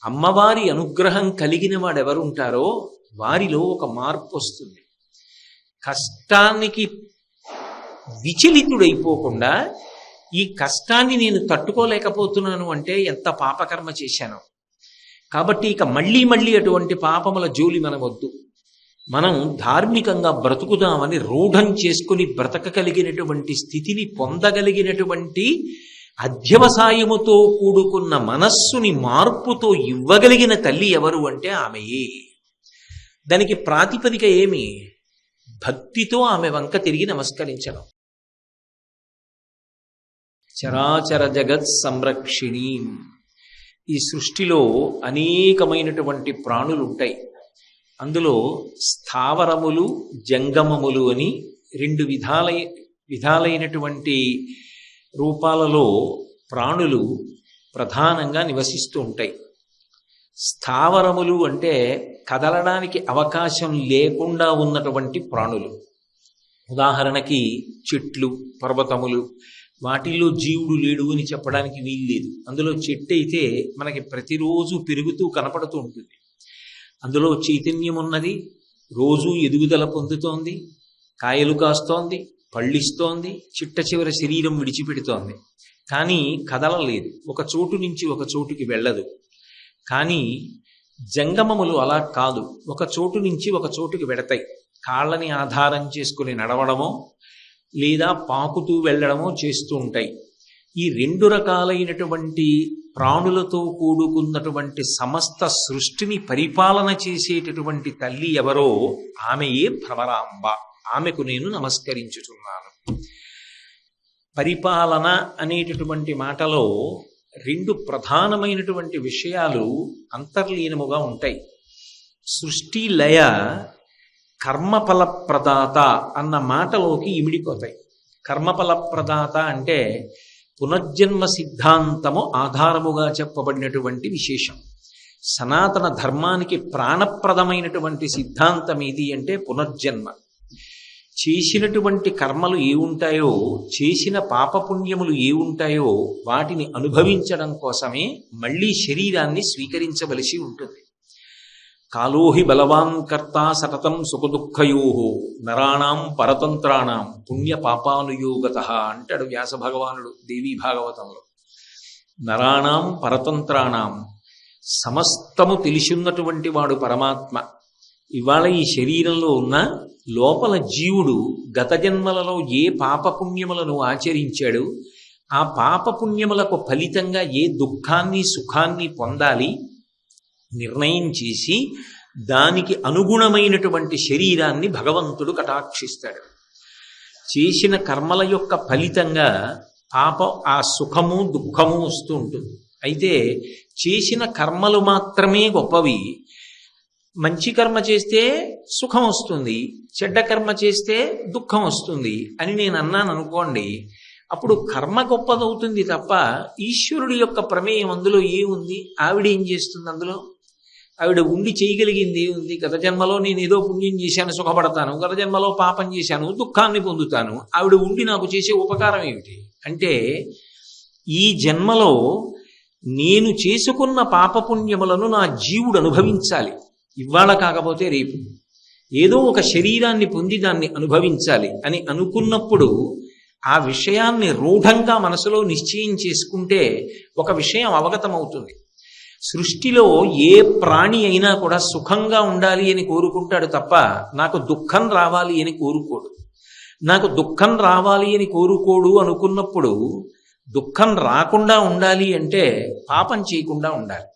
అమ్మవారి అనుగ్రహం కలిగిన వాడెవరుంటారో వారిలో ఒక మార్పు వస్తుంది. కష్టానికి విచలితుడైపోకుండా ఈ కష్టాన్ని నేను తట్టుకోలేకపోతున్నాను అంటే ఎంత పాపకర్మ చేశాను, కాబట్టి ఇక మళ్ళీ మళ్ళీ అటువంటి పాపముల జోలి మనవద్దు, మనం ధార్మికంగా బ్రతుకుదామని రూఢం చేసుకుని బ్రతకగలిగినటువంటి స్థితిని పొందగలిగినటువంటి అధ్యవసాయముతో కూడుకున్న మనస్సుని మార్పుతో ఇవ్వగలిగిన తల్లి ఎవరు అంటే ఆమెయే. దానికి ప్రాతిపదిక ఏమి? భక్తితో ఆమె వంక తిరిగి నమస్కరించడం. చరాచర జగత్ సంరక్షిణీ. ఈ సృష్టిలో అనేకమైనటువంటి ప్రాణులు ఉంటాయి. అందులో స్థావరములు జంగమములు అని రెండు విధాలైనటువంటి రూపాలలో ప్రాణులు ప్రధానంగా నివసిస్తూ ఉంటాయి. స్థావరములు అంటే కదలడానికి అవకాశం లేకుండా ఉన్నటువంటి ప్రాణులు. ఉదాహరణకి చెట్లు, పర్వతములు, వాటిల్లో జీవుడు లేడు అని చెప్పడానికి వీల్లేదు. అందులో చెట్టు అయితే మనకి ప్రతిరోజు పెరుగుతూ కనపడుతూ ఉంటుంది. అందులో చైతన్యం ఉన్నది, రోజు ఎదుగుదల పొందుతోంది, కాయలు కాస్తోంది, పళ్ళిస్తోంది, చిట్ట చివరి శరీరం విడిచిపెడుతోంది. కానీ కదలలేదు, ఒక చోటు నుంచి ఒక చోటుకి వెళ్ళదు. కానీ జంగమములు అలా కాదు, ఒక చోటు నుంచి ఒక చోటుకి వెడతాయి. కాళ్ళని ఆధారం చేసుకుని నడవడమో లేదా పాకుతూ వెళ్ళడమో చేస్తూ ఉంటాయి. ఈ రెండు రకాలైనటువంటి ప్రాణులతో కూడుకున్నటువంటి సమస్త సృష్టిని పరిపాలన చేసేటటువంటి తల్లి ఎవరో ఆమెయే భ్రమరాంబ. ఆమెకు నేను నమస్కరించుచున్నాను. పరిపాలన అనేటటువంటి మాటలో రెండు ప్రధానమైనటువంటి విషయాలు అంతర్లీనముగా ఉంటాయి. సృష్టి లయ కర్మఫల ప్రదాత అన్న మాటలోకి ఇమిడిపోతాయి. కర్మఫల ప్రదాత అంటే పునర్జన్మ సిద్ధాంతము ఆధారముగా చెప్పబడినటువంటి విశేషం. సనాతన ధర్మానికి ప్రాణప్రదమైనటువంటి సిద్ధాంతం ఏది అంటే పునర్జన్మ. చేసినటువంటి కర్మలు ఏ ఉంటాయో, చేసిన పాపపుణ్యములు ఏ ఉంటాయో వాటిని అనుభవించడం కోసమే మళ్ళీ శరీరాన్ని స్వీకరించవలసి ఉంటుంది. కాలోహి బలవాన్ కర్త సతతం సుఖదుఃఖయో నరాణాం పరతంత్రాణం పుణ్య పాపానుయోగత అంటాడు వ్యాస భగవానుడు దేవీ భాగవతంలో. నరాణాం పరతంత్రాణం, సమస్తము తెలిసిన్నటువంటి వాడు పరమాత్మ. ఇవాళ ఈ శరీరంలో ఉన్న లోపల జీవుడు గత జన్మలలో ఏ పాపపుణ్యములను ఆచరించాడు, ఆ పాపపుణ్యములకు ఫలితంగా ఏ దుఃఖాన్ని సుఖాన్ని పొందాలి నిర్ణయం చేసి దానికి అనుగుణమైనటువంటి శరీరాన్ని భగవంతుడు కటాక్షిస్తాడు. చేసిన కర్మల యొక్క ఫలితంగా ఆ సుఖము దుఃఖము వస్తూ ఉంటుంది. అయితే చేసిన కర్మలు మాత్రమే గొప్పవి. మంచి కర్మ చేస్తే సుఖం వస్తుంది, చెడ్డ కర్మ చేస్తే దుఃఖం వస్తుంది అని నేను అన్నాను అనుకోండి, అప్పుడు కర్మ గొప్పదవుతుంది తప్ప ఈశ్వరుడి యొక్క ప్రమేయం అందులో ఏముంది? ఆవిడ ఏం చేస్తుంది? అందులో ఆవిడ ఉండి చేయగలిగింది ఏముంది? గత జన్మలో నేను ఏదో పుణ్యం చేశాను సుఖపడతాను, గత జన్మలో పాపం చేశాను దుఃఖాన్ని పొందుతాను. ఆవిడ ఉండి నాకు చేసే ఉపకారం ఏమిటి అంటే, ఈ జన్మలో నేను చేసుకున్న పాపపుణ్యములను నా జీవుడు అనుభవించాలి. ఇవాళ కాకపోతే రేపు ఏదో ఒక శరీరాన్ని పొంది దాన్ని అనుభవించాలి అని అనుకున్నప్పుడు ఆ విషయాన్ని రూఢంగా మనసులో నిశ్చయం చేసుకుంటే ఒక విషయం అవగతమవుతుంది. సృష్టిలో ఏ ప్రాణి అయినా కూడా సుఖంగా ఉండాలి అని కోరుకుంటాడు తప్ప నాకు దుఃఖం రావాలి అని కోరుకోడు. నాకు దుఃఖం రావాలి అని కోరుకోడు అనుకున్నప్పుడు దుఃఖం రాకుండా ఉండాలి అంటే పాపం చేయకుండా ఉండాలి.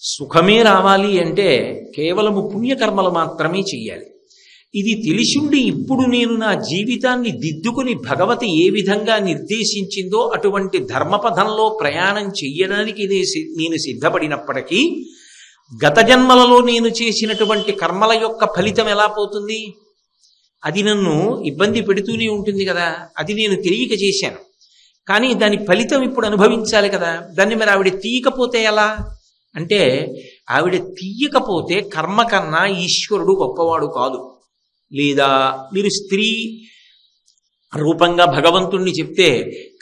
సుఖమే రావాలి అంటే కేవలము పుణ్యకర్మలు మాత్రమే చెయ్యాలి. ఇది తెలిసిండి ఇప్పుడు నేను నా జీవితాన్ని దిద్దుకుని భగవతి ఏ విధంగా నిర్దేశించిందో అటువంటి ధర్మపథంలో ప్రయాణం చెయ్యడానికి నేను సిద్ధపడినప్పటికీ గత జన్మలలో నేను చేసినటువంటి కర్మల యొక్క ఫలితం ఎలా పోతుంది? అది నన్ను ఇబ్బంది పెడుతూనే ఉంటుంది కదా. అది నేను తెలియక చేశాను, కానీ దాని ఫలితం ఇప్పుడు అనుభవించాలి కదా. దాన్ని మరి ఆవిడ తీయకపోతే ఎలా అంటే, ఆవిడ తీయకపోతే కర్మ కన్నా ఈశ్వరుడు గొప్పవాడు కాదు. లేదా మీరు స్త్రీ రూపంగా భగవంతుణ్ణి చెప్తే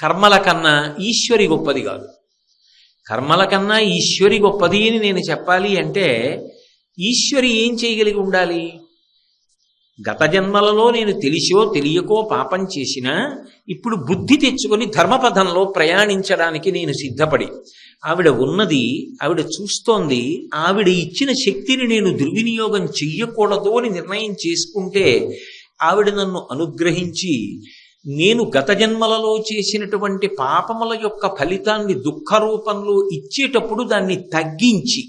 కర్మల కన్నా ఈశ్వరి గొప్పది కాదు. కర్మల కన్నా ఈశ్వరి గొప్పది అని నేను చెప్పాలి అంటే ఈశ్వరి ఏం చేయగలిగి ఉండాలి? గత జన్మలలో నేను తెలిసో తెలియకో పాపం చేసినా ఇప్పుడు బుద్ధి తెచ్చుకొని ధర్మపథంలో ప్రయాణించడానికి నేను సిద్ధపడి, ఆవిడ ఉన్నది, ఆవిడ చూస్తోంది, ఆవిడ ఇచ్చిన శక్తిని నేను దుర్వినియోగం చెయ్యకూడదు అని నిర్ణయం చేసుకుంటే ఆవిడ నన్ను అనుగ్రహించి నేను గత జన్మలలో చేసినటువంటి పాపముల యొక్క ఫలితాన్ని దుఃఖ రూపంలో ఇచ్చేటప్పుడు దాన్ని తగ్గించి,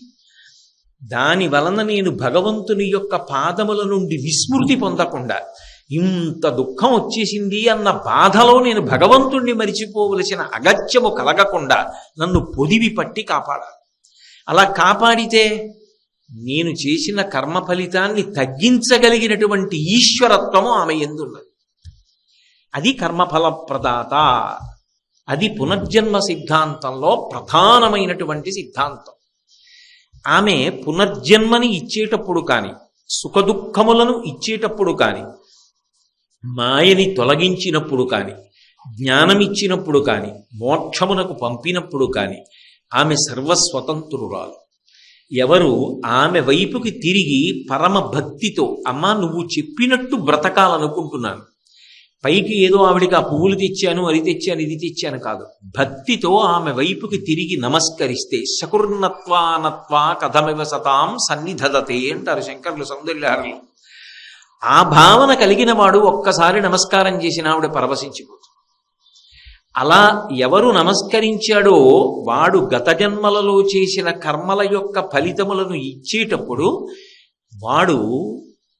దాని వలన నేను భగవంతుని యొక్క పాదముల నుండి విస్మృతి పొందకుండా, ఇంత దుఃఖం వచ్చేసింది అన్న బాధలో నేను భగవంతుణ్ణి మరిచిపోవలసిన అగత్యము కలగకుండా నన్ను పొదివి పట్టి కాపాడాలి. అలా కాపాడితే నేను చేసిన కర్మ ఫలితాన్ని తగ్గించగలిగినటువంటి ఈశ్వరత్వము ఆమె యందున్నది. అది కర్మఫల ప్రదాత. అది పునర్జన్మ సిద్ధాంతంలో ప్రధానమైనటువంటి సిద్ధాంతం. ఆమె పునర్జన్మని ఇచ్చేటప్పుడు కానీ, సుఖదుఖములను ఇచ్చేటప్పుడు కానీ, మాయని తొలగించినప్పుడు కానీ, జ్ఞానమిచ్చినప్పుడు కానీ, మోక్షమునకు పంపినప్పుడు కానీ ఆమె సర్వస్వతంత్రురాలు. ఎవరు ఆమె వైపుకి తిరిగి పరమ భక్తితో, అమ్మా నువ్వు చెప్పినట్టు బ్రతకాలనుకుంటున్నాను, పైకి ఏదో ఆవిడికి ఆ పువ్వులు తెచ్చాను, అది తెచ్చాను, ఇది తెచ్చాను కాదు, భక్తితో ఆమె వైపుకి తిరిగి నమస్కరిస్తే శకుర్ణత్వానత్వా కథమివ సతాం సన్నిధదతే అంటారు శంకరులు సౌందర్యలహరిలో. ఆ భావన కలిగిన వాడు ఒక్కసారి నమస్కారం చేసిన ఆవిడ పరవశించిపోతుంది. అలా ఎవరు నమస్కరించాడో వాడు గత జన్మలలో చేసిన కర్మల యొక్క ఫలితములను ఇచ్చేటప్పుడు వాడు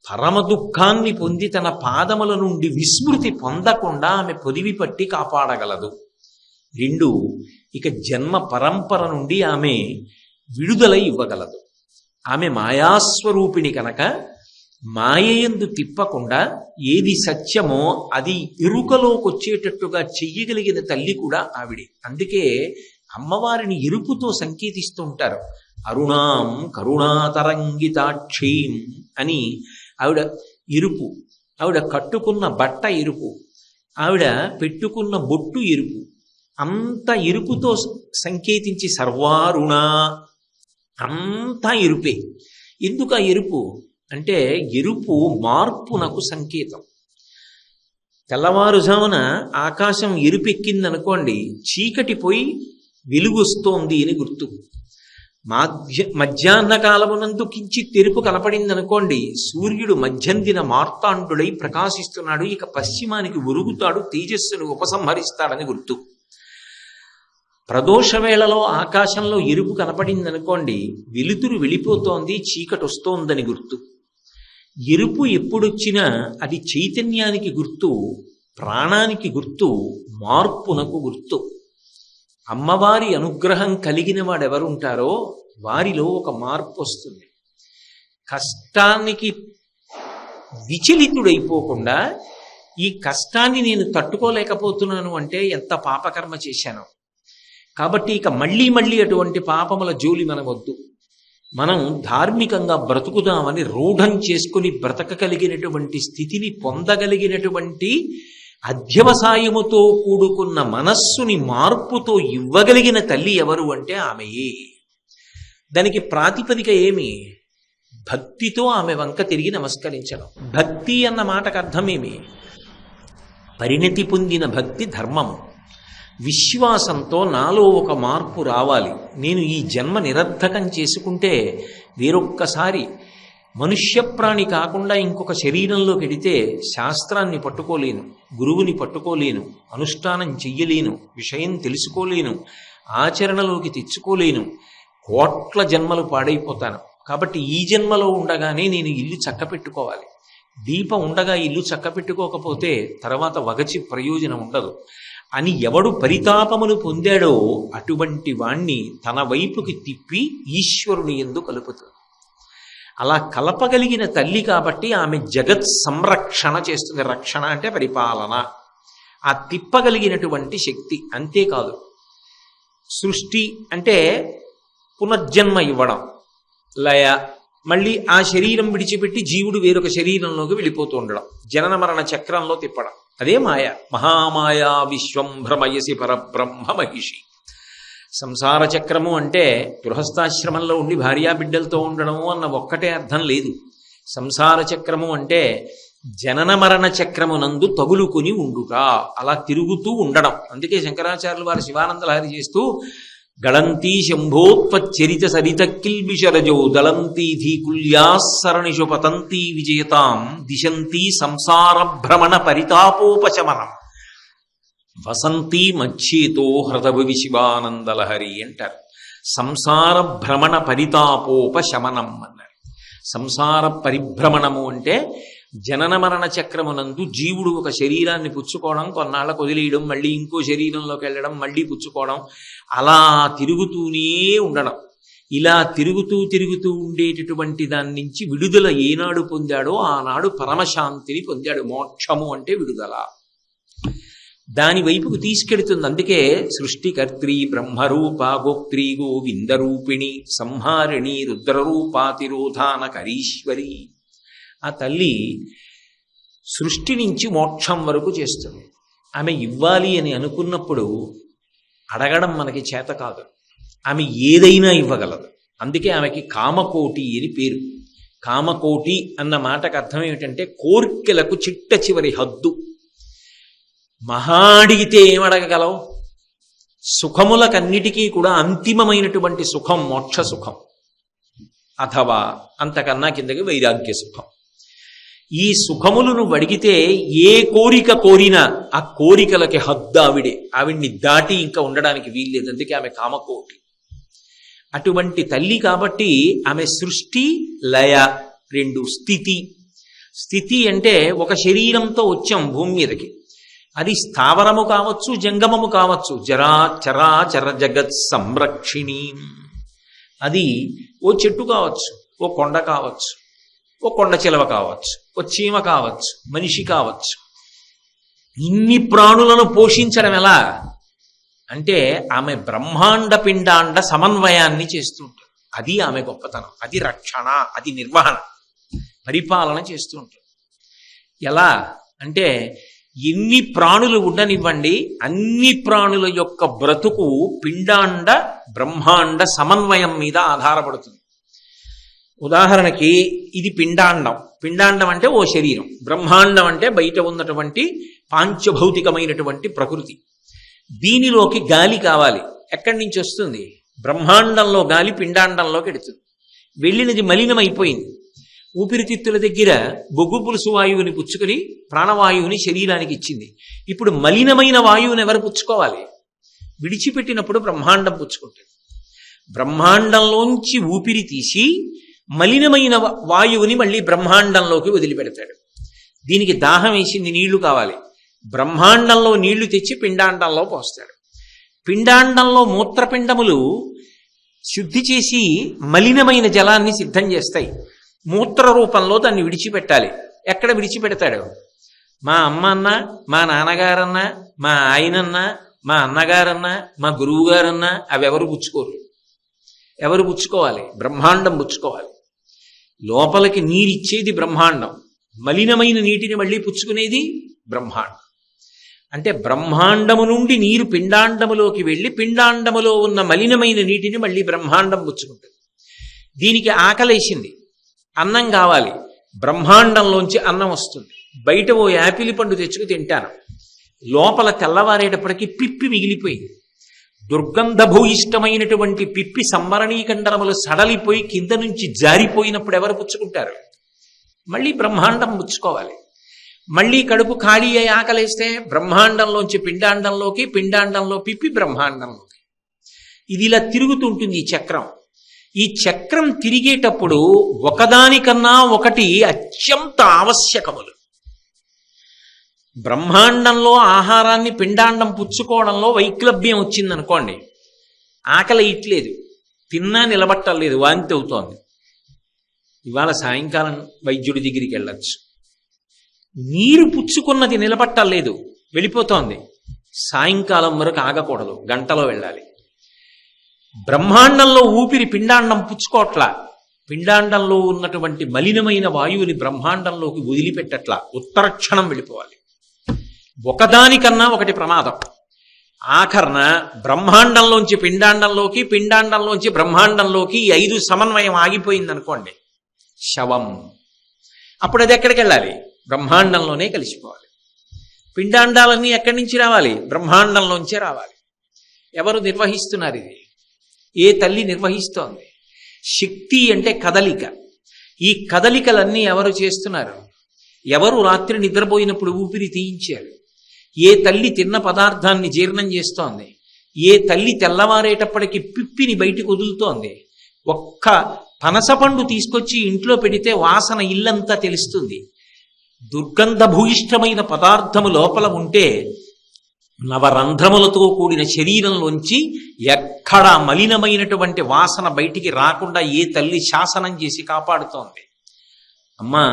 పరమ దుఃఖాన్ని పొంది తన పాదముల నుండి విస్మృతి పొందకుండా ఆమె పొదివి పట్టి కాపాడగలదు. 2, ఇక జన్మ పరంపర నుండి ఆమె విడుదల ఇవ్వగలదు. ఆమె మాయాస్వరూపిణి కనుక మాయయందు తిప్పకుండా ఏది సత్యమో అది ఎరుకలోకి వచ్చేటట్టుగా చెయ్యగలిగిన తల్లి కూడా ఆవిడే. అందుకే అమ్మవారిని ఎరుపుతో సంకేతిస్తూ ఉంటారు. అరుణాం కరుణాతరంగితాక్షీం అని. ఆవిడ ఎరుపు, ఆవిడ కట్టుకున్న బట్ట ఎరుపు, ఆవిడ పెట్టుకున్న బొట్టు ఎరుపు, అంత ఎరుపుతో సంకేతించి సర్వారుణ అంతా ఎరుపే. ఎందుకు ఆ ఎరుపు అంటే ఎరుపు మార్పునకు సంకేతం. తెల్లవారుజామున ఆకాశం ఎరుపెక్కిందనుకోండి, చీకటి పోయి వెలుగొస్తోంది అని గుర్తు. మధ్యాహ్న కాలమునందు కించిత్ తెరుపు కనపడిందనుకోండి, సూర్యుడు మధ్యందిన మార్తాండుడై ప్రకాశిస్తున్నాడు, ఇక పశ్చిమానికి ఒరుగుతాడు, తేజస్సును ఉపసంహరిస్తాడని గుర్తు. ప్రదోష వేళలో ఆకాశంలో ఎరుపు కనపడిందనుకోండి, వెలుతురు వెళ్ళిపోతోంది, చీకటి వస్తోందని గుర్తు. ఎరుపు ఎప్పుడొచ్చినా అది చైతన్యానికి గుర్తు, ప్రాణానికి గుర్తు, మార్పునకు గుర్తు. అమ్మవారి అనుగ్రహం కలిగిన వాడెవరుంటారో వారిలో ఒక మార్పు వస్తుంది. కష్టానికి విచలితుడైపోకుండా, ఈ కష్టాన్ని నేను తట్టుకోలేకపోతున్నాను అంటే ఎంత పాపకర్మ చేశాను, కాబట్టి ఇక మళ్ళీ మళ్ళీ అటువంటి పాపముల జోలి మనవద్దు, మనం ధార్మికంగా బ్రతుకుదామని రూఢం చేసుకుని బ్రతకగలిగినటువంటి స్థితిని పొందగలిగినటువంటి అధ్యవసాయముతో కూడుకున్న మనస్సుని మార్పుతో ఇవ్వగలిగిన తల్లి ఎవరు అంటే ఆమెయే. దానికి ప్రాతిపదిక ఏమి? భక్తితో ఆమె వంక తిరిగి నమస్కరించడం. భక్తి అన్న మాటకు అర్థమేమి? పరిణతి పొందిన భక్తి ధర్మము. విశ్వాసంతో నాలో ఒక మార్పు రావాలి, నేను ఈ జన్మ నిరర్థకం చేసుకుంటే వేరొక్కసారి మనుష్య ప్రాణి కాకుండా ఇంకొక శరీరంలో పెడితే శాస్త్రాన్ని పట్టుకోలేను, గురువుని పట్టుకోలేను, అనుష్ఠానం చెయ్యలేను, విషయం తెలుసుకోలేను, ఆచరణలోకి తెచ్చుకోలేను, కోట్ల జన్మలు పాడైపోతాను. కాబట్టి ఈ జన్మలో ఉండగానే నేను ఇల్లు చక్కపెట్టుకోవాలి. దీపం ఉండగా ఇల్లు చక్కపెట్టుకోకపోతే తర్వాత వగచి ప్రయోజనం ఉండదు అని ఎవడు పరితాపమును పొందాడో అటువంటి వాణ్ణి తన వైపుకి తిప్పి ఈశ్వరుని యందు కలుపుతుంది. అలా కలపగలిగిన తల్లి కాబట్టి ఆమె జగత్ సంరక్షణ చేస్తుంది. రక్షణ అంటే పరిపాలన, ఆ తిప్పగలిగినటువంటి శక్తి. అంతేకాదు, సృష్టి అంటే పునర్జన్మ ఇవ్వడం, లయ, మళ్ళీ ఆ శరీరం విడిచిపెట్టి జీవుడు వేరొక శరీరంలోకి వెళ్ళిపోతూ ఉండడం, జనన మరణ చక్రంలో తిప్పడం, అదే మాయ. మహామాయా విశ్వం భ్రమయసి పరబ్రహ్మ మహిషి. సంసార చక్రము అంటే గృహస్థాశ్రమంలో ఉండి భార్యాబిడ్డలతో ఉండడము అన్న ఒక్కటే అర్థం లేదు. సంసార చక్రము అంటే జనన మరణ చక్రమునందు తగులుకుని ఉండుట, అలా తిరుగుతూ ఉండడం. అందుకే శంకరాచార్యులు వారు శివానందలహరి చేస్తూ గళంతీ శంభోత్పచ్చరిత సరితకిల్బిషరజో దళంతీ ధీకుల్యాసరణిషు పతంతీ విజయతాం దిశంతీ సంసార భ్రమణ పరితాపోపశమనం వసంతీ మచ్చేతో హృదభవి శివానందలహరి అంటారు. సంసార భ్రమణ పరితాపోపశమనం అన్నారు. సంసార పరిభ్రమణము అంటే జనన మరణ చక్రమునందు జీవుడు ఒక శరీరాన్ని పుచ్చుకోవడం, కొన్నాళ్ళకు వదిలేయడం, మళ్ళీ ఇంకో శరీరంలోకి వెళ్ళడం, మళ్ళీ పుచ్చుకోవడం, అలా తిరుగుతూనే ఉండడం. ఇలా తిరుగుతూ ఉండేటటువంటి దాని నుంచి విడుదల ఏనాడు పొందాడో ఆనాడు పరమశాంతిని పొందాడు. మోక్షము అంటే విడుదల. దాని వైపుకు తీసుకెడుతుంది. అందుకే సృష్టికర్త్రి బ్రహ్మరూప గోప్త్రీ గోవిందరూపిణి సంహారిణి రుద్రరూపాతిరోధానకరీశ్వరి. ఆ తల్లి సృష్టి నుంచి మోక్షం వరకు చేస్తుంది. ఆమె ఇవ్వాలి అని అనుకున్నప్పుడు అడగడం మనకి చేత కాదు, ఆమె ఏదైనా ఇవ్వగలదు. అందుకే ఆమెకి కామకోటి అని పేరు. కామకోటి అన్న మాటకు అర్థం ఏమిటంటే కోర్కెలకు చిట్ట చివరి హద్దు. మహా అడిగితే ఏమడగగలవు? సుఖములకన్నిటికీ కూడా అంతిమమైనటువంటి సుఖం మోక్ష సుఖం, అథవా అంతకన్నా కిందకి వైరాగ్య సుఖం. ఈ సుఖములు నువ్వు అడిగితే ఏ కోరిక కోరినా ఆ కోరికలకి హద్దు ఆవిడ్ని దాటి ఇంకా ఉండడానికి వీల్లేదు. అందుకే ఆమె కామకోటి. అటువంటి తల్లి కాబట్టి ఆమె సృష్టి లయ రెండు. స్థితి అంటే ఒక శరీరంతో వచ్చాం భూమి మీదకి, అది స్థావరము కావచ్చు జంగమము కావచ్చు. చరాచర జగత్ సంరక్షిణి. అది ఓ చెట్టు కావచ్చు, ఓ కొండ కావచ్చు, ఓ కొండ చిలవ కావచ్చు, ఓ చీమ కావచ్చు, మనిషి కావచ్చు. ఇన్ని ప్రాణులను పోషించడం ఎలా అంటే ఆమె బ్రహ్మాండ పిండాండ సమన్వయాన్ని చేస్తుంటారు. అది ఆమె గొప్పతనం, అది రక్షణ, అది నిర్వహణ, పరిపాలన చేస్తుంటారు. ఎలా అంటే ఎన్ని ప్రాణులు ఉండనివ్వండి, అన్ని ప్రాణుల యొక్క బ్రతుకు పిండాండ బ్రహ్మాండ సమన్వయం మీద ఆధారపడుతుంది. ఉదాహరణకి ఇది పిండాండం అంటే ఓ శరీరం, బ్రహ్మాండం అంటే బయట ఉన్నటువంటి పాంచభౌతికమైనటువంటి ప్రకృతి. దీనిలోకి గాలి కావాలి, ఎక్కడి నుంచి వస్తుంది? బ్రహ్మాండంలో గాలి పిండాండంలోకి ఎడుతుంది. వెళ్ళినది మలినమైపోయింది. ఊపిరితిత్తుల దగ్గర బొగ్గు పులుసు వాయువుని పుచ్చుకొని ప్రాణవాయువుని శరీరానికి ఇచ్చింది. ఇప్పుడు మలినమైన వాయువుని ఎవరు పుచ్చుకోవాలి? విడిచిపెట్టినప్పుడు బ్రహ్మాండం పుచ్చుకుంటుంది. బ్రహ్మాండంలోంచి ఊపిరి తీసి మలినమైన వాయువుని మళ్ళీ బ్రహ్మాండంలోకి వదిలిపెడతాడు. దీనికి దాహం వేసింది, నీళ్లు కావాలి, బ్రహ్మాండంలో నీళ్లు తెచ్చి పిండాండంలో పోస్తాడు. పిండాండంలో మూత్రపిండములు శుద్ధి చేసి మలినమైన జలాన్ని సిద్ధం చేస్తాయి. మూత్ర రూపంలో దాన్ని విడిచిపెట్టాలి. ఎక్కడ విడిచిపెడతాడు? మా అమ్మ అన్నా, మా నాన్నగారన్నా, మా ఆయనన్నా, మా అన్నగారన్నా, మా గురువుగారన్నా అవి ఎవరు పుచ్చుకోరు. ఎవరు పుచ్చుకోవాలి? బ్రహ్మాండం పుచ్చుకోవాలి. లోపలికి నీరిచ్చేది బ్రహ్మాండం, మలినమైన నీటిని మళ్ళీ పుచ్చుకునేది బ్రహ్మాండం. అంటే బ్రహ్మాండము నుండి నీరు పిండాండములోకి వెళ్ళి పిండాండములో ఉన్న మలినమైన నీటిని మళ్ళీ బ్రహ్మాండం పుచ్చుకుంటుంది. దీనికి ఆకలేసింది, అన్నం కావాలి, బ్రహ్మాండంలోంచి అన్నం వస్తుంది. బయట ఓ యాపిల్ పండు తెచ్చుకు తింటాను, లోపల తెల్లవారేటప్పటికీ పిప్పి మిగిలిపోయింది. దుర్గంధభూయిష్టమైనటువంటి పిప్పి సంవరణీకండరములు సడలిపోయి కింద నుంచి జారిపోయినప్పుడు ఎవరు పుచ్చుకుంటారు? మళ్ళీ బ్రహ్మాండం పుచ్చుకోవాలి. మళ్ళీ కడుపు ఖాళీ అయి ఆకలేస్తే బ్రహ్మాండంలోంచి పిండాండంలోకి, పిండాండంలో పిప్పి బ్రహ్మాండంలోకి. ఇది ఇలా తిరుగుతుంటుంది ఈ చక్రం. ఈ చక్రం తిరిగేటప్పుడు ఒకదానికన్నా ఒకటి అత్యంత ఆవశ్యకములు. బ్రహ్మాండంలో ఆహారాన్ని పిండాండం పుచ్చుకోవడంలో వైక్లభ్యం వచ్చిందనుకోండి, ఆకలి ఇట్లేదు, తిన్నా నిలబట్టలేదు, వాంతి అవుతోంది. ఇవాళ సాయంకాలం వైద్యుడి దగ్గరికి వెళ్ళచ్చు. నీరు పుచ్చుకున్నది నిలబట్టలేదు, వెళ్ళిపోతోంది. సాయంకాలం వరకు ఆగకూడదు, గంటలో వెళ్ళాలి. బ్రహ్మాండంలో ఊపిరి పిండాండం పుచ్చుకోవట్లా, పిండాండంలో ఉన్నటువంటి మలినమైన వాయువుని బ్రహ్మాండంలోకి వదిలిపెట్టట్లా, ఉత్తరక్షణం వెళ్ళిపోవాలి. ఒకదానికన్నా ఒకటి ప్రమాదం. ఆఖరణ బ్రహ్మాండంలోంచి పిండాండంలోకి, పిండాండంలోంచి బ్రహ్మాండంలోకి ఈ 5 సమన్వయం ఆగిపోయింది అనుకోండి, శవం. అప్పుడు అది ఎక్కడికి వెళ్ళాలి? బ్రహ్మాండంలోనే కలిసిపోవాలి. పిండాండాలన్నీ ఎక్కడి నుంచి రావాలి? బ్రహ్మాండంలోంచే రావాలి. ఎవరు నిర్వహిస్తున్నారు ఇది? ఏ తల్లి నిర్వహిస్తోంది? శక్తి అంటే కదలిక. ఈ కదలికలన్నీ ఎవరు చేస్తున్నారు? ఎవరు రాత్రి నిద్రపోయినప్పుడు ఊపిరి తీయించారు? ఏ తల్లి తిన్న పదార్థాన్ని జీర్ణం చేస్తోంది? ఏ తల్లి తెల్లవారేటప్పటికి పిప్పిని బయటికి వదులుతోంది? ఒక్క పనసపండు తీసుకొచ్చి ఇంట్లో పెడితే వాసన ఇల్లంతా తెలుస్తుంది. దుర్గంధభూయిష్టమైన పదార్థము లోపల ఉంటే నవరంధ్రములతో కూడిన శరీరంలోంచి ఎక్కడా మలినమైనటువంటి వాసన బయటికి రాకుండా ఏ తల్లి శాసనం చేసి కాపాడుతోంది? అమ్మా,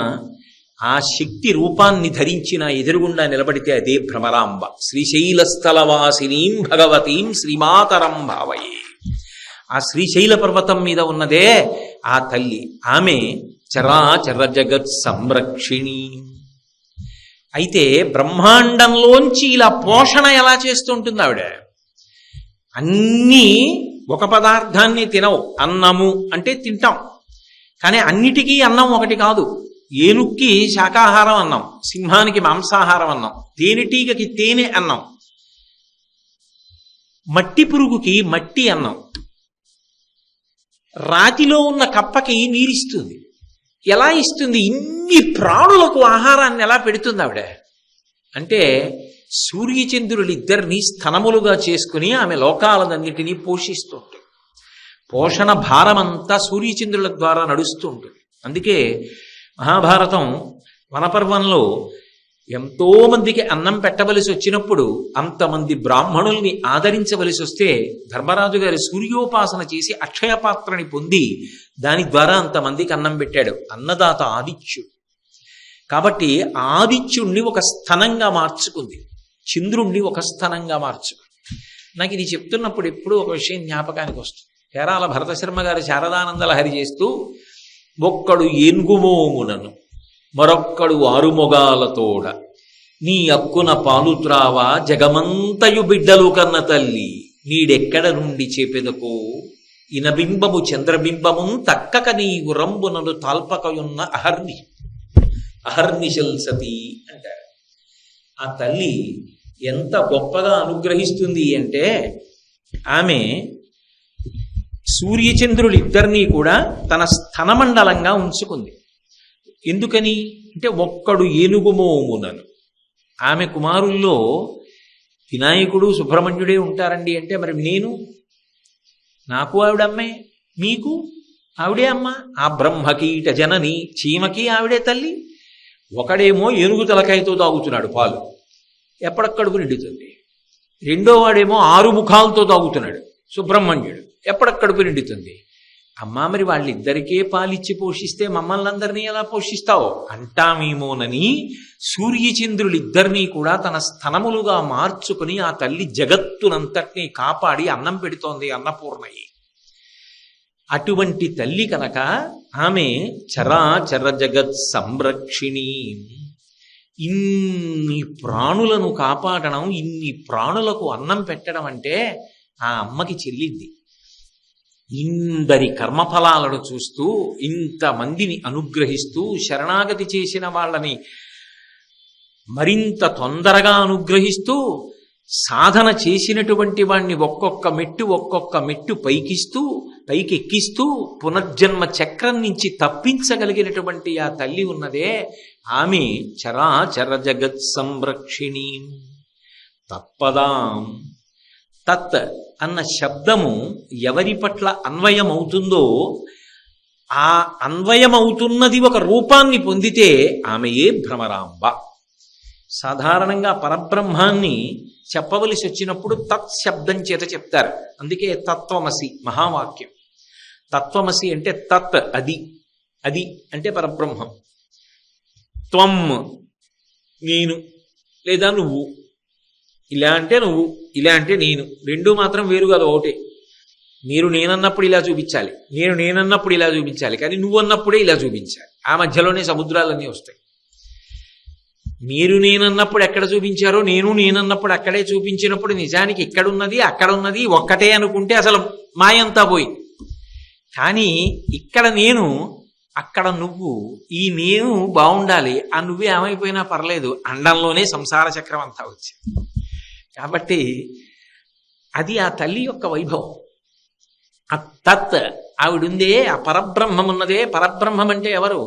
ఆ శక్తి రూపాన్ని ధరించిన ఎదురుగుండా నిలబడితే అదే భ్రమరాంబ. శ్రీశైలస్థలవాసినీం భగవతీం శ్రీమాతరం భావయే. ఆ శ్రీశైల పర్వతం మీద ఉన్నదే ఆ తల్లి. ఆమె చరాచర జగత్ సంరక్షిణి. అయితే బ్రహ్మాండంలోంచి ఇలా పోషణ ఎలా చేస్తూ ఉంటుంది ఆవిడ? అన్నీ ఒక పదార్థాన్ని తినవు. అన్నము అంటే తింటాం, కానీ అన్నిటికీ అన్నం ఒకటి కాదు. ఏనుక్కి శాకాహారం అన్నం, సింహానికి మాంసాహారం అన్నం, తేనెటీగకి తేనె అన్నం, మట్టి పురుగుకి మట్టి అన్నం, రాతిలో ఉన్న కప్పకి నీరిస్తుంది. ఎలా ఇస్తుంది? ఇన్ని ప్రాణులకు ఆహారాన్ని ఎలా పెడుతుంది ఆవిడ అంటే, సూర్యచంద్రులిద్దరినీ స్థనములుగా చేసుకుని ఆమె లోకాలన్నిటినీ పోషిస్తూ ఉంటుంది. పోషణ భారమంతా సూర్యచంద్రుల ద్వారా నడుస్తూ ఉంటుంది. అందుకే మహాభారతం వనపర్వంలో ఎంతో మందికి అన్నం పెట్టవలసి వచ్చినప్పుడు, అంతమంది బ్రాహ్మణుల్ని ఆదరించవలసి వస్తే ధర్మరాజు గారి సూర్యోపాసన చేసి అక్షయ పాత్రని పొంది దాని ద్వారా అంతమందికి అన్నం పెట్టాడు. అన్నదాత ఆదిత్యుడు. కాబట్టి ఆదిత్యుణ్ణి ఒక స్థనంగా మార్చుకుంది, చంద్రుణ్ణి ఒక స్థనంగా మార్చుకుంది. నాకు ఇది చెప్తున్నప్పుడు ఎప్పుడూ ఒక విషయం జ్ఞాపకానికి వస్తుంది. పేరాల భరతశర్మ గారు శారదానంద లహరి చేస్తూ, ఒక్కడు ఏన్గుమోమునను మరొక్కడు ఆరుమొగాలతోడ నీ అక్కున పాలుత్రావా జగమంతయు బిడ్డలు కన్న తల్లి నీడెక్కడ నుండి చేపెదకో ఇనబింబము చంద్రబింబము తక్కక నీవు రంబునను తాల్పకయున్న అహర్నిశల్ సతి అంటారు. ఆ తల్లి ఎంత గొప్పగా అనుగ్రహిస్తుంది అంటే, ఆమె సూర్యచంద్రులిద్దరినీ కూడా తన స్థనమండలంగా ఉంచుకుంది. ఎందుకని అంటే, ఒక్కడు ఏనుగుమోమునను. ఆమె కుమారుల్లో వినాయకుడు సుబ్రహ్మణ్యుడే ఉంటారండి అంటే, మరి నాకు ఆవిడమ్మే, మీకు ఆవిడే అమ్మ. ఆ బ్రహ్మకీట జనని, చీమకి ఆవిడే తల్లి. ఒకడేమో ఏనుగు తలకాయతో తాగుతున్నాడు పాలు, ఎప్పటికడుపు నిండుతుంది. రెండో వాడేమో 6 ముఖాలతో తాగుతున్నాడు సుబ్రహ్మణ్యుడు, ఎప్పటికడుపు నిండుతుంది. అమ్మా, మరి వాళ్ళిద్దరికే పాలిచ్చి పోషిస్తే మమ్మల్ని అందరినీ ఎలా పోషిస్తావు అంటామేమోనని సూర్యచంద్రులిద్దరినీ కూడా తన స్థనములుగా మార్చుకుని ఆ తల్లి జగత్తునంతటినీ కాపాడి అన్నం పెడుతోంది అన్నపూర్ణయ్యి. అటువంటి తల్లి కనుక ఆమె చరాచర జగత్ సంరక్షిణి. ఇన్ని ప్రాణులను కాపాడడం, ఇన్ని ప్రాణులకు అన్నం పెట్టడం అంటే ఆ అమ్మకి చెల్లింది. ఇందరి కర్మఫలాలను చూస్తూ, ఇంతమందిని అనుగ్రహిస్తూ, శరణాగతి చేసిన వాళ్ళని మరింత తొందరగా అనుగ్రహిస్తూ, సాధన చేసినటువంటి వాణ్ణి ఒక్కొక్క మెట్టు పైకెక్కిస్తూ పునర్జన్మ చక్రం నుంచి తప్పించగలిగినటువంటి ఆ తల్లి ఉన్నదే, ఆమె చరాచర జగత్ సంరక్షిణి. తత్పదాం. తత్ అన్న శబ్దము ఎవరి పట్ల అన్వయమవుతుందో, ఆ అన్వయమవుతున్నది ఒక రూపాన్ని పొందితే ఆమెయే భ్రమరాంబ. సాధారణంగా పరబ్రహ్మాన్ని చెప్పవలసి వచ్చినప్పుడు తత్ శబ్దం చేత చెప్తారు. అందుకే తత్వమసి మహావాక్యం. తత్వమసి అంటే తత్, అది అంటే పరబ్రహ్మం. త్వం నేను లేదా నువ్వు, ఇలా అంటే నువ్వు, ఇలా అంటే నేను, రెండు మాత్రం వేరు కాదు, ఒకటే. మీరు నేనన్నప్పుడు ఇలా చూపించాలి, నేనన్నప్పుడు ఇలా చూపించాలి, కానీ నువ్వు అన్నప్పుడే ఇలా చూపించాలి. ఆ మధ్యలోనే సముద్రాలన్నీ వస్తాయి. మీరు నేనన్నప్పుడు ఎక్కడ చూపించారో నేను నేనన్నప్పుడు అక్కడే చూపించినప్పుడు నిజానికి ఇక్కడున్నది అక్కడ ఉన్నది ఒక్కటే అనుకుంటే అసలు మాయంతా పోయి. కానీ ఇక్కడ నేను అక్కడ నువ్వు, ఈ నేను బాగుండాలి, ఆ నువ్వే ఏమైపోయినా పర్లేదు, అండంలోనే సంసార చక్రం అంతా వచ్చింది. కాబట్టి అది ఆ తల్లి యొక్క వైభవం. ఆ తత్ ఆవిడుందే, ఆ పరబ్రహ్మం ఉన్నదే. పరబ్రహ్మం అంటే ఎవరు?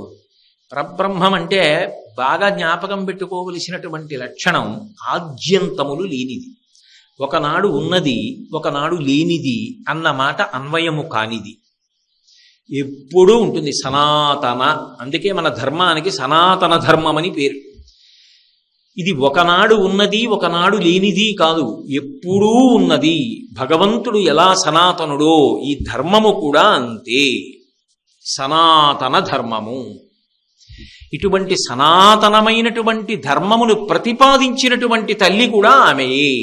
పరబ్రహ్మం అంటే బాగా జ్ఞాపకం పెట్టుకోవలసినటువంటి లక్షణం ఆద్యంతములు లేనిది. ఒకనాడు ఉన్నది ఒకనాడు లేనిది అన్న మాట అన్వయము కానిది, ఎప్పుడూ ఉంటుంది, సనాతన. అందుకే మన ధర్మానికి సనాతన ధర్మం అని పేరు. ఇది ఒకనాడు ఉన్నది ఒకనాడు లేనిది కాదు, ఎప్పుడూ ఉన్నది. భగవంతుడు ఎలా సనాతనుడో ఈ ధర్మము కూడా అంతే, సనాతన ధర్మము. ఇటువంటి సనాతనమైనటువంటి ధర్మమును ప్రతిపాదించినటువంటి తల్లి కూడా ఆమెయే.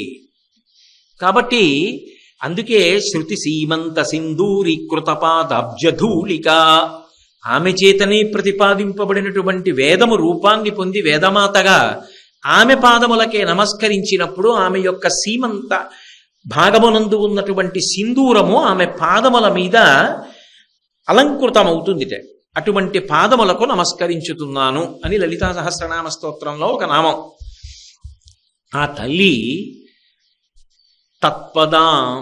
కాబట్టి అందుకే శృతి సీమంత సింధూరీకృతపాదాబ్జధూళిక, ఆమె చేతనే ప్రతిపాదింపబడినటువంటి వేదము రూపాన్ని పొంది వేదమాతగా ఆమె పాదములకే నమస్కరించినప్పుడు ఆమె యొక్క సీమంత భాగమునందు ఉన్నటువంటి సింధూరము ఆమె పాదముల మీద అలంకృతమవుతుంది. అటువంటి పాదములకు నమస్కరించుతున్నాను అని లలితా సహస్రనామ స్తోత్రంలో ఒక నామం. ఆ తల్లి తత్పదాం,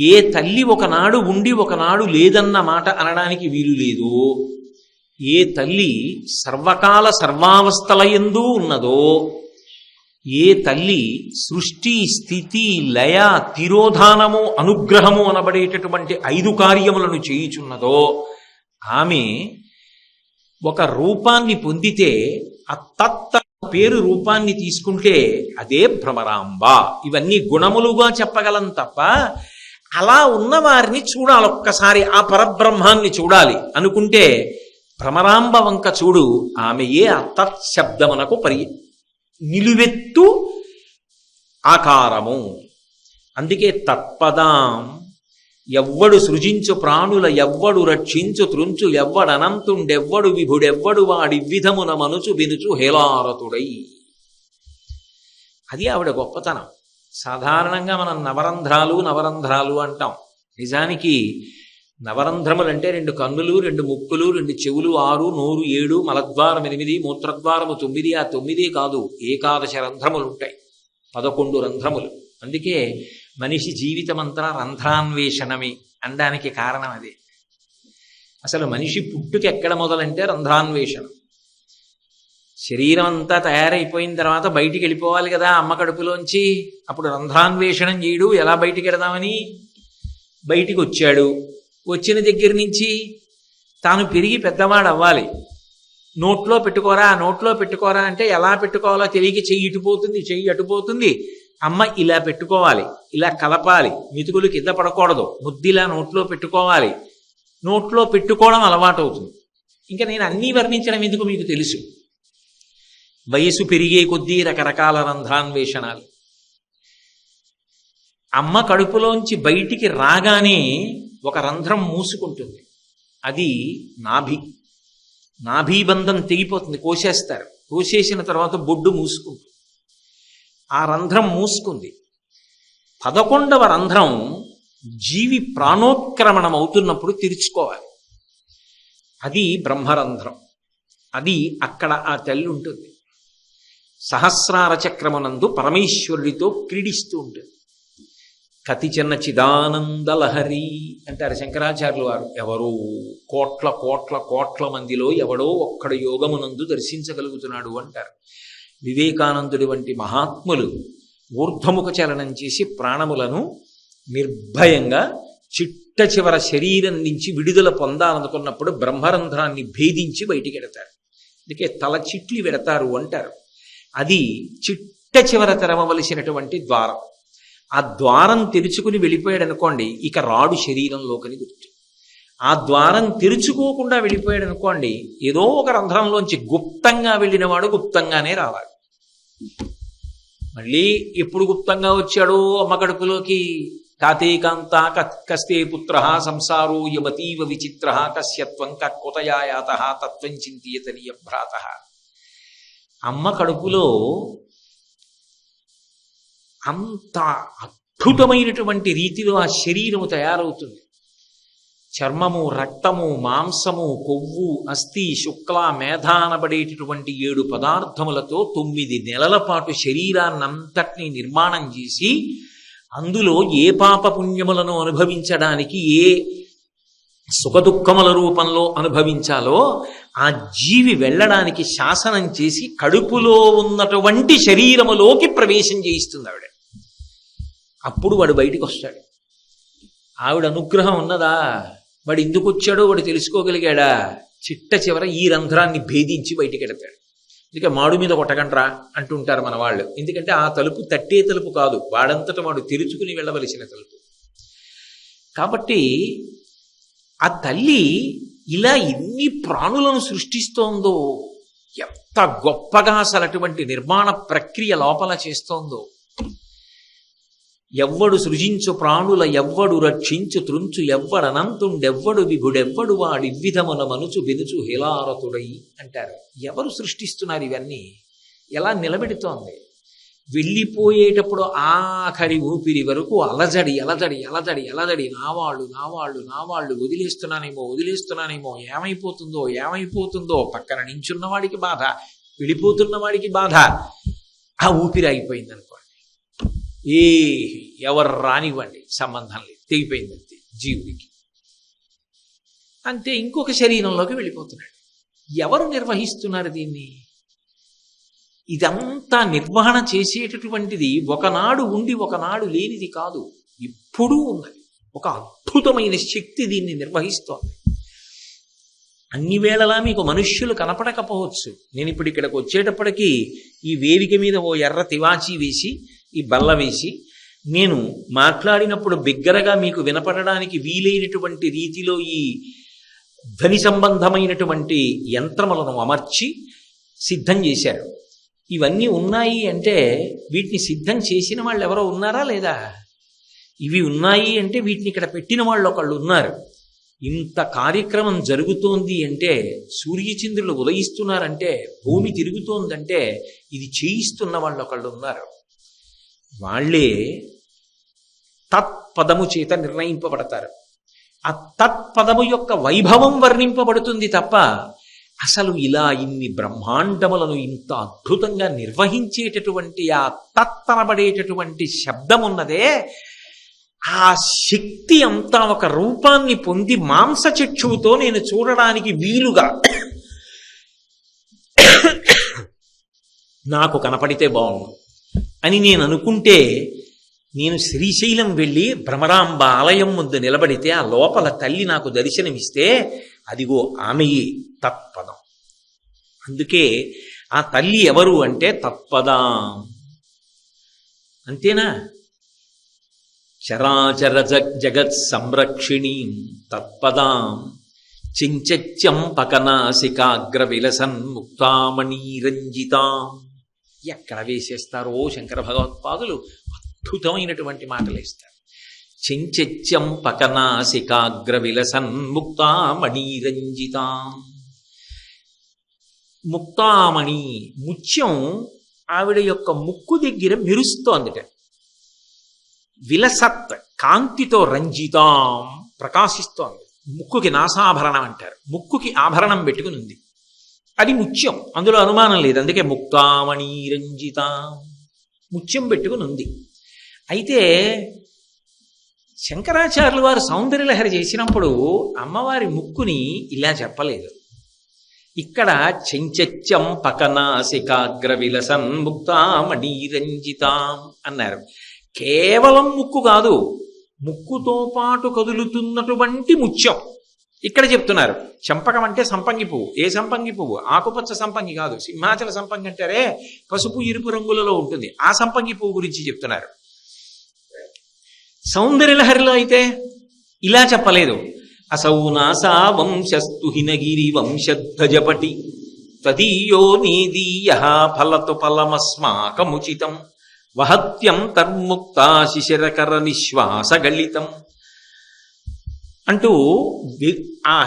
ఏ తల్లి ఒకనాడు ఉండి ఒకనాడు లేదన్న మాట అనడానికి వీలు లేదు, ఏ తల్లి సర్వకాల సర్వావస్థలయందు ఉన్నదో, ఏ తల్లి సృష్టి స్థితి లయ తిరోధానము అనుగ్రహము అనబడేటటువంటి 5 కార్యములను చేయుచున్నదో, ఆమె ఒక రూపాన్ని పొందితే ఆ తత్త పేరు రూపాన్ని తీసుకుంటే అదే భ్రమరాంబ. ఇవన్నీ గుణములుగా చెప్పగలం తప్ప అలా ఉన్నవారిని చూడాలి, ఒక్కసారి ఆ పరబ్రహ్మాన్ని చూడాలి అనుకుంటే భ్రమరాంబ వంక చూడు, ఆమెయే ఆ తత్శబ్దమునకు నిలువెత్తు ఆకారము. అందుకే తత్పదాం, ఎవ్వడు సృజించు ప్రాణుల ఎవ్వడు రక్షించు త్రుంచు ఎవ్వడనంతుండెవ్వడు విభుడెవ్వడు వాడివిధమున మనుచు వినుచు హేలారతుడై. అది ఆవిడ గొప్పతనం. సాధారణంగా మనం నవరంధ్రాలు అంటాం. నిజానికి నవరంధ్రములంటే 2 కన్నులు, 2 ముక్కులు, 2 చెవులు, 6, నోరు 7, మలద్వారం 8, మూత్రద్వారము 9. ఆ 9 కాదు, 11 రంధ్రములు ఉంటాయి, 11 రంధ్రములు. అందుకే మనిషి జీవితమంతా రంధ్రాన్వేషణమే అనడానికి కారణం అదే. అసలు మనిషి పుట్టుక ఎక్కడ మొదలంటే రంధ్రాన్వేషణ. శరీరం అంతా తయారైపోయిన తర్వాత బయటికి వెళ్ళిపోవాలి కదా అమ్మ కడుపులోంచి. అప్పుడు రంధ్రాన్వేషణం చేయడు, ఎలా బయటికి వెడదామని. బయటికి వచ్చాడు, వచ్చిన దగ్గర నుంచి తాను పెరిగి పెద్దవాడు అవ్వాలి. నోట్లో పెట్టుకోరా అంటే ఎలా పెట్టుకోవాలో తెలియక చెయ్యి ఇటుపోతుంది, చెయ్యి అటుపోతుంది. అమ్మ ఇలా పెట్టుకోవాలి, ఇలా కలపాలి, మితుకులు కింద పడకూడదు, ముద్దిలా నోట్లో పెట్టుకోవాలి. నోట్లో పెట్టుకోవడం అలవాటు అవుతుంది. ఇంకా నేను అన్నీ వర్ణించడం ఎందుకు, మీకు తెలుసు. వయసు పెరిగే కొద్దీ రకరకాల రంధ్రాన్వేషణాలు. అమ్మ కడుపులోంచి బయటికి రాగానే ఒక రంధ్రం మూసుకుంటుంది, అది నాభీబంధం తెగిపోతుంది, కోసేస్తారు. కోసేసిన తర్వాత బొడ్డు మూసుకుంటుంది. ఆ రంధ్రం మూసుకుంది. 11వ రంధ్రం జీవి ప్రాణోత్క్రమణం అవుతున్నప్పుడు తెరుచుకోవాలి. అది బ్రహ్మరంధ్రం. అది అక్కడ ఆ తల్లి ఉంటుంది. సహస్రార చక్రమునందు పరమేశ్వరుడితో క్రీడిస్తూ ఉంటుంది. కతిచన్న చిదానందలహరి అంటారు శంకరాచార్యులు వారు. ఎవరో కోట్ల కోట్ల కోట్ల మందిలో ఎవడో ఒక్కడు యోగమునందు దర్శించగలుగుతున్నాడు అంటారు. వివేకానందుడి వంటి మహాత్ములు ఊర్ధ్వముఖ చలనం చేసి ప్రాణములను నిర్భయంగా చిట్ట చివర శరీరం నుంచి విడుదల పొందాలనుకున్నప్పుడు బ్రహ్మరంధ్రాన్ని భేదించి బయటికి ఎడతారు. అందుకే తల చిట్లి వెడతారు అంటారు. అది చిట్ట చివర తెరవవలసినటువంటి ద్వారం. ఆ ద్వారం తెరుచుకుని వెళ్ళిపోయాడు అనుకోండి, ఇక రాడు శరీరంలోకని గుర్తు. ఆ ద్వారం తెరుచుకోకుండా వెళ్ళిపోయాడు అనుకోండి, ఏదో ఒక రంధ్రంలోంచి గుప్తంగా వెళ్ళినవాడు గుప్తంగానే రావాలి. మళ్ళీ ఎప్పుడు గుప్తంగా వచ్చాడో అమ్మ కడుపులోకి, కాతేకాంత కస్తే పుత్ర సంసారో యమతీవ విచిత్ర కస్యత్వం కక్కుతయాయాత తత్వం చింతయతనీయ భ్రాత. అమ్మ కడుపులో అంత అద్భుతమైనటువంటి రీతిలో ఆ శరీరము తయారవుతుంది. చర్మము, రక్తము, మాంసము, కొవ్వు, అస్థి, శుక్ల, మేధ అనబడేటటువంటి 7 పదార్థములతో 9 నెలల పాటు శరీరాన్నంతటినీ నిర్మాణం చేసి అందులో ఏ పాపపుణ్యములను అనుభవించడానికి, ఏ సుఖదుఖముల రూపంలో అనుభవించాలో ఆ జీవి వెళ్ళడానికి శాసనం చేసి కడుపులో ఉన్నటువంటి శరీరములోకి ప్రవేశం చేయిస్తుంది ఆవిడ. అప్పుడు వాడు బయటికి వస్తాడు. ఆవిడ అనుగ్రహం ఉన్నదా? వాడు ఎందుకు వచ్చాడో వాడు తెలుసుకోగలిగాడా? చిట్ట చివర ఈ రంధ్రాన్ని భేదించి బయటికి వెడతాడు. అందుకే మాడు మీద కొట్టకండ్రా అంటుంటారు మన వాళ్ళు. ఎందుకంటే ఆ తలుపు తట్టే తలుపు కాదు, వాడంతట వాడు తెరుచుకుని వెళ్ళవలసిన తలుపు. కాబట్టి ఆ తల్లి ఇలా ఎన్ని ప్రాణులను సృష్టిస్తోందో, ఎంత గొప్పగా అసలు అటువంటి నిర్మాణ ప్రక్రియ లోపల చేస్తోందో. ఎవ్వడు సృజించు ప్రాణుల ఎవ్వడు రక్షించు త్రుంచు ఎవ్వడనంతుండెవ్వడు విభుడెవ్వడు వాడివ్విధమున మనుచు బెనుచు హిలారతుడై అంటారు. ఎవరు సృష్టిస్తున్నారు ఇవన్నీ? ఎలా నిలబెడుతోంది? వెళ్ళిపోయేటప్పుడు ఆఖరి ఊపిరి వరకు అలజడి అలజడి అలజడి అలజడి. నావాళ్ళు నావాళ్ళు నావాళ్ళు, వదిలేస్తున్నానేమో, ఏమైపోతుందో. పక్కన నించున్న వాడికి బాధ, వెళ్ళిపోతున్న వాడికి బాధ. ఆ ఊపిరి అయిపోయింది అనుకోండి, ఎవరు రానివ్వండి, సంబంధం లేదు, తెగిపోయింది అంతే జీవుడికి. అంతే, ఇంకొక శరీరంలోకి వెళ్ళిపోతున్నాడు. ఎవరు నిర్వహిస్తున్నారు దీన్ని? ఇదంతా నిర్వహణ చేసేటటువంటిది ఒకనాడు ఉండి ఒకనాడు లేనిది కాదు, ఎప్పుడూ ఉన్నది. ఒక అద్భుతమైన శక్తి దీన్ని నిర్వహిస్తోంది. అన్ని వేళలా మీకు మనుష్యులు కనపడకపోవచ్చు. నేను ఇప్పుడు ఇక్కడికి వచ్చేటప్పటికీ ఈ వేదిక మీద ఓ ఎర్ర తివాచీ వేసి, ఈ బల్ల వేసి, నేను మాట్లాడినప్పుడు బిగ్గరగా మీకు వినపడడానికి వీలైనటువంటి రీతిలో ఈ ధ్వని సంబంధమైనటువంటి యంత్రములను అమర్చి సిద్ధం చేశారు. ఇవన్నీ ఉన్నాయి అంటే వీటిని సిద్ధం చేసిన వాళ్ళు ఎవరో ఉన్నారా లేదా? ఇవి ఉన్నాయి అంటే వీటిని ఇక్కడ పెట్టిన వాళ్ళు ఒకళ్ళు ఉన్నారు. ఇంత కార్యక్రమం జరుగుతోంది అంటే, సూర్యచంద్రులు ఉదయిస్తున్నారంటే, భూమి తిరుగుతోందంటే ఇది చేయిస్తున్న వాళ్ళు ఒకళ్ళు ఉన్నారు. వాళ్ళే తత్పదము చేత నిర్ణయింపబడతారు. ఆ తత్పదము యొక్క వైభవం వర్ణింపబడుతుంది తప్ప అసలు ఇలా ఇన్ని బ్రహ్మాండములను ఇంత అద్భుతంగా నిర్వహించేటటువంటి ఆ తత్తనబడేటటువంటి శబ్దం ఉన్నదే, ఆ శక్తి అంతా ఒక రూపాన్ని పొంది మాంసచక్షువుతో నేను చూడడానికి వీలుగా నాకు కనపడితే బాగుండు అని నేను అనుకుంటే, నేను శ్రీశైలం వెళ్ళి భ్రమరాంబ ఆలయం ముందు నిలబడితే ఆ లోపల తల్లి నాకు దర్శనమిస్తే అదిగో ఆమెయే తత్పదం. అందుకే ఆ తల్లి ఎవరు అంటే తత్పదాం. అంతేనా? చరాచర జగత్ సంరక్షిణీం తత్పదాం చించత్యం పకనాసికాగ్ర విలసన్ ముక్తామణీరంజితాం. ఎక్కడ వేసేస్తారో శంకర భగవత్పాదులు అద్భుతమైనటువంటి మాటలు ఇస్తారు. చించత్యం పకనాసికాగ్ర విలసన్ ముక్తామణీరంజితాం. ముక్తామణి, ముత్యం ఆవిడ యొక్క ముక్కు దగ్గర మెరుస్తోందిట. విలసత్, కాంతితో రంజితాం, ప్రకాశిస్తోంది. ముక్కుకి నాసాభరణం అంటారు, ముక్కుకి ఆభరణం పెట్టుకుని ఉంది, అది ముత్యం, అందులో అనుమానం లేదు. అందుకే ముక్తామణి రంజితాం, ముత్యం పెట్టుకుని ఉంది. అయితే శంకరాచార్యులు వారు సౌందర్యలహరి చేసినప్పుడు అమ్మవారి ముక్కుని ఇలా చెప్పలేదు. ఇక్కడ చెంచత్యం పకనాసికాగ్ర విలసన్ ముక్తామణి రంజితాం అన్నారు. కేవలం ముక్కు కాదు, ముక్కుతో పాటు కదులుతున్నటువంటి ముత్యం ఇక్కడ చెప్తున్నారు. చంపకం అంటే సంపంగి పువ్వు. ఏ సంపంగి పువ్వు? ఆకుపచ్చ సంపంగి కాదు, సింహాచల సంపంగి అంటారే, పసుపు ఎరుపు రంగులలో ఉంటుంది, ఆ సంపంగి పువ్వు గురించి చెప్తున్నారు. సౌందర్యలహరిలో అయితే ఇలా చెప్పలేదు. అసౌ నాసా వంశస్తు హినగిరి వంశధ్వజపటి తదీయో నీదీయ ఫలతు ఫలమస్మాకముచితం వహత్యం తర్ముక్తా శిశిరకర నిశ్వాసగళితం అంటూ ఆ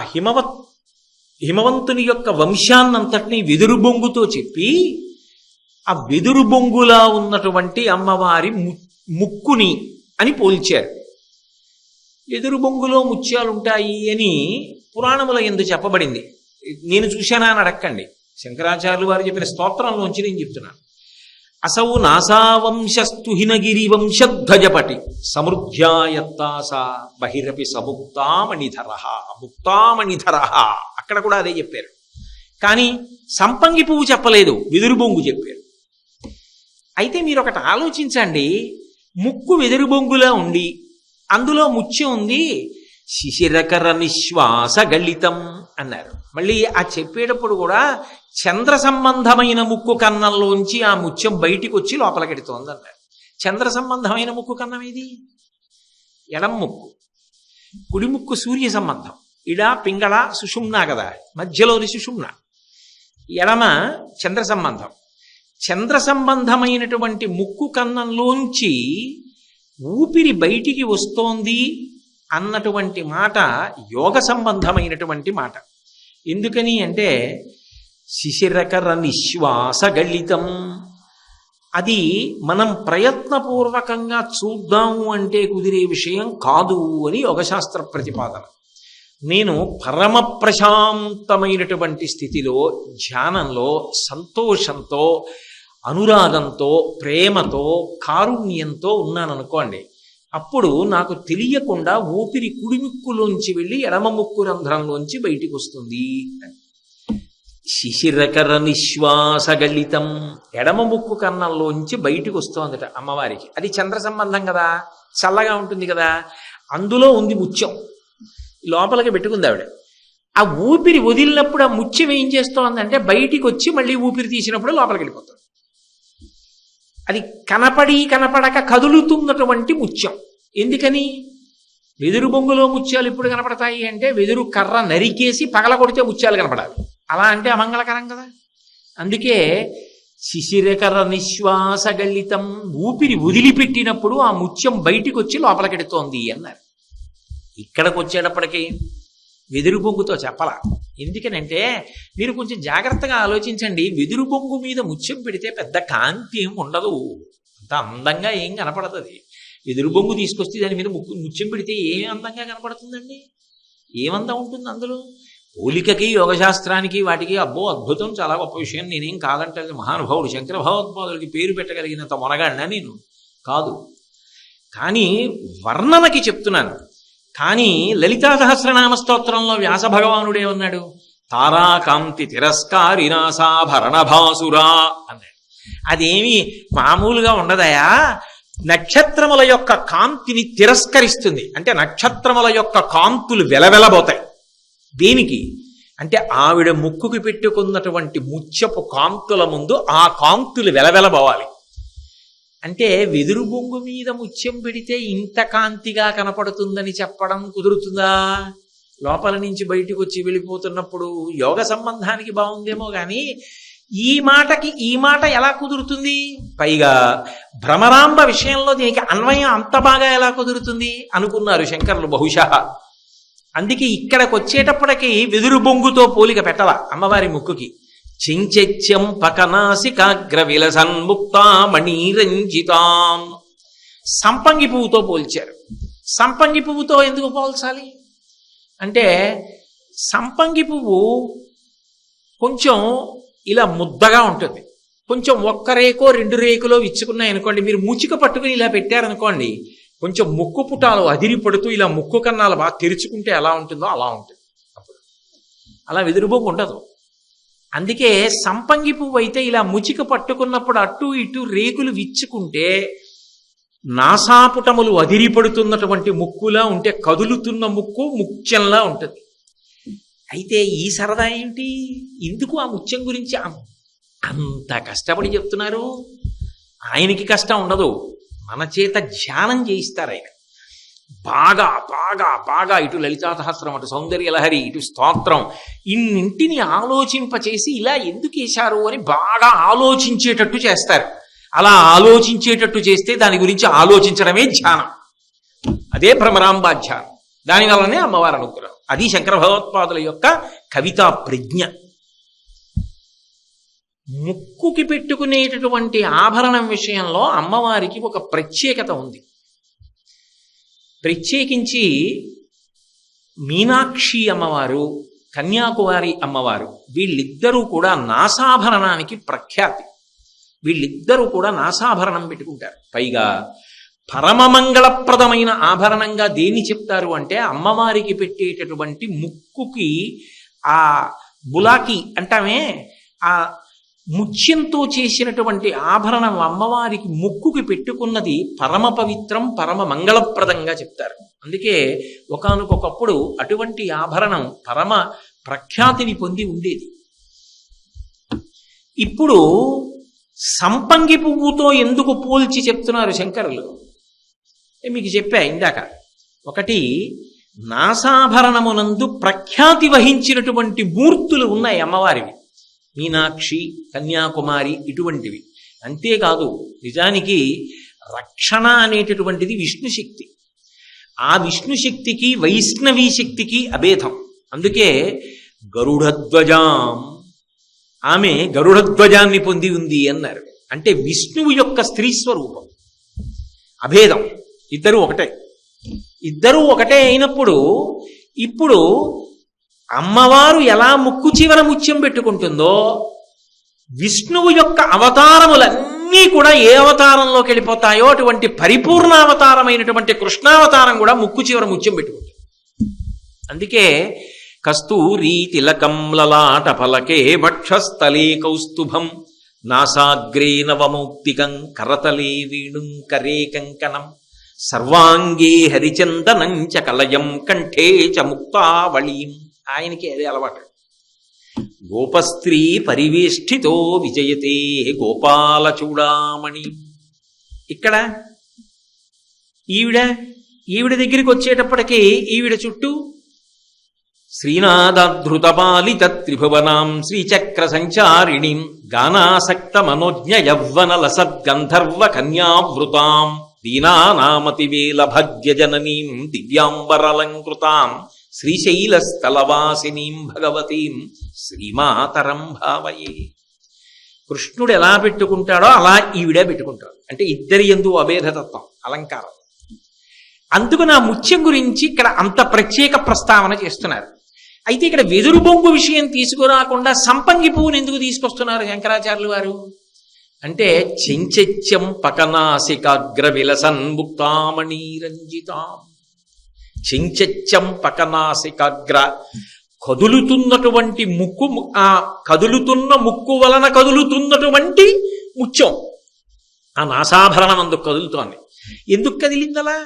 హిమవంతుని యొక్క వంశాన్నంతటినీ వెదురు బొంగుతో చెప్పి ఆ వెదురు బొంగులా ఉన్నటువంటి అమ్మవారి ముక్కుని అని పోల్చారు. వెదురు బొంగులో ముత్యాలుంటాయి అని పురాణముల యందు చెప్పబడింది. నేను చూశానా అని అడక్కండి, శంకరాచార్యులు వారు చెప్పిన స్తోత్రంలోంచి నేను చెప్తున్నాను. అసౌ నాసావంశస్తు హినగిరి వంశధ్వజపటి సమృద్ధ్యాయత్తాస బహిరపి సముక్తామణిధర ముక్తామణిధర, అక్కడ కూడా అదే చెప్పారు. కానీ సంపంగి పువ్వు చెప్పలేదు, వెదురు బొంగు చెప్పారు. అయితే మీరు ఒకటి ఆలోచించండి, ముక్కు వెదురు బొంగులా ఉండి అందులో ముత్యం ఉంది, శిశిరకర నిశ్వాస గళితం అన్నారు. మళ్ళీ ఆ చెప్పేటప్పుడు కూడా చంద్ర సంబంధమైన ముక్కు కన్నంలోంచి ఆ ముత్యం బయటికి వచ్చి లోపలికెడుతోంది అన్నారు. చంద్ర సంబంధమైన ముక్కు కన్నం ఏది? ఎడం ముక్కు. కుడి ముక్కు సూర్య సంబంధం, ఇడ పింగళ సుషుమ్న కదా, మధ్యలోని సుషుమ్న. ఎడమ చంద్ర సంబంధం. చంద్ర సంబంధమైనటువంటి ముక్కు కన్నంలోంచి ఊపిరి బయటికి వస్తోంది అన్నటువంటి మాట యోగ సంబంధమైనటువంటి మాట. ఎందుకని అంటే శిశిరకర నిశ్వాస గళితం, అది మనం ప్రయత్నపూర్వకంగా చూద్దాము అంటే కుదిరే విషయం కాదు అని యోగశాస్త్ర ప్రతిపాదన. నేను పరమ ప్రశాంతమైనటువంటి స్థితిలో, ధ్యానంలో, సంతోషంతో, అనురాగంతో, ప్రేమతో, కారుణ్యంతో ఉన్నాననుకోండి, అప్పుడు నాకు తెలియకుండా ఊపిరి కుడిముక్కులోంచి వెళ్ళి ఎడమ ముక్కు రంధ్రంలోంచి బయటికి వస్తుంది. శిశిరకర నిశ్వాస గళితం, ఎడమ ముక్కు కన్నంలోంచి బయటికి వస్తోందట అమ్మవారికి. అది చంద్ర సంబంధం కదా, చల్లగా ఉంటుంది కదా, అందులో ఉంది ముత్యం. లోపలికి పెట్టుకుంది ఆవిడ. ఆ ఊపిరి వదిలినప్పుడు ఆ ముత్యం ఏం చేస్తోందంటే బయటికి వచ్చి మళ్ళీ ఊపిరి తీసినప్పుడు లోపలికి వెళ్ళిపోతుంది. అది కనపడక కదులుతున్నటువంటి ముత్యం. ఎందుకని? వెదురు బొంగులో ముత్యాలు ఇప్పుడు కనపడతాయి అంటే వెదురు కర్ర నరికేసి పగల కొడితే ముత్యాలు కనపడాలి. అలా అంటే అమంగళకరం కదా. అందుకే శిశిరకర నిశ్వాస గళితం, ఊపిరి వదిలిపెట్టినప్పుడు ఆ ముత్యం బయటికి వచ్చి లోపలికెడుతోంది అన్నారు. ఇక్కడికి వచ్చేటప్పటికి వెదురు బొంగుతో చెప్పలా. ఎందుకనంటే మీరు కొంచెం జాగ్రత్తగా ఆలోచించండి. వెదురు బొంగు మీద ముత్యం పెడితే పెద్ద కాంతి ఏం ఉండదు, అంత అందంగా ఏం కనపడుతుంది. వెదురు బొంగు తీసుకొస్తే దాని మీద ముత్యం పెడితే ఏం అందంగా కనపడుతుందండి? ఏమందం ఉంటుంది అందులో? పోలికకి యోగశాస్త్రానికి వాటికి అబ్బో అద్భుతం, చాలా గొప్ప విషయం, నేనేం కాదంటే మహానుభావుడు శంకర భగవత్పాదులకి పేరు పెట్టగలిగినంత మొనగాడినా నేను కాదు. కానీ వర్ణనకి చెప్తున్నాను. కానీ లలితా సహస్రనామ స్తోత్రంలో వ్యాస భగవానుడే ఉన్నాడు, తారాకాంతి తిరస్కారినాసాభరణ భాసురా అన్నాడు. అదేమి మామూలుగా ఉండదయా, నక్షత్రముల యొక్క కాంతిని తిరస్కరిస్తుంది. అంటే నక్షత్రముల యొక్క కాంతులు వెలవెలబోతాయి. దేనికి అంటే ఆవిడ ముక్కుకి పెట్టుకున్నటువంటి ముత్యపు కాంతుల ముందు ఆ కాంతులు వెలవెలబోవాలి. అంటే వెదురు బొంగు మీద ముత్యం పెడితే ఇంత కాంతిగా కనపడుతుందని చెప్పడం కుదురుతుందా? లోపల నుంచి బయటికి వచ్చి వెళ్ళిపోతున్నప్పుడు యోగ సంబంధానికి బాగుందేమో కానీ ఈ మాటకి ఈ మాట ఎలా కుదురుతుంది? పైగా భ్రమరాంబ విషయంలో దీనికి అన్వయం అంత బాగా ఎలా కుదురుతుంది అనుకున్నారు శంకరులు బహుశా. అందుకే ఇక్కడికి వచ్చేటప్పటికి వెదురు బొంగుతో పోలిక పెట్టాల అమ్మవారి ముక్కుకి. చించెత్యం పకనాసికాగ్ర విలసన్ముక్తామణిరంజితాం, సంపంగి పువ్వుతో పోల్చారు. సంపంగి పువ్వుతో ఎందుకు పోల్చాలి అంటే సంపంగి పువ్వు కొంచెం ఇలా ముద్దగా ఉంటుంది. కొంచెం ఒక్క రేకో రెండు రేకులో విచ్చుకున్నాయి అనుకోండి, మీరు ముచిక పట్టుకుని ఇలా పెట్టారనుకోండి, కొంచెం ముక్కు పుటాలు అదిరి పడుతూ ఇలా ముక్కు కన్నాలు బాగా తెరుచుకుంటే ఎలా ఉంటుందో అలా ఉంటుంది. అప్పుడు అలా వెదురు బొంగు ఉండదు. అందుకే సంపంగి పువ్వు అయితే ఇలా ముచిక పట్టుకున్నప్పుడు అటు ఇటు రేకులు విచ్చుకుంటే నాసాపుటములు అదిరిపడుతున్నటువంటి ముక్కులా ఉంటే కదులుతున్న ముక్కు ముత్యంలా ఉంటుంది. అయితే ఈ సరదా ఏంటి? ఎందుకు ఆ ముత్యం గురించి అంత కష్టపడి చెప్తున్నారు? ఆయనకి కష్టం ఉండదు, మన చేత ధ్యానం చేయిస్తారు ఆయన. బాగా బాగా బాగా ఇటు లలితా సహస్రం, అటు సౌందర్య లహరి, ఇటు స్తోత్రం, ఇన్నింటిని ఆలోచింపచేసి ఇలా ఎందుకు వేశారు అని బాగా ఆలోచించేటట్టు చేస్తారు. అలా ఆలోచించేటట్టు చేస్తే దాని గురించి ఆలోచించడమే ధ్యానం. అదే భ్రమరాంబ ధ్యానం. దానివల్లనే అమ్మవారు అనుగ్రహం. అది శంకర భగవత్పాదుల యొక్క కవితా ప్రజ్ఞ. ముక్కుకి పెట్టుకునేటటువంటి ఆభరణం విషయంలో అమ్మవారికి ఒక ప్రత్యేకత ఉంది. ప్రత్యేకించి మీనాక్షి అమ్మవారు, కన్యాకుమారి అమ్మవారు వీళ్ళిద్దరూ కూడా నాసాభరణానికి ప్రఖ్యాతి. వీళ్ళిద్దరూ కూడా నాసాభరణం పెట్టుకుంటారు. పైగా పరమమంగళప్రదమైన ఆభరణంగా దేన్ని చెప్తారు అంటే అమ్మవారికి పెట్టేటటువంటి ముక్కుకి ఆ బులాకి అంటామే, ఆ ముత్యంతో చేసినటువంటి ఆభరణం అమ్మవారికి ముక్కుకి పెట్టుకున్నది పరమ పవిత్రం, పరమ మంగళప్రదంగా చెప్తారు. అందుకే ఒకానొకప్పుడు అటువంటి ఆభరణం పరమ ప్రఖ్యాతిని పొంది ఉండేది. ఇప్పుడు సంపంగి పువ్వుతో ఎందుకు పోల్చి చెప్తున్నారు శంకరులు? మీకు చెప్పా ఇందాక. ఒకటి, నాసాభరణమునందు ప్రఖ్యాతి వహించినటువంటి మూర్తులు ఉన్నాయి అమ్మవారివి, మీనాక్షి, కన్యాకుమారి ఇటువంటివి. అంతేకాదు, నిజానికి రక్షణ అనేటటువంటిది విష్ణుశక్తి. ఆ విష్ణుశక్తికి వైష్ణవీ శక్తికి అభేదం. అందుకే గరుడధ్వజాం, ఆమె గరుడధ్వజాన్ని పొంది ఉంది అన్నారు. అంటే విష్ణువు యొక్క స్త్రీ స్వరూపం. అభేదం, ఇద్దరూ ఒకటే. ఇద్దరూ ఒకటే అయినప్పుడు ఇప్పుడు అమ్మవారు ఎలా ముక్కు చివర ముత్యం పెట్టుకుంటుందో విష్ణువు యొక్క అవతారములన్నీ కూడా ఏ అవతారంలోకి వెళ్ళిపోతాయో అటువంటి పరిపూర్ణ అవతారమైనటువంటి కృష్ణావతారం కూడా ముక్కు చివర ముత్యం పెట్టుకుంటుంది. అందుకే కస్తూరీ తిలకం లలాట ఫలకే వక్షస్థలే కౌస్తుభం నాసాగ్రే నవమౌక్తికం కరతలే వీణుం కరే కంకణం సర్వాంగే హరిచందనం చ కలయం కంఠే చ ముక్తావళీం. ఆయనకి అదే అలవాటు. గోపస్త్రీ పరివేష్టితో విజయతే గోపాల చూడామణి. ఇక్కడ ఈవిడ దగ్గరికి వచ్చేటప్పటికీ ఈవిడ చుట్టూ శ్రీనాథధృతపాలిత త్రిభువనాం శ్రీచక్ర సంచారిణీం గానాసక్త మనోజ్ఞ యవ్వన లసద్గంధర్వ కన్యావృతాం దీనానామతివేల భాగ్యజననీం దివ్యాంబరలంకృతాం శ్రీశైలస్థలవాసినీం భగవతీం శ్రీమాతరం భావయే. కృష్ణుడు ఎలా పెట్టుకుంటాడో అలా ఈవిడే పెట్టుకుంటాడు. అంటే ఇద్దరి యందు అభేదతత్వం, అలంకారం. అందుకు నా ముత్యం గురించి ఇక్కడ అంత ప్రత్యేక ప్రస్తావన చేస్తున్నారు. అయితే ఇక్కడ వెదురు బొంగు విషయం తీసుకురాకుండా సంపంగి పువ్వుని ఎందుకు తీసుకొస్తున్నారు శంకరాచార్యులు వారు అంటే, చెంచెత్యం పకనాసికాగ్ర విలసన్ ముక్తామణి రంజితాం. చెంచెత్యం పకనాసికాగ్ర, కదులుతున్నటువంటి ముక్కు, ఆ కదులుతున్న ముక్కు వలన కదులుతున్నటువంటి ముత్యం ఆ నాసాభరణం అందుకు కదులుతోంది. ఎందుకు కదిలిందలా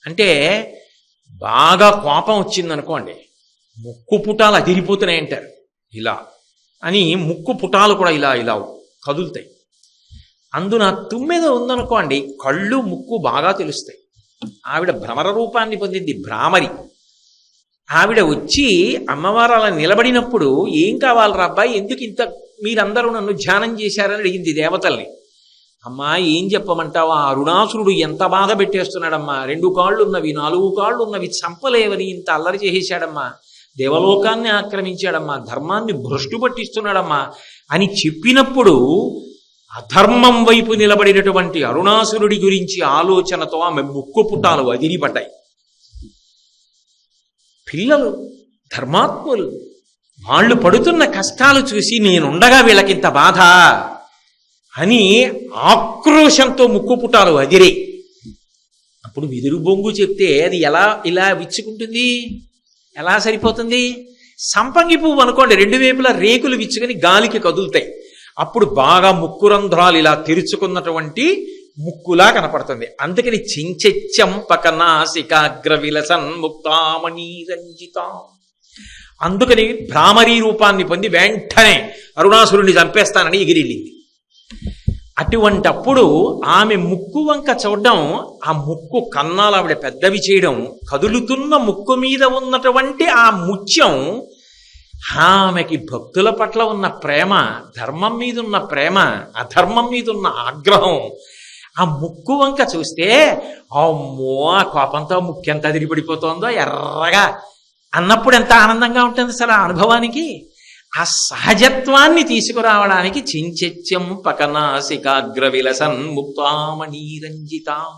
అంటే, బాగా కోపం వచ్చిందనుకోండి, ముక్కు పుటాలు అదిరిపోతున్నాయంటారు. ఇలా అని ముక్కు పుటాలు కూడా ఇలా ఇలా కదులుతాయి. అందున తుమ్మెద ఉందనుకోండి, కళ్ళు ముక్కు బాగా తెలుస్తాయి. ఆవిడ భ్రమర రూపాన్ని పొందింది, భ్రామరి. ఆవిడ వచ్చి అమ్మవారు అలా నిలబడినప్పుడు, ఏం కావాలరా అబ్బాయి, ఎందుకు ఇంత మీరందరూ నన్ను ధ్యానం చేశారని అడిగింది దేవతల్ని. అమ్మా ఏం చెప్పమంటావా, అరుణాసురుడు ఎంత బాధ పెట్టేస్తున్నాడమ్మా, 2 కాళ్ళు ఉన్నవి 4 కాళ్ళు ఉన్నవి చంపలేవని ఇంత అల్లరి చేసేశాడమ్మా, దేవలోకాన్ని ఆక్రమించాడమ్మా, ధర్మాన్ని భ్రష్టు పట్టిస్తున్నాడమ్మా అని చెప్పినప్పుడు అధర్మం వైపు నిలబడినటువంటి అరుణాసురుడి గురించి ఆలోచనతో ఆమె ముక్కు పుటాలు అదిరిపడ్డాయి. పిల్లలు ధర్మాత్ములు, వాళ్ళు పడుతున్న కష్టాలు చూసి నేనుండగా వీళ్ళకింత బాధ అని ఆక్రోశంతో ముక్కు పుటాలు అదిరే. అప్పుడు వెదురు బొంగు చెప్తే అది ఎలా ఇలా విచ్చుకుంటుంది, ఎలా సరిపోతుంది? సంపంగి పువ్వు అనుకోండి, 2 వైపులా రేకులు విచ్చుకొని గాలికి కదులుతాయి. అప్పుడు బాగా ముక్కు రంధ్రాలు ఇలా తెరుచుకున్నటువంటి ముక్కులా కనపడుతుంది. అందుకని చించెచ్చం పకనాసికాగ్ర విలసన్ ముక్తామణి రంజితాం. అందుకని భ్రామరీ రూపాన్ని పొంది వెంటనే అరుణాసురుణ్ణి చంపేస్తానని ఎగిరిల్లింది. అటువంటప్పుడు ఆమె ముక్కు వంక చూడడం, ఆ ముక్కు కన్నాలు ఆవిడ పెద్దవి చేయడం, కదులుతున్న ముక్కు మీద ఉన్నటువంటి ఆ ముత్యం ఆమెకి భక్తుల పట్ల ఉన్న ప్రేమ, ధర్మం మీద ఉన్న ప్రేమ, అధర్మం మీద ఉన్న ఆగ్రహం. ఆ ముక్కు వంక చూస్తే అమ్మో, ఆ కోపంతో ముక్కు ఎంత అదిరిపడిపోతుందో ఎర్రగా అన్నప్పుడు ఎంత ఆనందంగా ఉంటుంది అసలు ఆ అనుభవానికి. ఆ సహజత్వాన్ని తీసుకురావడానికి చించెత్యం పకనాసికాగ్ర విలసన్ ముక్తామణీరంజితాం.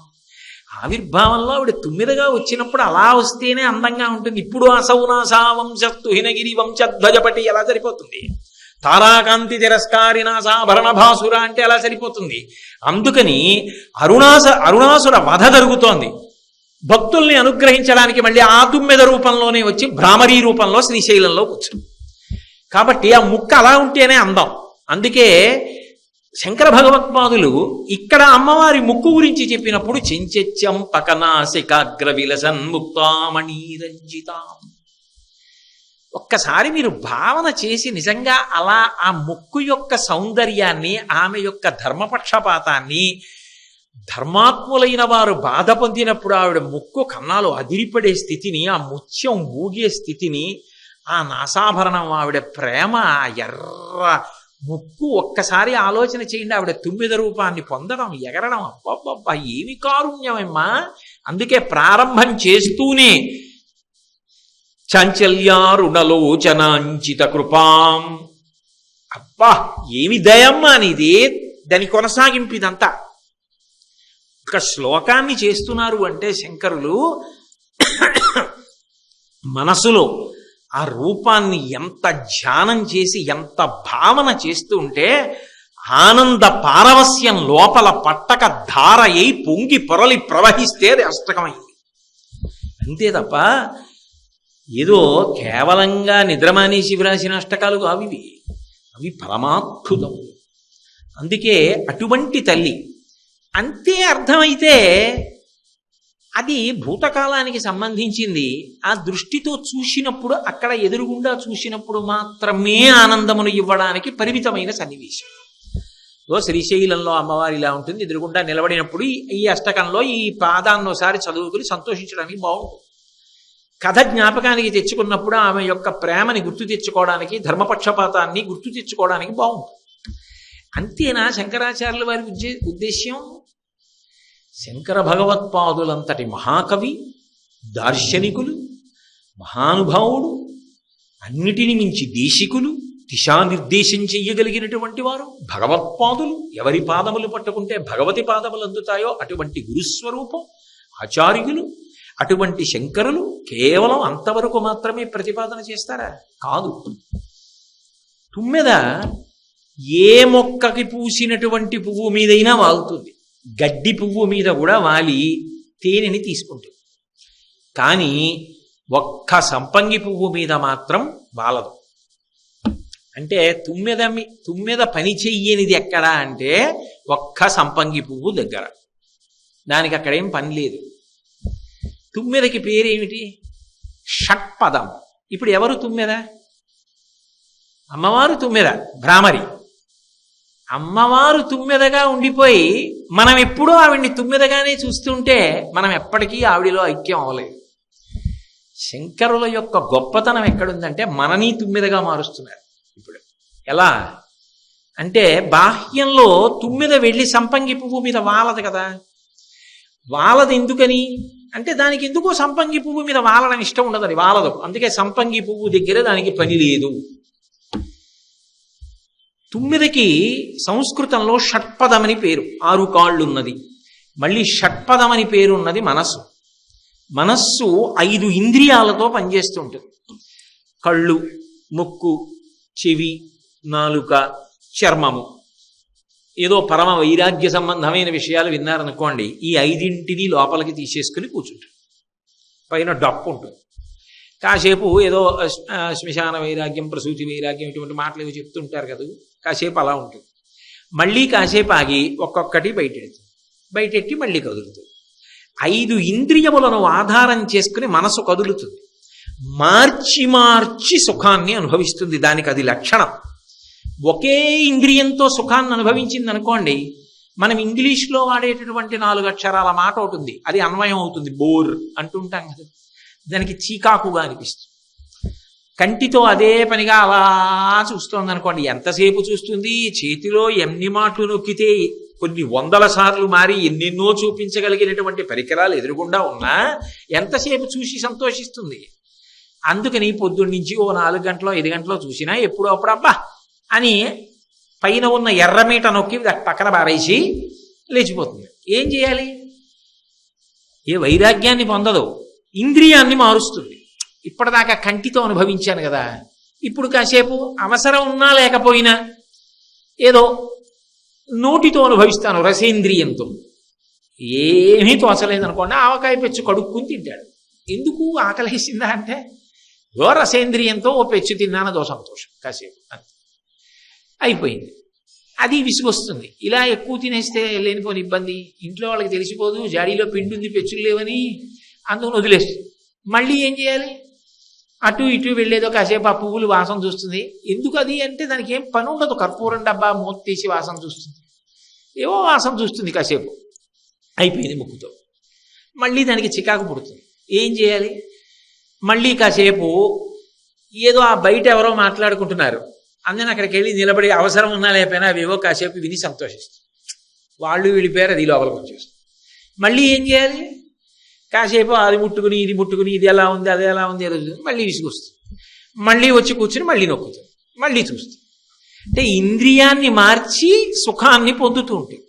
ఆవిర్భావంలో ఆవిడ తుమ్మిదగా వచ్చినప్పుడు అలా వస్తేనే అందంగా ఉంటుంది. ఇప్పుడు అసౌనాసా వంశస్తు హినగిరి వంశధ్వజపటి ఎలా సరిపోతుంది? తారాకాంతి తిరస్కారినాసాభరణ భాసుర అంటే ఎలా సరిపోతుంది? అందుకని అరుణాసుర వధ జరుగుతోంది. భక్తుల్ని అనుగ్రహించడానికి మళ్ళీ ఆ తుమ్మెద రూపంలోనే వచ్చి భ్రామరీ రూపంలో శ్రీశైలంలో కూర్చుంది. కాబట్టి ఆ ముక్క అలా ఉంటేనే అందం. అందుకే శంకర భగవత్పాదులు ఇక్కడ అమ్మవారి ముక్కు గురించి చెప్పినప్పుడు చించెత్యం పకనాసికాగ్ర విలసన్ ముక్తామణీరంజితాం. ఒక్కసారి మీరు భావన చేసి నిజంగా అలా ఆ ముక్కు యొక్క సౌందర్యాన్ని, ఆమె యొక్క ధర్మపక్షపాతాన్ని, ధర్మాత్ములైన వారు బాధ పొందినప్పుడు ఆవిడ ముక్కు కన్నాలు అదిరిపడే స్థితిని, ఆ ముత్యం ఊగే స్థితిని, ఆ నాసాభరణం, ఆవిడ ప్రేమ, ఆ ఎర్ర ముక్కు ఒక్కసారి ఆలోచన చేయండి. ఆవిడ తుమ్మిద రూపాన్ని పొందడం, ఎగరడం, అబ్బబ్బబ్బా ఏమి కారుణ్యమమ్మా. అందుకే ప్రారంభం చేస్తూనే చాంచల్యారుణలోచనాంచిత కృపాం, అబ్బా ఏమి దయమ్మా నీది. దాని కొనసాగింపు ఇదంతా. ఒక శ్లోకాన్ని చేస్తున్నారు అంటే శంకరులు మనసులో ఆ రూపాన్ని ఎంత ధ్యానం చేసి, ఎంత భావన చేస్తూ ఉంటే ఆనంద పారవస్యం లోపల పట్టక ధార అయి పొంగి పొరలి ప్రవహిస్తే అది అష్టకమైంది. అంతే తప్ప ఏదో కేవలంగా నిద్రమానేసి వ్రాసిన అష్టకాలు కావివి, అవి పరమాద్భుతం. అందుకే అటువంటి తల్లి అంతే అర్థమైతే అది భూతకాలానికి సంబంధించింది. ఆ దృష్టితో చూసినప్పుడు, అక్కడ ఎదురుగుండా చూసినప్పుడు మాత్రమే ఆనందమును ఇవ్వడానికి పరిమితమైన సన్నివేశం. శ్రీశైలంలో అమ్మవారి ఇలా ఉంటుంది, ఎదురుగుండా నిలబడినప్పుడు ఈ అష్టకంలో ఈ పాదాన్నోసారి చదువుకుని సంతోషించడానికి బాగుంటుంది. కథ జ్ఞాపకానికి తెచ్చుకున్నప్పుడు ఆమె యొక్క ప్రేమని గుర్తు తెచ్చుకోవడానికి, ధర్మపక్షపాతాన్ని గుర్తు తెచ్చుకోవడానికి బాగుంటుంది. అంతేనా శంకరాచార్యుల వారి ఉద్దేశ్యం? శంకర భగవత్పాదులంతటి మహాకవి, దార్శనికులు, మహానుభావుడు, అన్నిటిని మించి దేశికులు, దిశానిర్దేశం చెయ్యగలిగినటువంటి వారు భగవత్పాదులు. ఎవరి పాదములు పట్టుకుంటే భగవతి పాదములు అందుతాయో అటువంటి గురుస్వరూపం ఆచార్యులు. అటువంటి శంకరులు కేవలం అంతవరకు మాత్రమే ప్రతిపాదన చేస్తారా? కాదు. తుమ్మెద ఏ మొక్కకి పూసినటువంటి పువ్వు మీదైనా వాలుతుంది, గడ్డి పువ్వు మీద కూడా వాలి తేనెని తీసుకుంటుంది. కానీ ఒక్క సంపంగి పువ్వు మీద మాత్రం వాలదు. అంటే తుమ్మెద పని చెయ్యనిది ఎక్కడా అంటే ఒక్క సంపంగి పువ్వు దగ్గర. దానికి అక్కడేం పని లేదు. తుమ్మెదకి పేరేమిటి? షట్పదం. ఇప్పుడు ఎవరు తుమ్మెద? అమ్మవారు తుమ్మెద, భ్రామరి. అమ్మవారు తుమ్మెదగా ఉండిపోయి మనం ఎప్పుడూ ఆవిడ్ని తుమ్మెదగానే చూస్తుంటే మనం ఎప్పటికీ ఆవిడిలో ఐక్యం అవ్వలేదు. శంకరుల యొక్క గొప్పతనం ఎక్కడుందంటే మనని తుమ్మెదగా మారుస్తున్నారు. ఇప్పుడు ఎలా అంటే బాహ్యంలో తుమ్మెద వెళ్ళి సంపంగి పువ్వు మీద వాలదు కదా. వాలదు ఎందుకని అంటే దానికి ఎందుకో సంపంగి పువ్వు మీద వాలడం ఇష్టం ఉండదు, అది వాలదు. అందుకే సంపంగి పువ్వు దగ్గర దానికి పని లేదు. తుమ్మెదకి సంస్కృతంలో షట్పదమని పేరు, 6 కాళ్ళు ఉన్నది. మళ్ళీ షట్పదమని పేరు ఉన్నది మనస్సు. మనస్సు 5 ఇంద్రియాలతో పనిచేస్తుంటుంది. కళ్ళు, ముక్కు, చెవి, నాలుక, చర్మము. ఏదో పరమ వైరాగ్య సంబంధమైన విషయాలు విన్నారనుకోండి, ఈ 5 లోపలికి తీసేసుకుని కూర్చుంటారు. పైన డప్పు ఉంటుంది. కాసేపు ఏదో శ్మశాన వైరాగ్యం, ప్రసూతి వైరాగ్యం ఇటువంటి మాటలు ఏవో చెప్తుంటారు కదా, కాసేపు అలా ఉంటుంది. మళ్ళీ కాసేపు ఆగి ఒక్కొక్కటి బయటెట్టి మళ్ళీ కదులుతుంది. 5 ఇంద్రియములను ఆధారం చేసుకుని మనసు కదులుతుంది. మార్చి మార్చి సుఖాన్ని అనుభవిస్తుంది. దానికి అది లక్షణం. ఒకే ఇంద్రియంతో సుఖాన్ని అనుభవించింది అనుకోండి, మనం ఇంగ్లీష్లో వాడేటటువంటి 4 అక్షరాల మాట ఉంటుంది, అది అన్వయం అవుతుంది. బోర్ అంటుంటాం కదా, దానికి చీకాకుగా అనిపిస్తుంది. కంటితో అదే పనిగా అలా చూస్తోంది అనుకోండి, ఎంతసేపు చూస్తుంది? చేతిలో ఎన్ని మాటలు నొక్కితే కొన్ని 100 సార్లు మారి ఎన్నెన్నో చూపించగలిగినటువంటి పరికరాలు ఎదురుగుండా ఉన్నా ఎంతసేపు చూసి సంతోషిస్తుంది? అందుకని పొద్దున్నుంచి ఓ 4 గంటలో 5 గంటలో చూసినా ఎప్పుడో అప్పుడు అబ్బా అని పైన ఉన్న ఎర్రమీట నొక్కి పక్కన పారేసి లేచిపోతుంది. ఏం చేయాలి? ఏ వైరాగ్యాన్ని పొందదు, ఇంద్రియాన్ని మారుస్తుంది. ఇప్పటిదాకా కంటితో అనుభవించాను కదా, ఇప్పుడు కాసేపు అవసరం ఉన్నా లేకపోయినా ఏదో నోటితో అనుభవిస్తాను రసేంద్రియంతో. ఏమీ తోచలేదనుకోండి, ఆవకాయ పెచ్చు కడుక్కుని తింటాడు. ఎందుకు ఆకలేసిందా అంటే ఓ రసేంద్రియంతో ఓ పెచ్చు తిన్నాను దో సంతోషం, కాసేపు అయిపోయింది. అది విసుగొస్తుంది. ఇలా ఎక్కువ తినేస్తే లేనిపోని ఇబ్బంది, ఇంట్లో వాళ్ళకి తెలిసిపోదు జాడీలో పిండి ఉంది పెచ్చులు లేవని, అందుకని వదిలేస్తుంది. మళ్ళీ ఏం చేయాలి? అటు ఇటు వెళ్ళేదో కాసేపు ఆ పువ్వులు వాసన చూస్తుంది. ఎందుకు అది అంటే దానికి ఏం పని ఉండదు, కర్పూరం డబ్బా మూత తీసి వాసన చూస్తుంది, ఏవో వాసన చూస్తుంది కాసేపు, అయిపోయింది ముక్కుతో. మళ్ళీ దానికి చికాకు పుడుతుంది. ఏం చేయాలి? మళ్ళీ కాసేపు ఏదో ఆ బయట ఎవరో మాట్లాడుకుంటున్నారు, అందుకని అక్కడికి వెళ్ళి నిలబడి అవసరం ఉన్నా లేకపోయినా అవేవో కాసేపు విని సంతోషిస్తుంది. వాళ్ళు వెళ్ళిపోయారు, అది లోపలికి వచ్చేస్తుంది. మళ్ళీ ఏం చేయాలి? కాసేపు అది ముట్టుకుని ఇది ముట్టుకుని ఇది ఎలా ఉంది అది ఎలా ఉంది ఏదో మళ్ళీ విసుగొస్తుంది. మళ్ళీ వచ్చి కూర్చుని మళ్ళీ నొక్కుతుంది, మళ్ళీ చూస్తుంది. అంటే ఇంద్రియాన్ని మార్చి సుఖాన్ని పొందుతూ ఉంటుంది.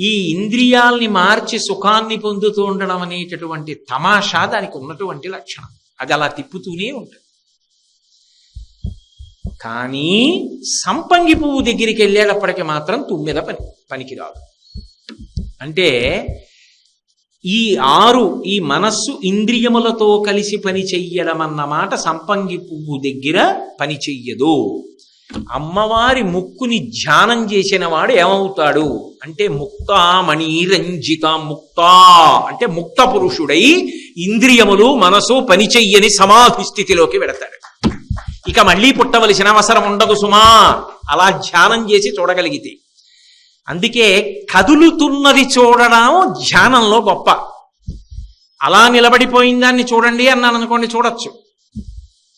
ఈ ఇంద్రియాల్ని మార్చి సుఖాన్ని పొందుతూ ఉండడం అనేటటువంటి తమాషా దానికి ఉన్నటువంటి లక్షణం. అది అలా తిప్పుతూనే ఉంటుంది. కానీ సంపంగి పువ్వు దగ్గరికి వెళ్ళేటప్పటికి మాత్రం తుమ్మెద పనికిరాదు. అంటే ఈ మనస్సు ఇంద్రియములతో కలిసి పని చెయ్యడం అన్నమాట సంపంగి పువ్వు దగ్గర పని చెయ్యదు. అమ్మవారి ముక్కుని ధ్యానం చేసిన వాడు ఏమవుతాడు అంటే ముక్తామణిరంజిత, ముక్త అంటే ముక్త పురుషుడై ఇంద్రియములు మనసు పని చెయ్యని సమాధి స్థితిలోకి వెడతాడు. ఇక మళ్ళీ పుట్టవలసిన అవసరం ఉండదు సుమా, అలా ధ్యానం చేసి చూడగలిగితే. అందుకే కదులుతున్నది చూడడం ధ్యానంలో గొప్ప. అలా నిలబడిపోయిన దాన్ని చూడండి అన్నాను అనుకోండి, చూడొచ్చు.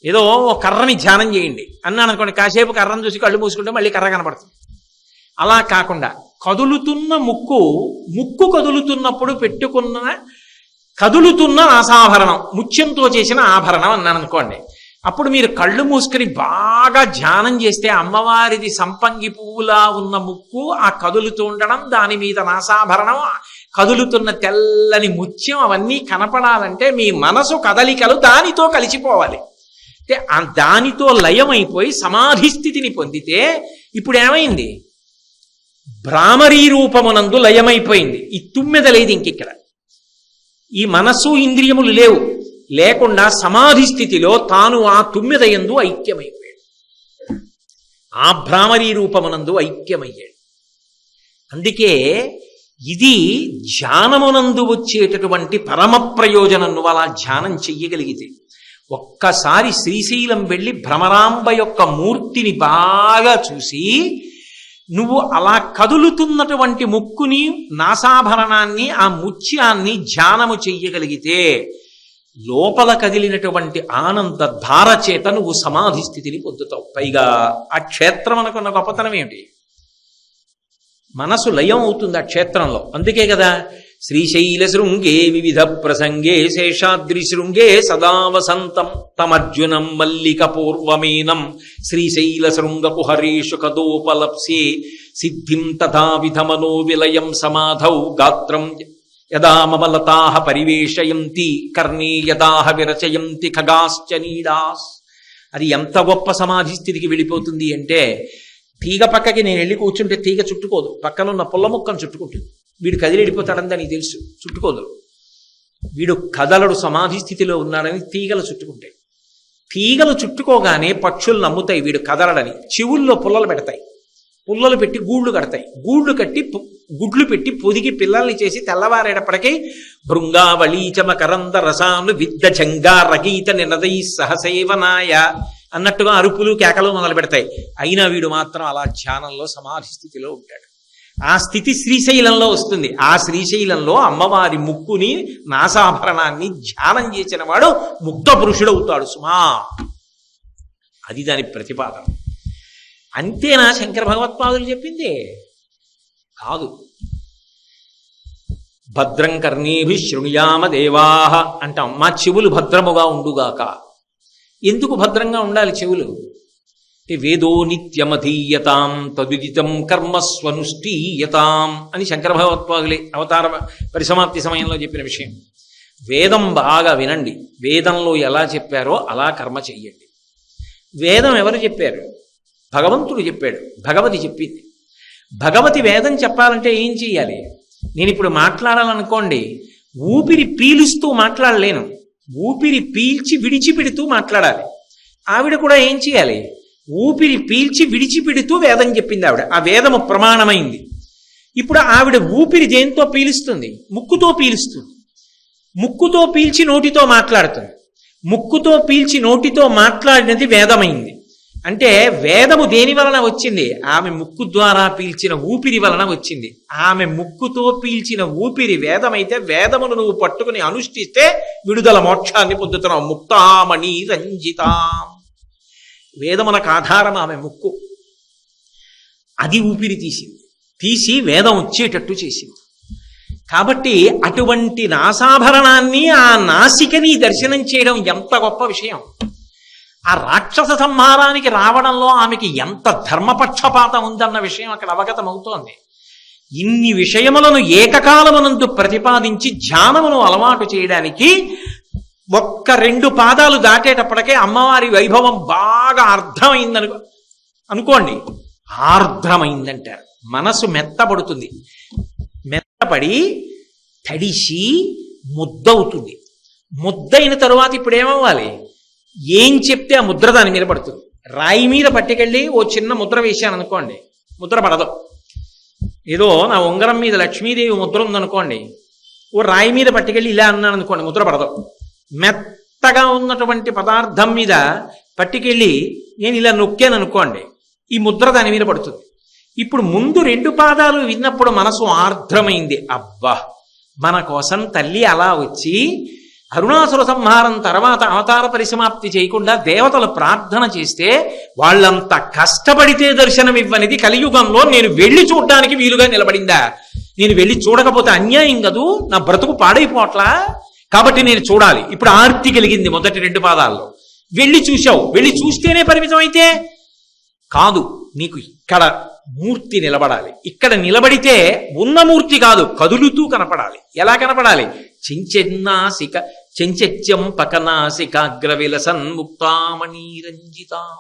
ఏదో కర్రని ధ్యానం చేయండి అన్నాను అనుకోండి, కాసేపు కర్రను చూసి కళ్ళు మూసుకుంటే మళ్ళీ కర్ర కనపడుతుంది. అలా కాకుండా కదులుతున్న ముక్కు కదులుతున్నప్పుడు పెట్టుకున్న కదులుతున్న నాసాభరణం, ముత్యంతో చేసిన ఆభరణం అన్నాను అనుకోండి, అప్పుడు మీరు కళ్ళు మూసుకుని బాగా ధ్యానం చేస్తే అమ్మవారిది సంపంగి పువ్వులా ఉన్న ముక్కు, ఆ కదులుతూ ఉండడం, దాని మీద నాసాభరణం, కదులుతున్న తెల్లని ముత్యం, అవన్నీ కనపడాలంటే మీ మనసు కదలికలు దానితో కలిసిపోవాలి. అంటే దానితో లయమైపోయి సమాధి స్థితిని పొందితే ఇప్పుడు ఏమైంది? భ్రామరీ రూపమునందు లయమైపోయింది. ఈ తుమ్మెద లేదు ఇంకిక్కడ, ఈ మనస్సు ఇంద్రియములు లేవు, లేకుండా సమాధి స్థితిలో తాను ఆ తుమ్మెద యందు ఐక్యమైపోయాడు, ఆ భ్రామరీ రూపమునందు ఐక్యమయ్యాడు. అందుకే ఇది ధ్యానమునందు వచ్చేటటువంటి పరమ ప్రయోజనం. నువ్వు అలా ధ్యానం చెయ్యగలిగితే ఒక్కసారి శ్రీశైలం వెళ్ళి భ్రమరాంబ యొక్క మూర్తిని బాగా చూసి నువ్వు అలా కదులుతున్నటువంటి ముక్కుని, నాసాభరణాన్ని, ఆ ముత్యాన్ని ధ్యానము చెయ్యగలిగితే లోపల కదిలినటువంటి ఆనంద ధార చేత నువ్వు సమాధి స్థితిని పొందుతావు. పైగా ఆ క్షేత్రం అనుకున్న గొప్పతనం ఏమిటి? మనసు లయం అవుతుంది ఆ క్షేత్రంలో. అందుకే కదా శ్రీశైల శృంగే వివిధ ప్రసంగే శేషాద్రి శృంగే సదా వసంతం తమర్జునం మల్లిక పూర్వమేనం శ్రీశైల శృంగపు హరేషు కదోపలప్సే సిద్ధిం తథా విధమనో విలయం సమాధౌ గాత్రం యదా మమలతాః పరివేషయంతి కర్ణే యదాః విరచయంతి ఖగాశ్చ నీడాస్. అది ఎంత గొప్ప సమాధి స్థితికి వెళ్ళిపోతుంది అంటే, తీగ పక్కకి నేను వెళ్ళి కూర్చుంటే తీగ చుట్టుకోదు, పక్కనున్న పుల్ల ముక్కను చుట్టుకుంటుంది. వీడు కదిలి వెళ్ళిపోతాడని దానికి తెలుసు, చుట్టుకోదు. వీడు కదలడు, సమాధి స్థితిలో ఉన్నాడని తీగలు చుట్టుకుంటాయి. తీగలు చుట్టుకోగానే పక్షులు నమ్ముతాయి వీడు కదలడని. చెవుల్లో పుల్లలు పెడతాయి, పుల్లలు పెట్టి గూళ్ళు కడతాయి, గూళ్ళు కట్టి గుడ్లు పెట్టి పొదిగి పిల్లల్ని చేసి తెల్లవారేటప్పటికీ భృంగావళీచమకరంద రసాను విద్ద జంగా రగీత నినదై సహసేవనాయ అన్నట్టుగా అరుపులు కేకలు మొదలు పెడతాయి. అయినా వీడు మాత్రం అలా ధ్యానంలో సమాధి స్థితిలో ఉంటాడు. ఆ స్థితి శ్రీశైలంలో వస్తుంది. ఆ శ్రీశైలంలో అమ్మవారి ముక్కుని, నాసాభరణాన్ని ధ్యానం చేసిన వాడు ముక్త పురుషుడవుతాడు సుమా. అది దాని ప్రతిపాదన. అంతేనా శంకర భగవత్పాదులు చెప్పింది? కాదు. భద్రం కర్ణీభి శృణుయామ దేవాహ అంటాం, మా చెవులు భద్రముగా ఉండుగాక. ఎందుకు భద్రంగా ఉండాలి చెవులు? వేదో నిత్యమధీయతాం తదుదితం కర్మస్వనుష్ఠీయతాం అని శంకర భగవత్పాదులే అవతార పరిసమాప్తి సమయంలో చెప్పిన విషయం. వేదం బాగా వినండి. వేదంలో ఎలా చెప్పారో అలా కర్మ చెయ్యండి. వేదం ఎవరు చెప్పారు? భగవంతుడు చెప్పాడు, భగవతి చెప్పింది. భగవతి వేదం చెప్పాలంటే ఏం చెయ్యాలి? నేను ఇప్పుడు మాట్లాడాలనుకోండి, ఊపిరి పీలుస్తూ మాట్లాడలేను, ఊపిరి పీల్చి విడిచిపెడుతూ మాట్లాడాలి. ఆవిడ కూడా ఏం చేయాలి? ఊపిరి పీల్చి విడిచిపెడుతూ వేదం చెప్పింది ఆవిడ. ఆ వేదము ప్రమాణమైంది. ఇప్పుడు ఆవిడ ఊపిరి దేంతో పీలుస్తుంది? ముక్కుతో పీలుస్తుంది. ముక్కుతో పీల్చి నోటితో మాట్లాడుతుంది. ముక్కుతో పీల్చి నోటితో మాట్లాడినది వేదమైంది. అంటే వేదము దేని వలన వచ్చింది? ఆమె ముక్కు ద్వారా పీల్చిన ఊపిరి వలన వచ్చింది. ఆమె ముక్కుతో పీల్చిన ఊపిరి వేదమైతే వేదమును నువ్వు పట్టుకుని అనుష్ఠిస్తే విడుదల మోక్షాన్ని పొందుతున్నావు. ముక్తామణి రంజితాం. వేదమునకు ఆధారం ఆమె ముక్కు. అది ఊపిరి తీసి వేదం వచ్చేటట్టు చేసింది. కాబట్టి అటువంటి నాసాభరణాన్ని, ఆ నాసికని దర్శనం చేయడం ఎంత గొప్ప విషయం. ఆ రాక్షస సంహారానికి రావడంలో ఆమెకి ఎంత ధర్మపక్షపాతం ఉందన్న విషయం అక్కడ అవగతమవుతోంది. ఇన్ని విషయములను ఏకకాలమునందు ప్రతిపాదించి ధ్యానమును అలవాటు చేయడానికి ఒక్క 2 పాదాలు దాటేటప్పటికే అమ్మవారి వైభవం బాగా అనుకోండి. ఆర్ద్రమైందంటారు. మనసు మెత్తపడుతుంది. మెత్తపడి తడిసి ముద్దవుతుంది. ముద్దయిన తరువాత ఇప్పుడు ఏమవ్వాలి? ఏం చెప్తే ఆ ముద్ర దాని మీద పడుతుంది. రాయి మీద పట్టుకెళ్ళి ఓ చిన్న ముద్ర వేశాను అనుకోండి, ముద్ర పడదు. ఏదో నా ఉంగరం మీద లక్ష్మీదేవి ముద్ర ఉందనుకోండి, ఓ రాయి మీద పట్టుకెళ్ళి ఇలా అన్నాను అనుకోండి, ముద్ర పడదు. మెత్తగా ఉన్నటువంటి పదార్థం మీద పట్టుకెళ్ళి నేను ఇలా నొక్కాను అనుకోండి, ఈ ముద్ర దాని మీద పడుతుంది. ఇప్పుడు ముందు 2 పాదాలు విన్నప్పుడు మనసు ఆర్ద్రమైంది. అబ్బా, మన కోసం తల్లి అలా వచ్చి అరుణాసుర సంహారం తర్వాత అవతార పరిసమాప్తి చేయకుండా దేవతలు ప్రార్థన చేస్తే వాళ్ళంత కష్టపడితే దర్శనం ఇవ్వనిది కలియుగంలో నేను వెళ్ళి చూడడానికి వీలుగా నిలబడిందా? నేను వెళ్ళి చూడకపోతే అన్యాయం కదూ, నా బ్రతుకు పాడైపోవట్లా. కాబట్టి నేను చూడాలి. ఇప్పుడు ఆర్తి కలిగింది మొదటి 2 పాదాల్లో. వెళ్ళి చూశావు, వెళ్ళి చూస్తేనే పరిమితం అయితే కాదు. నీకు ఇక్కడ మూర్తి నిలబడాలి. ఇక్కడ నిలబడితే ఉన్న మూర్తి కాదు, కదులుతూ కనపడాలి. ఎలా కనపడాలి? చెంచెత్యం పకనాసికాగ్రవిలసన్ ముక్తామణీరంజితాం.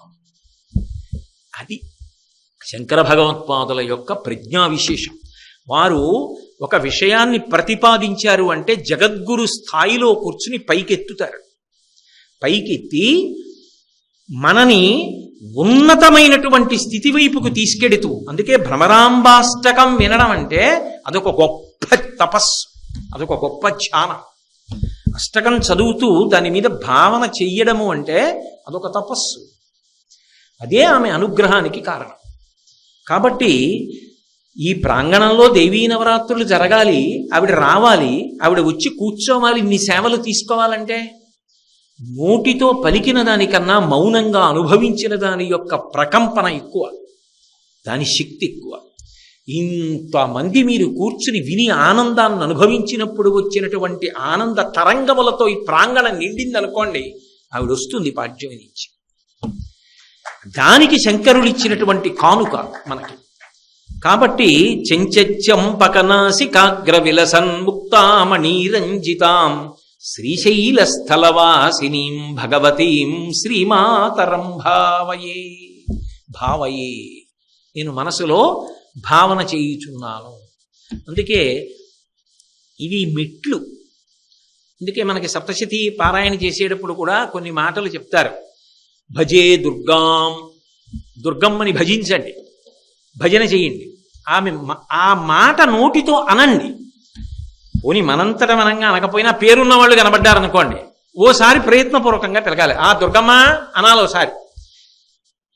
అది శంకర భగవత్పాదుల యొక్క ప్రజ్ఞా విశేషం. వారు ఒక విషయాన్ని ప్రతిపాదించారు అంటే జగద్గురు స్థాయిలో కూర్చుని పైకెత్తుతారు. పైకెత్తి మనని ఉన్నతమైనటువంటి స్థితి వైపుకు తీసుకెడుతూ, అందుకే భ్రమరాంబాష్టకం వినడం అంటే అదొక గొప్ప తపస్సు, అదొక గొప్ప ధ్యానం. అష్టకం చదువుతూ దాని మీద భావన చెయ్యడము అంటే అదొక తపస్సు. అదే ఆమె అనుగ్రహానికి కారణం. కాబట్టి ఈ ప్రాంగణంలో దేవీ నవరాత్రులు జరగాలి, ఆవిడ రావాలి, ఆవిడ వచ్చి కూర్చోవాలి, ఇన్ని సేవలు తీసుకోవాలంటే నోటితో పలికిన దానికన్నా మౌనంగా అనుభవించిన దాని యొక్క ప్రకంపన ఎక్కువ, దాని శక్తి ఎక్కువ. ఇంతమంది మీరు కూర్చుని విని ఆనందాన్ని అనుభవించినప్పుడు వచ్చినటువంటి ఆనంద తరంగములతో ఈ ప్రాంగణం నిండిందనుకోండి, ఆవిడ వస్తుంది పాడ్యమి నుంచి. దానికి శంకరులు ఇచ్చినటువంటి కానుక మనకి. కాబట్టి చెంచెత్యం పకనాసికాగ్ర విలసన్ ముక్తామణీరంజితాం శ్రీశైలస్థలవాసినీం భగవతీం శ్రీమాతరం భావయే. నేను మనసులో భావన చేయుచున్నాను. అందుకే ఇవి మెట్లు. అందుకే మనకి సప్తశతి పారాయణ చేసేటప్పుడు కూడా కొన్ని మాటలు చెప్తారు. భజే దుర్గాం, దుర్గమ్మని భజించండి, భజన చేయండి. ఆ మాట నోటితో అనండి. పోనీ మనంతట మనంగా అనకపోయినా పేరున్న వాళ్ళు కనబడ్డారనుకోండి, ఓసారి ప్రయత్నపూర్వకంగా పిలకాలి. ఆ దుర్గమ్మ అనాలి ఓసారి.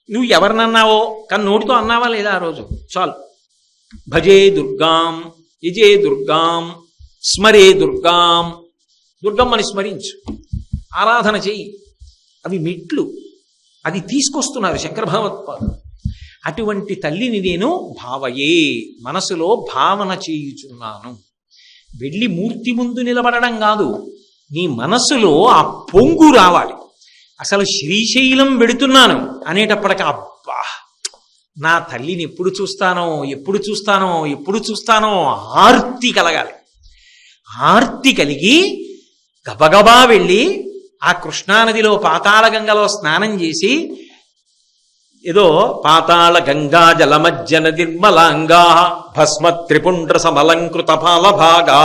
నువ్వు ఎవరినన్నావో కానీ నోటితో అన్నావా లేదా ఆ రోజు, చాలు. భజే దుర్గాం, యజే దుర్గాం, స్మరే దుర్గాం. దుర్గమ్మని స్మరించు, ఆరాధన చెయ్యి. అవి మెట్లు. అది తీసుకొస్తున్నారు శంకర భగవత్పాదులు. అటువంటి తల్లిని నేను భావయే, మనసులో భావన చేయుచున్నాను. వెళ్ళి మూర్తి ముందు నిలబడడం కాదు, నీ మనసులో ఆ పొంగు రావాలి. అసలు శ్రీశైలం వెడుతున్నాను అనేటప్పటికి అబ్బా, నా తల్లిని ఎప్పుడు చూస్తానో ఎప్పుడు చూస్తానో ఎప్పుడు చూస్తానో ఆర్తి కలగాలి. ఆర్తి కలిగి గబగబా వెళ్ళి ఆ కృష్ణానదిలో పాతాళగంగలో స్నానం చేసి, ఏదో పాతాళ గంగా జలమజ్జన నిర్మలాంగా భస్మ త్రిపుండ్ర సమలంకృత పాలభాగా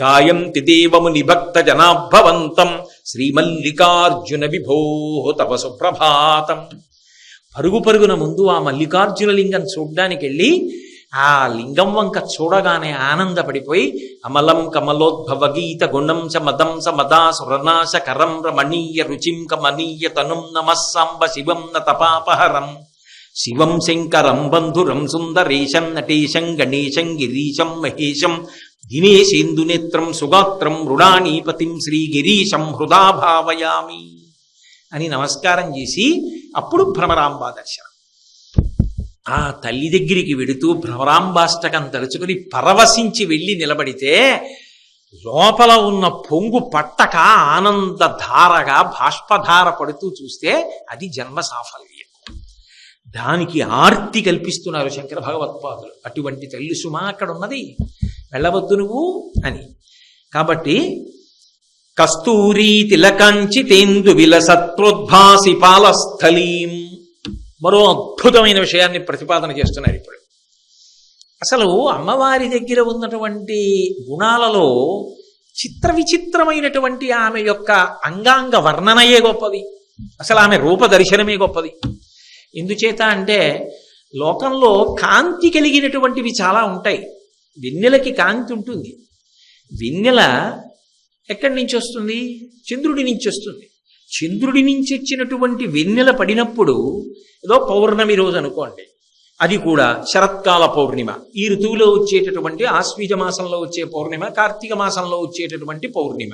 గాయంతి దేవముని భక్త జనాభవంతం శ్రీమల్లికార్జున విభో తవ సుప్రభాతం. పరుగు పరుగున ముందు ఆ మల్లికార్జున లింగం చూడ్డానికి వెళ్ళి ఆ లింగం వంక చూడగానే ఆనందపడిపోయి అమలం కమలోద్భవ గీత గుణం చ మదం స మదాసురనాశ కరం రమణీయ రుచిం కమనీయ తనుం నమస్సాంబ శివం నతపాపహరం శివం శంకరం బంధురం సుందరేశం నటేశం గణేశం గిరీశం మహేశం దినేశేందునేత్రం సుగాత్రం మృడానీపతిం శ్రీగిరీశం హృదా భావయామి అని నమస్కారం చేసి అప్పుడు భ్రమరాంబా దర్శనం. ఆ తల్లి దగ్గరికి వెడుతూ భ్రమరాంబాష్టకం తలుచుకుని పరవశించి వెళ్ళి నిలబడితే లోపల ఉన్న పొంగు పట్టక ఆనందధారగా బాష్పధార పడుతూ చూస్తే అది జన్మ సాఫల్యం. దానికి ఆర్తి కల్పిస్తున్నారు శంకర భగవత్పాదులు. అటువంటి తల్లి సుమా అక్కడ ఉన్నది, వెళ్ళవద్దు నువ్వు అని. కాబట్టి కస్తూరీ తిలకంచితేందు విలసత్ప్రోద్భాసి పాలస్థలీం మరో అద్భుతమైన విషయాన్ని ప్రతిపాదన చేస్తున్నారు ఇప్పుడు. అసలు అమ్మవారి దగ్గర ఉన్నటువంటి గుణాలలో చిత్ర విచిత్రమైనటువంటి ఆమె యొక్క అంగాంగ వర్ణనయే గొప్పది. అసలు ఆమె రూప దర్శనమే గొప్పది. ఎందుచేత అంటే లోకంలో కాంతి కలిగినటువంటివి చాలా ఉంటాయి. వెన్నెలకి కాంతి ఉంటుంది. వెన్నెల ఎక్కడి నుంచి వస్తుంది? చంద్రుడి నుంచి వస్తుంది. చంద్రుడి నుంచి వచ్చినటువంటి వెన్నెల పడినప్పుడు, ఏదో పౌర్ణమి రోజు అనుకోండి, అది కూడా శరత్కాల పౌర్ణిమ, ఈ ఋతువులో వచ్చేటటువంటి ఆశ్వీజ మాసంలో వచ్చే పౌర్ణిమ, కార్తీక మాసంలో వచ్చేటటువంటి పౌర్ణిమ.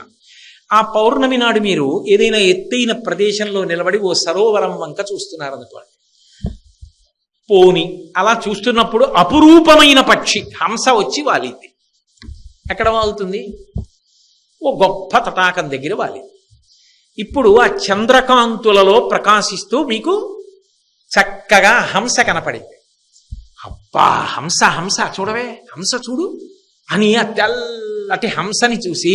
ఆ పౌర్ణమి నాడు మీరు ఏదైనా ఎత్తైన ప్రదేశంలో నిలబడి ఓ సరోవరం వంక చూస్తున్నారనుకోండి. పోని అలా చూస్తున్నప్పుడు అపురూపమైన పక్షి హంస వచ్చి వాలింది. ఎక్కడ వాలుతుంది? ఓ గొప్ప తటాకం దగ్గర వాలింది. ఇప్పుడు ఆ చంద్రకాంతులలో ప్రకాశిస్తూ మీకు చక్కగా హంస కనపడింది. అబ్బా, హంస హంస చూడవే, హంస చూడు అని ఆ తెల్లటి హంసని చూసి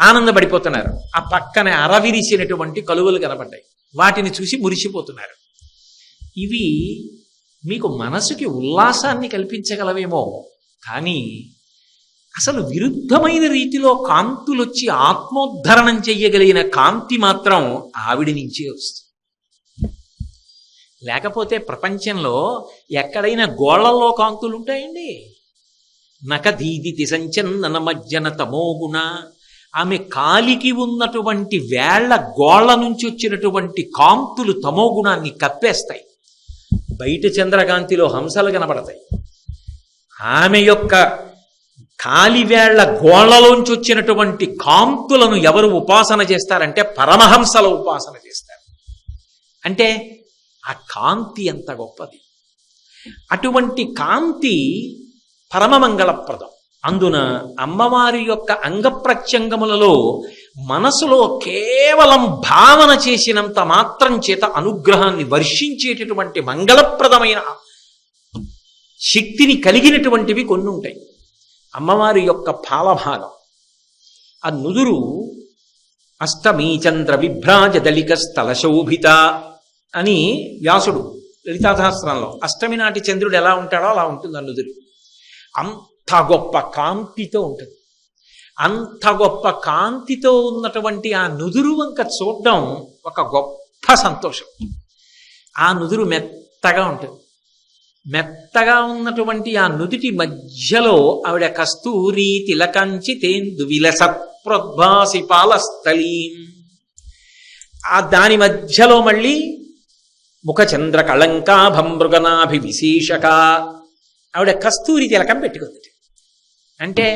ఆనందపడిపోతున్నారు. ఆ పక్కన అరవిరిసినటువంటి కలువలు కనపడ్డాయి, వాటిని చూసి మురిసిపోతున్నారు. ఇవి మీకు మనసుకి ఉల్లాసాన్ని కల్పించగలవేమో, కానీ అసలు విరుద్ధమైన రీతిలో కాంతులు వచ్చి ఆత్మోద్ధరణం చెయ్యగలిగిన కాంతి మాత్రం ఆవిడ నుంచే వస్తుంది. లేకపోతే ప్రపంచంలో ఎక్కడైనా గోళ్లలో కాంతులు ఉంటాయండి? నకదీదితి సంచన్నన మజ్జన తమోగుణ. ఆమె కాలికి ఉన్నటువంటి వేళ్ల గోళ్ల నుంచి వచ్చినటువంటి కాంతులు తమోగుణాన్ని కప్పేస్తాయి. బయట చంద్రకాంతిలో హంసలు కనబడతాయి. ఆమె యొక్క కాలివేళ్ల గోళ్లలోంచి వచ్చినటువంటి కాంతులను ఎవరు ఉపాసన చేస్తారంటే పరమహంసల ఉపాసన చేస్తారు. అంటే ఆ కాంతి ఎంత గొప్పది! అటువంటి కాంతి పరమమంగళప్రదం. అందున అమ్మవారి యొక్క అంగప్రత్యంగములలో మనసులో కేవలం భావన చేసినంత మాత్రం చేత అనుగ్రహాన్ని వర్షించేటటువంటి మంగళప్రదమైన శక్తిని కలిగినటువంటివి కొన్ని ఉంటాయి. అమ్మవారి యొక్క పాలభాగం, ఆ నుదురు అష్టమీ చంద్ర విభ్రాజ దళిక స్థల శోభిత అని వ్యాసుడు లలితాసహస్రంలో అష్టమి నాటి చంద్రుడు ఎలా ఉంటాడో అలా ఉంటుంది ఆ నుదురు. అంత గొప్ప కాంతితో ఉంటుంది. అంత గొప్ప కాంతితో ఉన్నటువంటి ఆ నుదురు వంక చూడడం ఒక గొప్ప సంతోషం. ఆ నుదురు మెత్తగా ఉంటుంది. మెత్తగా ఉన్నటువంటి ఆ నుదుటి మధ్యలో ఆవిడ కస్తూరి తిలకంచి తేందు విలసత్ప్రోద్భాసి పాలస్థలీం. ఆ దాని మధ్యలో మళ్ళీ ముఖచంద్ర కళంకాభం మృగనాభి విశేషక. ఆవిడ కస్తూరి తిలకం పెట్టుకుంది. అంటే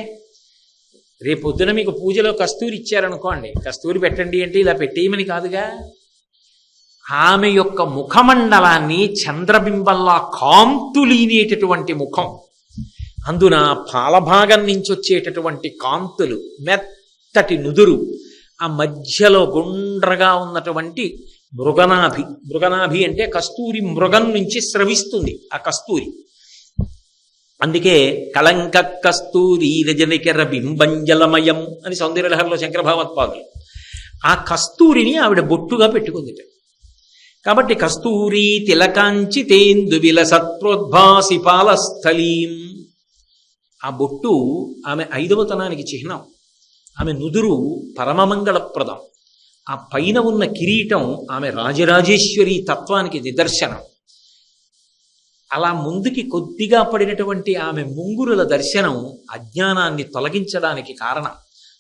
రేపొద్దున మీకు పూజలో కస్తూరి ఇచ్చారనుకోండి, కస్తూరి పెట్టండి అంటే ఇలా పెట్టేయమని కాదుగా. ఆమె యొక్క ముఖమండలాన్ని చంద్రబింబల్లా కాంతులీనేటటువంటి ముఖం. అందున పాలభాగం నుంచి వచ్చేటటువంటి కాంతులు, మెత్తటి నుదురు, ఆ మధ్యలో గుండ్రగా ఉన్నటువంటి మృగనాభి అంటే కస్తూరి మృగం నుంచి స్రవిస్తుంది ఆ కస్తూరి. అందుకే కళంక కస్తూరి రజనికర బింబంజలమయం అని సౌందర్యలహరిలో శంకర భగవత్పాదులు ఆ కస్తూరిని ఆవిడ బొట్టుగా పెట్టుకుంది. కాబట్టి కస్తూరి తిలకాంచి తేందు విలసత్ప్రోద్భాసి పాలస్థలీం, ఆ బొట్టు ఆమె ఐదవతనానికి చిహ్నం. ఆమె నుదురు పరమమంగళప్రదం. ఆ పైన ఉన్న కిరీటం ఆమె రాజరాజేశ్వరి తత్వానికి నిదర్శనం. అలా ముందుకి కొద్దిగా పడినటువంటి ఆమె ముంగురుల దర్శనం అజ్ఞానాన్ని తొలగించడానికి కారణం.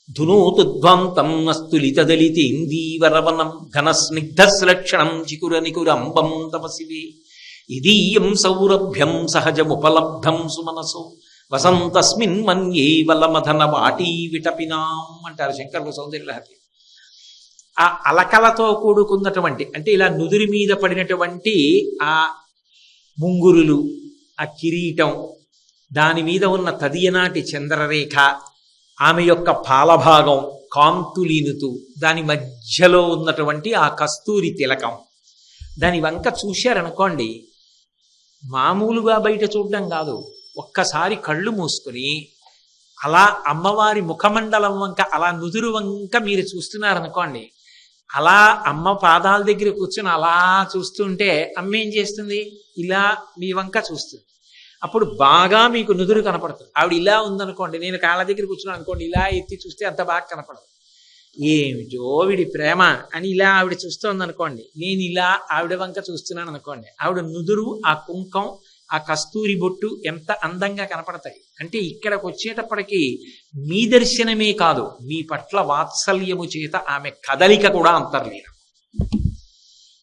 ధునోతుధ్వాంతం అస్తులితదలితేందీవరవనం ఘనస్నిగ్ధశ్లక్షణం చికుర నికురంబం తపసివే ఇదీయం సౌరభ్యం సహజముపలబ్ధం సుమనసో వసంతస్మిన్ మన్యే వలమధన వాటీ విటపినాం అంటారు శంకరులు సౌందర్యలహరి. ఆ అలకలతో కూడుకున్నటువంటి అంటే ఇలా నుదురి మీద పడినటువంటి ఆ ముంగురులు, ఆ కిరీటం, దాని మీద ఉన్న తదియనాటి చంద్రరేఖ, ఆమె యొక్క పాలభాగం కాంతులీనుతూ దాని మధ్యలో ఉన్నటువంటి ఆ కస్తూరి తిలకం, దాని వంక చూశారనుకోండి మామూలుగా బయట చూడడం కాదు, ఒక్కసారి కళ్ళు మూసుకుని అలా అమ్మవారి ముఖమండలం వంక అలా నుదురు వంక మీరు చూస్తున్నారనుకోండి, అలా అమ్మ పాదాల దగ్గర కూర్చొని అలా చూస్తుంటే అమ్మ ఏం చేస్తుంది, ఇలా మీ వంక చూస్తుంది. అప్పుడు బాగా మీకు నుదురు కనపడుతుంది. ఆవిడ ఇలా ఉందనుకోండి, నేను కాళ్ళ దగ్గర కూర్చున్నాను అనుకోండి, ఇలా ఎత్తి చూస్తే అంత బాగా కనపడదు. ఏమిటో వీడి ప్రేమ అని ఇలా ఆవిడ చూస్తోంది అనుకోండి, నేను ఇలా ఆవిడ వంక చూస్తున్నాను అనుకోండి, ఆవిడ నుదురు, ఆ కుంకం, ఆ కస్తూరి బొట్టు ఎంత అందంగా కనపడతాయి. అంటే ఇక్కడికి వచ్చేటప్పటికీ మీ దర్శనమే కాదు, మీ పట్ల వాత్సల్యము చేత ఆమె కదలిక కూడా అంతర్లీనం.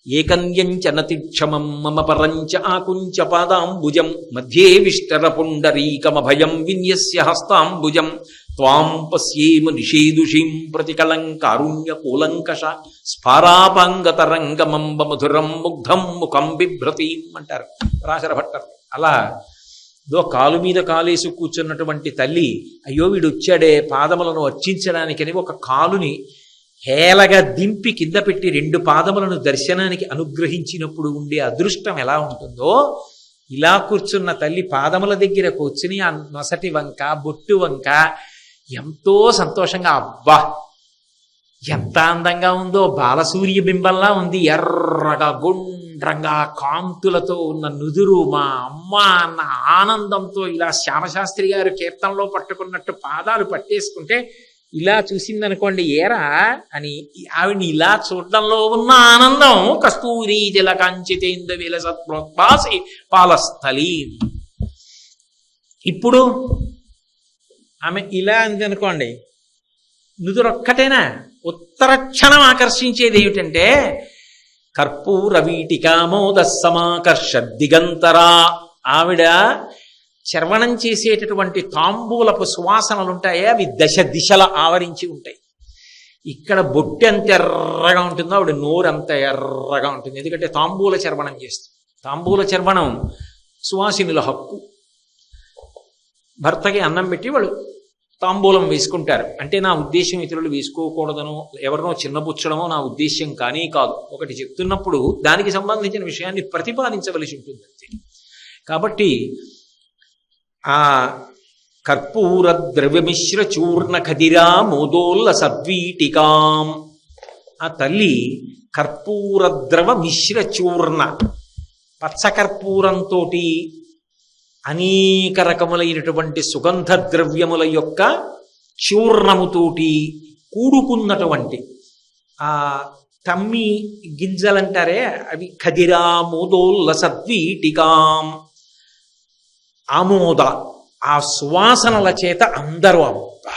ఏకన్యంచ నతిక్షమం మమ పరంచ ఆకుంచ పాదాంబుజం మధ్యే విష్టర పుండరీకమభయం విన్యస్య హస్తాంబుజం త్వాం పశ్యేమ నిషేదుషీం ప్రతికలంకారుణ్య కూలంకష స్ఫారాపాంగతరంగమంబ మధురం ముగ్ధం ముఖం బిభ్రతీం అంటారు పరాశర భట్టర్. అలా కాలు మీద కాలేసి కూర్చున్నటువంటి తల్లి, అయ్యో వీడు వచ్చాడే పాదములను అర్చించడానికని ఒక కాలుని హేళగా దింపి కింద పెట్టి 2 పాదములను దర్శనానికి అనుగ్రహించినప్పుడు ఉండే అదృష్టం ఎలా ఉంటుందో, ఇలా కూర్చున్న తల్లి పాదముల దగ్గర కూర్చుని ఆ నొసటి వంక బొట్టు వంక ఎంతో సంతోషంగా, అబ్బా ఎంత అందంగా ఉందో, బాలసూర్య బింబంలా ఉంది, ఎర్రగా గుండ్రంగా కాంతులతో ఉన్న నుదురు, మా అమ్మ అన్న ఆనందంతో ఇలా శ్యామశాస్త్రి గారు కీర్తనలో పట్టుకున్నట్టు పాదాలు పట్టేసుకుంటే ఇలా చూసిందనుకోండి, ఏరా అని ఆవిడ్ని ఇలా చూడడంలో ఉన్న ఆనందం కస్తూరి జలకాంచితేందు విలసత్ప్రోద్భాసి పాలస్థలి. ఇప్పుడు ఆమె ఇలా అంది అనుకోండి, నుదురొక్కటేనా, ఉత్తరక్షణం ఆకర్షించేది ఏమిటంటే కర్పూర వీటికామోద సమాకర్ష దిగంతరా. ఆవిడ చర్వణం చేసేటటువంటి తాంబూలపు సువాసనలు ఉంటాయే, అవి దశ దిశల ఆవరించి ఉంటాయి. ఇక్కడ బొట్టు ఎంత ఎర్రగా ఉంటుందో ఆవిడ నోరు అంత ఎర్రగా ఉంటుంది, ఎందుకంటే తాంబూల చర్వణం చేస్తుంది. తాంబూల చర్వణం సువాసినుల హక్కు. భర్తకి అన్నం పెట్టి వాళ్ళు తాంబూలం వేసుకుంటారు. అంటే నా ఉద్దేశం ఇతరులు వేసుకోకూడదనో ఎవరినో చిన్నపుచ్చడమో నా ఉద్దేశ్యం కానీ కాదు. ఒకటి చెప్తున్నప్పుడు దానికి సంబంధించిన విషయాన్ని ప్రతిపాదించవలసి ఉంటుంది అంతే. కాబట్టి ఆ కర్పూర ద్రవ్యమిశ్ర చూర్ణ ఖదిరా మోదోల్ల సద్వీటికాం, ఆ తల్లి కర్పూర ద్రవ మిశ్ర చూర్ణ, పచ్చకర్పూరంతో అనేక రకములైనటువంటి సుగంధ ద్రవ్యముల యొక్క చూర్ణముతోటి కూడుకున్నటువంటి ఆ తమ్మి గింజలంటారే అవి ఖదిరా మోదోల్ల సద్వీటికాం, ఆమోద ఆ సువాసనల చేత అందరూ అబ్బా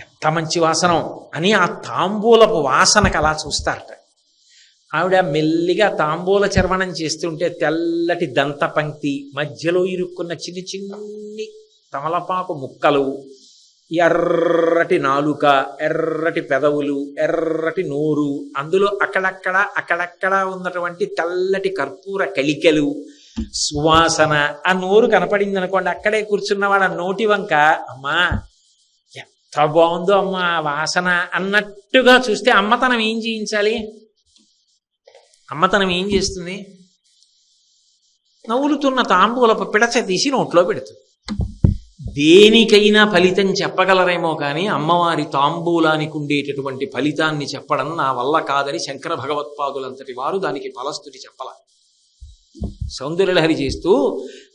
ఎంత మంచి వాసనం అని ఆ తాంబూలపు వాసనకు అలా చూస్తారట. ఆవిడ మెల్లిగా తాంబూల చర్వణం చేస్తుంటే తెల్లటి దంత పంక్తి, మధ్యలో ఇరుక్కున్న చిన్ని చిన్ని తమలపాకు ముక్కలు, ఎర్రటి నాలుక, ఎర్రటి పెదవులు, ఎర్రటి నోరు, అందులో అక్కడక్కడ ఉన్నటువంటి తెల్లటి కర్పూర కలికెలు, సువాసన. ఆ నోరు కనపడింది అనుకోండి, అక్కడే కూర్చున్నవాడు ఆ నోటి వంక అమ్మా ఎంత బాగుందో అమ్మా వాసన అన్నట్టుగా చూస్తే అమ్మతనం ఏం చేయించాలి? అమ్మతనం ఏం చేస్తుంది? నవ్వులుతున్న తాంబూలపు పిడచ తీసి నోట్లో పెడుతుంది. దేనికైనా ఫలితం చెప్పగలరేమో కానీ అమ్మవారి తాంబూలానికి ఉండేటటువంటి ఫలితాన్ని చెప్పడం నా వల్ల కాదని శంకర భగవత్పాదులంతటి వారు దానికి ఫలస్తుతి చెప్పల. సౌందర్యలహరి చేస్తూ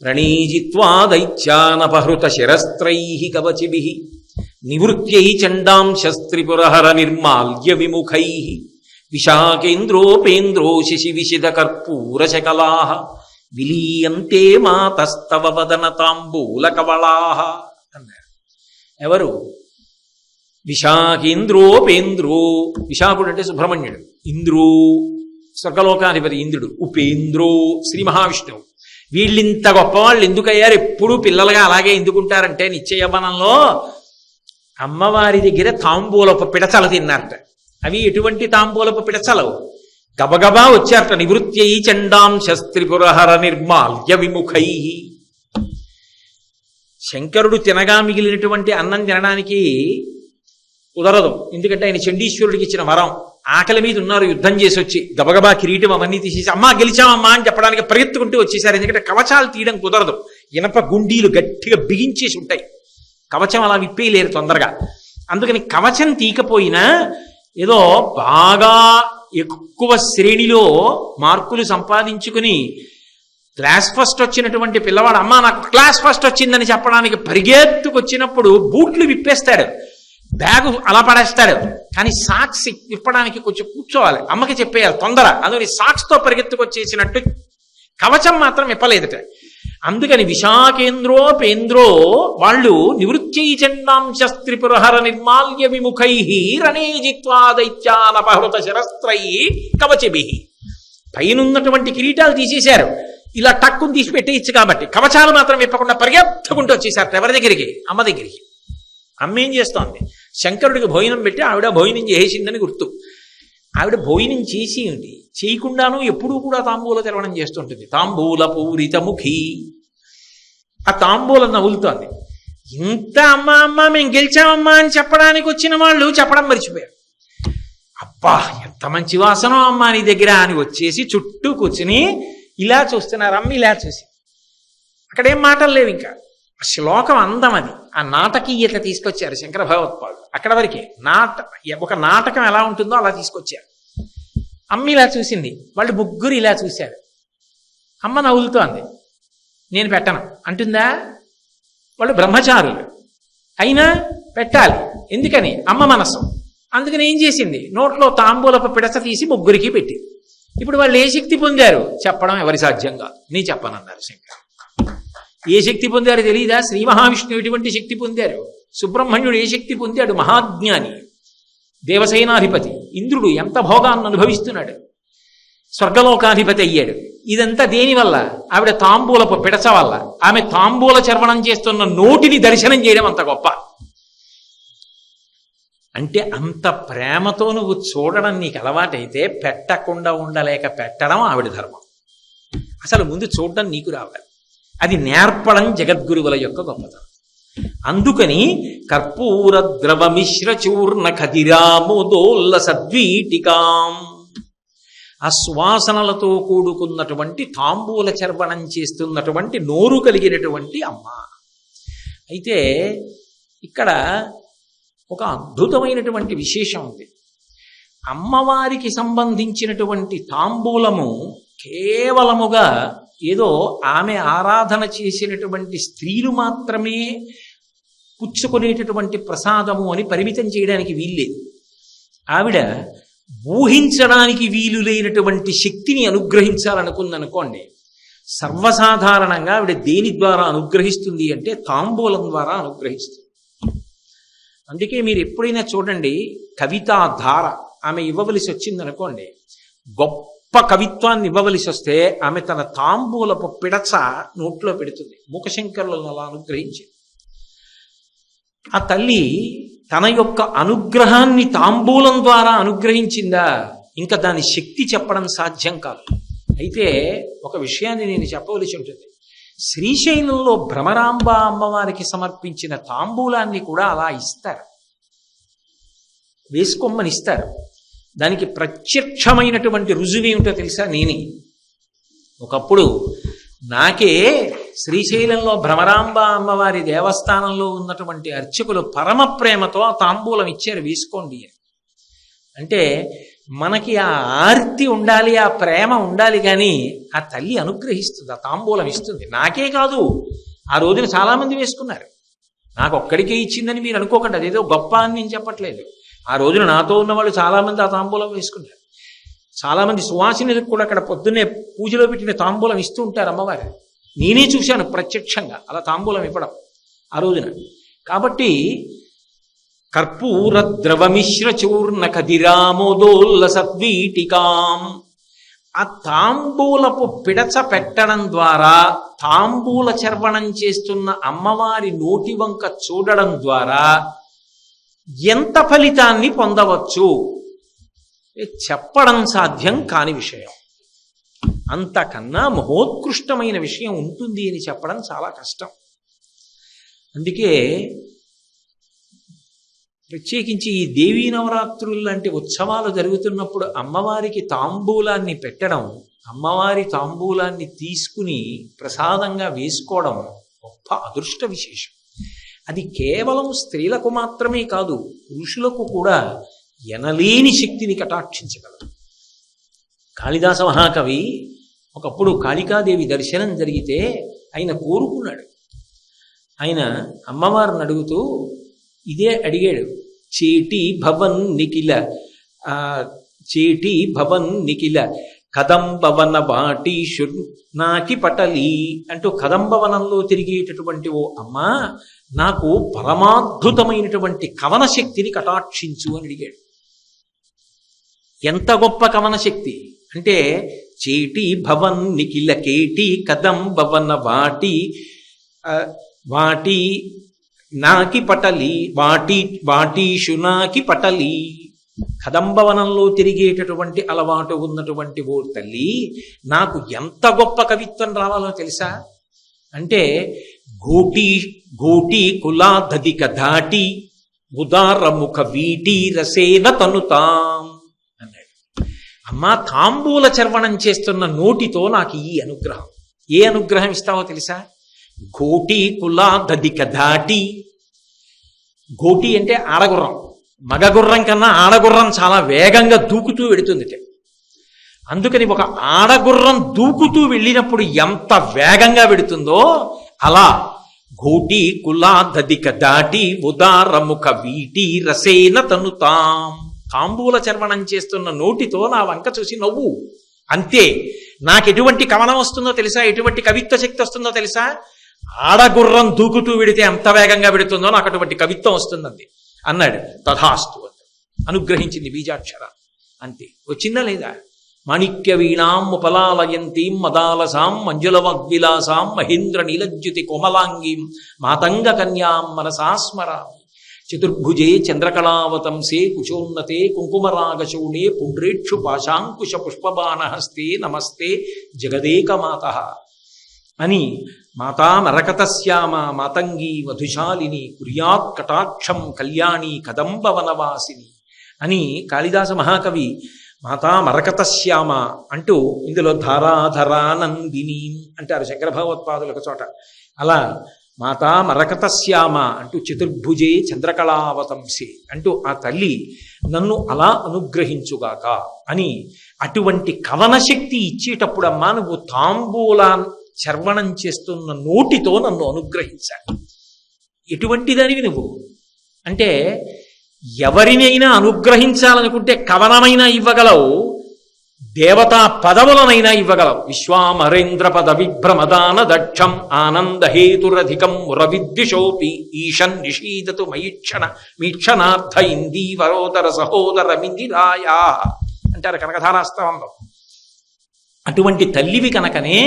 రణీజిత్వా దైత్యానపహృత శిరస్త్రై కవచిభి నివృత్యై చండాంశస్త్రిపురహర నిర్మాల్య విముఖై విశాఖేంద్రోపేంద్రో శశి విశిద కర్పూర శకలా విలీయంతే మాతస్తవ వదన తాంబూల కవళాహ అన్నారు. ఎవరు? విశాఖేంద్రోపేంద్రో, విశాఖుడు అంటే సుబ్రహ్మణ్యుడు, ఇంద్రో స్వర్గలోకాధిపతి ఇంద్రుడు, ఉపేంద్రో శ్రీ మహావిష్ణువు. వీళ్ళింత గొప్పవాళ్ళు ఎందుకయ్యారు? ఎప్పుడూ పిల్లలుగా అలాగే ఎందుకుంటారంటే నిశ్చయవనంలో అమ్మవారి దగ్గర తాంబూలపు పిడచలు తిన్నారట. అవి ఎటువంటి తాంబూలపు పిడచలు? గబగబా వచ్చారట. నివృత్యై చండాంశస్త్రిపురహర నిర్మాల్య విముఖై. శంకరుడు తినగా మిగిలినటువంటి అన్నం తినడానికి కుదరదు, ఎందుకంటే ఆయన చండీశ్వరుడికి ఇచ్చిన వరం. ఆకలి మీద ఉన్నారు, యుద్ధం చేసి వచ్చి గబగబా కిరీటం అవన్నీ తీసేసి అమ్మా గెలిచామమ్మా అని చెప్పడానికి పరిగెత్తుకుంటూ వచ్చేసారు. ఎందుకంటే కవచాలు తీయడం కుదరదు, ఇనప గుండీలు గట్టిగా బిగించేసి ఉంటాయి, కవచం అలా విప్పేయలేరు తొందరగా. అందుకని కవచం తీయకపోయినా ఏదో బాగా ఎక్కువ శ్రేణిలో మార్కులు సంపాదించుకుని క్లాస్ ఫస్ట్ వచ్చినటువంటి పిల్లవాడు అమ్మా నాకు క్లాస్ ఫస్ట్ వచ్చిందని చెప్పడానికి పరిగెత్తుకొచ్చినప్పుడు బూట్లు విప్పేస్తాడు, బ్యాగు అలా పడేస్తాడు. కానీ సాక్స్ విప్పడానికి కొంచెం కూర్చోవాలి, అమ్మకి చెప్పేయాలి తొందర. అందుకని సాక్స్తో పరిగెత్తుకొచ్చేసినట్టు కవచం మాత్రం విప్పలేదట. అందుకని విశాఖేంద్రోపేంద్రో వాళ్ళు నివృత్యై చండాంశస్త్రిపురహర నిర్మాల్య విముఖై రణే జిత్వా దైత్యానపహృత శిరస్త్రై కవచిభి. పైనున్నటువంటి కిరీటాలు తీసేశారు, ఇలా టక్కుని తీసి పెట్టేయచ్చు కాబట్టి కవచాలు మాత్రం విప్పకుండా పరిగెత్తుకుంటూ వచ్చేసారు. ఎవరి దగ్గరికి? అమ్మ దగ్గరికి. అమ్మ ఏం చేస్తోంది? శంకరుడికి భోజనం పెట్టి ఆవిడ భోజనం చేసిందని గుర్తు. ఆవిడ భోజనం చేసి ఉంది, చేయకుండాను ఎప్పుడూ కూడా తాంబూల తెరవడం చేస్తుంటుంది. తాంబూల పూరిత ముఖి. ఆ తాంబూలం నవ్వులుతోంది. ఇంత అమ్మ అమ్మ మేము గెలిచామమ్మా అని చెప్పడానికి వచ్చిన వాళ్ళు చెప్పడం మర్చిపోయారు. అబ్బా ఎంత మంచి వాసనో అమ్మా నీ దగ్గర అని వచ్చేసి చుట్టూ కూర్చుని ఇలా చూస్తున్నారు. అమ్మ ఇలా చూసి అక్కడేం మాటలు లేవు, ఇంకా శ్లోకం అందం అది. ఆ నాటకీయత తీసుకొచ్చారు శంకర భగవత్పాదులు. అక్కడ వరకే ఒక నాటకం ఎలా ఉంటుందో అలా తీసుకొచ్చారు. అమ్మ ఇలా చూసింది, వాళ్ళు ముగ్గురు ఇలా చూశారు. అమ్మ నవ్వులుతోంది, నేను పెట్టను అంటుందా? వాళ్ళు బ్రహ్మచారులు అయినా పెట్టాలి, ఎందుకని? అమ్మ మనస్సు. అందుకని ఏం చేసింది? నోట్లో తాంబూలపు పిడచ తీసి ముగ్గురికి పెట్టింది. ఇప్పుడు వాళ్ళు ఏ శక్తి పొందారు? చెప్పడం ఎవరి సాధ్యం కాదు, నీ చెప్పనన్నారు శంకర్. ఏ శక్తి పొందారు తెలియదా? శ్రీ మహావిష్ణువు ఎటువంటి శక్తి పొందారు? సుబ్రహ్మణ్యుడు ఏ శక్తి పొందాడు? మహాజ్ఞాని, దేవసేనాధిపతి. ఇంద్రుడు ఎంత భోగాన్ని అనుభవిస్తున్నాడు, స్వర్గలోకాధిపతి అయ్యాడు. ఇదంతా దేనివల్ల? ఆవిడ తాంబూలపు పిడచ వల్ల. ఆమె తాంబూల చర్వణం చేస్తున్న నోటిని దర్శనం చేయడం అంత గొప్ప. అంటే అంత ప్రేమతో నువ్వు చూడడం నీకు అలవాటైతే పెట్టకుండా ఉండలేక పెట్టడం ఆవిడ ధర్మం. అసలు ముందు చూడడం నీకు రావాలి, అది నేర్పడం జగద్గురువుల యొక్క గొప్పతనం. అందుకని కర్పూర ద్రవ మిశ్ర చూర్ణ ఖదిరామోదోల్ల సద్వీటికాం, ఆ సువాసనలతో కూడుకున్నటువంటి తాంబూల చర్వణం చేస్తున్నటువంటి నోరు కలిగినటువంటి అమ్మ. అయితే ఇక్కడ ఒక అద్భుతమైనటువంటి విశేషం ఉంది. అమ్మవారికి సంబంధించినటువంటి తాంబూలము కేవలముగా ఏదో ఆమె ఆరాధన చేసినటువంటి స్త్రీలు మాత్రమే పుచ్చుకునేటటువంటి ప్రసాదము అని పరిమితం చేయడానికి వీల్లేదు. ఆవిడ ఊహించడానికి వీలు లేనటువంటి శక్తిని అనుగ్రహించాలనుకుందనుకోండి, సర్వసాధారణంగా ఆవిడ దేని ద్వారా అనుగ్రహిస్తుంది అంటే తాంబూలం ద్వారా అనుగ్రహిస్తుంది. అందుకే మీరు ఎప్పుడైనా చూడండి, కవితా ధార ఆమె ఇవ్వవలసి వచ్చిందనుకోండి, గొప్ప కవిత్వాన్ని ఇవ్వవలసి వస్తే ఆమె తన తాంబూలపు పిడచ నోట్లో పెడుతుంది. మూకశంకరులను అలా అనుగ్రహించింది. ఆ తల్లి తన యొక్క అనుగ్రహాన్ని తాంబూలం ద్వారా అనుగ్రహించిందా, ఇంకా దాని శక్తి చెప్పడం సాధ్యం కాదు. అయితే ఒక విషయాన్ని నేను చెప్పవలసి ఉంటుంది. శ్రీశైలంలో భ్రమరాంబ అమ్మవారికి సమర్పించిన తాంబూలాన్ని కూడా అలా ఇస్తారు, వేసుకోమని ఇస్తారు. దానికి ప్రత్యక్షమైనటువంటి రుజువేమిటో తెలుసా? నేనే. ఒకప్పుడు నాకే శ్రీశైలంలో భ్రమరాంబ అమ్మవారి దేవస్థానంలో ఉన్నటువంటి అర్చకులు పరమ ప్రేమతో ఆ తాంబూలం ఇచ్చారు, వేసుకోండి అని. అంటే మనకి ఆ ఆర్తి ఉండాలి, ఆ ప్రేమ ఉండాలి, కానీ ఆ తల్లి అనుగ్రహిస్తుంది, ఆ తాంబూలం ఇస్తుంది. నాకే కాదు, ఆ రోజున చాలామంది వేసుకున్నారు. నాకు ఒక్కడికే ఇచ్చిందని మీరు అనుకోకండి, అదేదో గొప్ప అని నేను చెప్పట్లేదు. ఆ రోజున నాతో ఉన్నవాళ్ళు చాలామంది ఆ తాంబూలం వేసుకున్నారు. చాలామంది సువాసినులకు కూడా అక్కడ పొద్దున్నే పూజలో పెట్టిన తాంబూలం ఇస్తూ ఉంటారు అమ్మవారు. నేనే చూశాను ప్రత్యక్షంగా అలా తాంబూలం ఇవ్వడం ఆ రోజున. కాబట్టి కర్పూర ద్రవమిశ్ర చూర్ణ కదిరామోదోల్ల సద్వీటికాం, ఆ తాంబూలపు పిడచ పెట్టడం ద్వారా, తాంబూల చర్వణం చేస్తున్న అమ్మవారి నోటి వంక చూడడం ద్వారా ఎంత ఫలితాన్ని పొందవచ్చు చెప్పడం సాధ్యం కాని విషయం. అంతకన్నా మహోత్కృష్టమైన విషయం ఉంటుంది అని చెప్పడం చాలా కష్టం. అందుకే ప్రత్యేకించి ఈ దేవీ నవరాత్రులు లాంటి ఉత్సవాలు జరుగుతున్నప్పుడు అమ్మవారికి తాంబూలాన్ని పెట్టడం, అమ్మవారి తాంబూలాన్ని తీసుకుని ప్రసాదంగా వేసుకోవడం గొప్ప అదృష్ట విశేషం. అది కేవలం స్త్రీలకు మాత్రమే కాదు, పురుషులకు కూడా ఎనలేని శక్తిని కటాక్షించగలదు. కాళిదాస మహాకవి ఒకప్పుడు కాళికాదేవి దర్శనం జరిగితే ఆయన కోరుకున్నాడు. ఆయన అమ్మవారిని అడుగుతూ ఇదే అడిగాడు, చేటి భవన్ నిఖిల చేటి భవన్ నిఖిల కదంబవన వాటీషు నాకి పటలి అంటూ కదంబవనంలో తిరిగేటటువంటి ఓ అమ్మ, నాకు పరమాద్భుతమైనటువంటి కవన శక్తిని కటాక్షించు అని అడిగాడు. ఎంత గొప్ప కవన శక్తి అంటే, చేటి భవన్ నిఖిల కేటి కదంబవన వాటి నాకి పటలి వాటీషు నాకి పటలి. కదంబవనంలో తిరిగేటటువంటి అలవాటు ఉన్నటువంటి ఓ తల్లి, నాకు ఎంత గొప్ప కవిత్వం రావాలో తెలుసా? అంటే ఘోటి కులాధధిక ధాటి ఉదారముఖ వీటి రసేన తనుతాం అన్నాడు. అమ్మా, తాంబూల చర్వణం చేస్తున్న నోటితో నాకు ఈ అనుగ్రహం. ఏ అనుగ్రహం ఇస్తావో తెలుసా? ఘోటి కులాధధిక ధాటి. ఘోటి అంటే ఆడగుర్రం. మగగుర్రం కన్నా ఆడగుర్రం చాలా వేగంగా దూకుతూ వెడుతుంది. అందుకని ఒక ఆడగుర్రం దూకుతూ వెళ్ళినప్పుడు ఎంత వేగంగా వెడుతుందో అలా ఘోటి కులాధధిక దాటి ఉదారముఖ వీటి రసేన తనుతాం. తాంబూల చర్వణం చేస్తున్న నోటితో నా వంక చూసి నవ్వు, అంతే. నాకు ఎటువంటి కవనం వస్తుందో తెలుసా? ఎటువంటి కవిత్వ శక్తి వస్తుందో తెలుసా? ఆడగుర్రం దూకుతూ వెడితే ఎంత వేగంగా వెడుతుందో నాకు అటువంటి కవిత్వం వస్తుందండి అన్నాడు. తథాస్తు అనుగ్రహించింది బీజాక్షర. అంతే. వచ్చిందా లేదా? మాణిక్య వీణాం ఉపలాలయంతీం మదాలసాం మంజుల వాగ్విలాసాం మహేంద్ర నీలజ్యుతి కోమలాంగీం మాతంగ కన్యాం మనసా స్మరామి. చతుర్భుజే చంద్రకళావతంసే కుశోన్నతే కుంకుమరాగశూణే పుండ్రేక్షు పాశాంకుశ పుష్పబాణహస్తే నమస్తే జగదేకమాతః అని మాతా మరకతశ్యామ మాతంగీ వధుశాలిని కుర్యాత్ కటాక్షం కళ్యాణి కదంబవనవాసిని అని కాళిదాస మహాకవి మాతా మరకతశ్యామ అంటూ ఇందులో ధారాధరానందిని అంటారు శంకర భగవత్పాదులకు చోట. అలా మాతా మరకతశ్యామ అంటూ చతుర్భుజే చంద్రకళావతంసే అంటూ ఆ తల్లి నన్ను అలా అనుగ్రహించుగాక అని అటువంటి కవన శక్తి ఇచ్చేటప్పుడు అమ్మా నువ్వు తాంబూలా చర్వణం చేస్తున్న నోటితో నన్ను అనుగ్రహించాలి. ఎటువంటి దానివి నువ్వు అంటే, ఎవరినైనా అనుగ్రహించాలనుకుంటే కవనమైనా ఇవ్వగలవు, దేవతా పదవులనైనా ఇవ్వగలవు. విశ్వామరేంద్ర పద విభ్రమదాన దక్షం ఆనందహేతురధికం మురవిద్విషోపి ఈశన్ నిషీదతు మయిక్షణ మీక్షణార్థ ఇందీవరోదర సహోదర మిందిరాయా అంటారు కనకధారాస్తవంలో. అటువంటి తల్లివి కనుకనే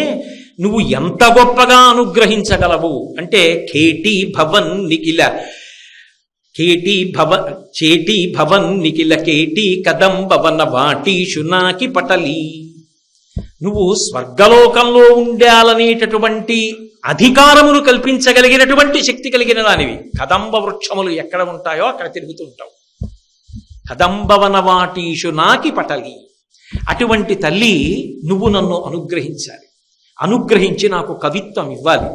నువ్వు ఎంత గొప్పగా అనుగ్రహించగలవు అంటే, చేటి భవన్ నిఖిల కేటి కదంబవన వాటీషు నాకి పటలి. నువ్వు స్వర్గలోకంలో ఉండాలనేటటువంటి అధికారమును కల్పించగలిగినటువంటి శక్తి కలిగిన దానివి. కదంబ వృక్షములు ఎక్కడ ఉంటాయో అక్కడ తిరుగుతూ ఉంటావు. హదంబవన వాటీషు నాకి పటలి. అటువంటి తల్లి నువ్వు నన్ను అనుగ్రహించాలి, అనుగ్రహించి నాకు కవిత్వం ఇవ్వాలి.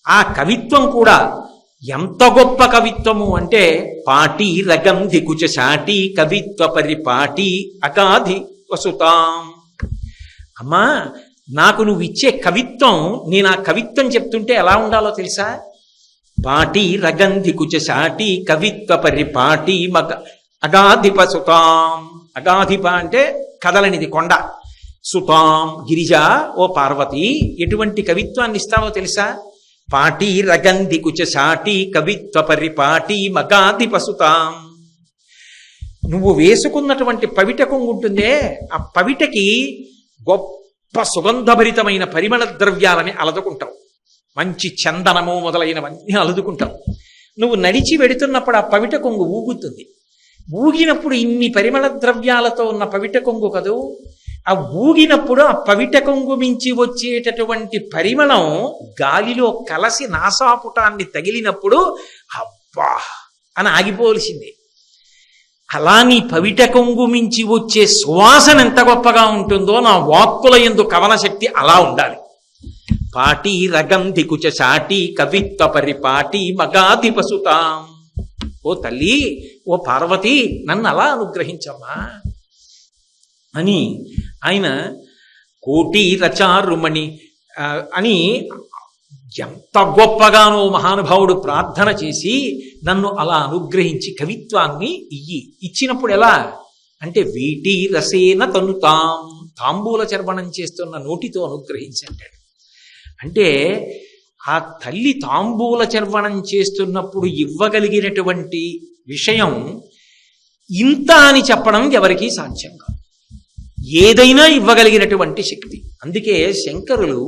ఆ కవిత్వం కూడా ఎంత గొప్ప కవిత్వము అంటే పాటి రగంధి కుచశాటి కవిత్వ పరిపాటి అగాధి వసుతాం. అమ్మా, నాకు నువ్వు ఇచ్చే కవిత్వం, నేను ఆ కవిత్వం చెప్తుంటే ఎలా ఉండాలో తెలుసా? పాటి రగంధి కుచశాటి కవిత్వ పరిపాటి అగాధిప సుతాం. అగాధిప అంటే కదలనిది కొండ. సుతాం గిరిజ, ఓ పార్వతి, ఎటువంటి కవిత్వాన్ని ఇస్తావో తెలుసా? పాటి రగంధి కుచశాటి కవిత్వ పరిపాటి మగాధిప సుతాం. నువ్వు వేసుకున్నటువంటి పవిట కొంగు ఉంటుందే, ఆ పవిటకి గొప్ప సుగంధభరితమైన పరిమళ ద్రవ్యాలని అలదుకుంటావు. మంచి చందనము మొదలైనవన్నీ అలుదుకుంటావు. నువ్వు నడిచి వెడుతున్నప్పుడు ఆ పవిట కొంగు ఊగుతుంది. ఊగినప్పుడు ఇన్ని పరిమళ ద్రవ్యాలతో ఉన్న పవిట కొంగు కదూ, ఆ ఊగినప్పుడు ఆ పవిట కొంగు మించి వచ్చేటటువంటి పరిమళం గాలిలో కలసి నాసాపుటాన్ని తగిలినప్పుడు అబ్బా అని ఆగిపోవలసిందే. అలా నీ పవిట కొంగు మించి వచ్చే సువాసన ఎంత గొప్పగా ఉంటుందో నా వాక్కుల యందు కవన శక్తి అలా ఉండాలి. పాటి రగంధి కుచశాటి కవిత్వ పరిపాటి మగాధిప సుతాం. ఓ తల్లి, ఓ పార్వతి, నన్ను అలా అనుగ్రహించమ్మా అని ఆయన కోటి రచారుమణి అని ఎంత గొప్పగానో మహానుభావుడు ప్రార్థన చేసి నన్ను అలా అనుగ్రహించి కవిత్వాన్ని ఇచ్చినప్పుడు ఎలా అంటే వీటి రసేన తనుతాం, తాంబూల చర్వణం చేస్తున్న నోటితో అనుగ్రహించంటాడు. అంటే ఆ తల్లి తాంబూల చర్వణం చేస్తున్నప్పుడు ఇవ్వగలిగినటువంటి విషయం ఇంత అని చెప్పడం ఎవరికీ సాధ్యం కాదు. ఏదైనా ఇవ్వగలిగినటువంటి శక్తి. అందుకే శంకరులు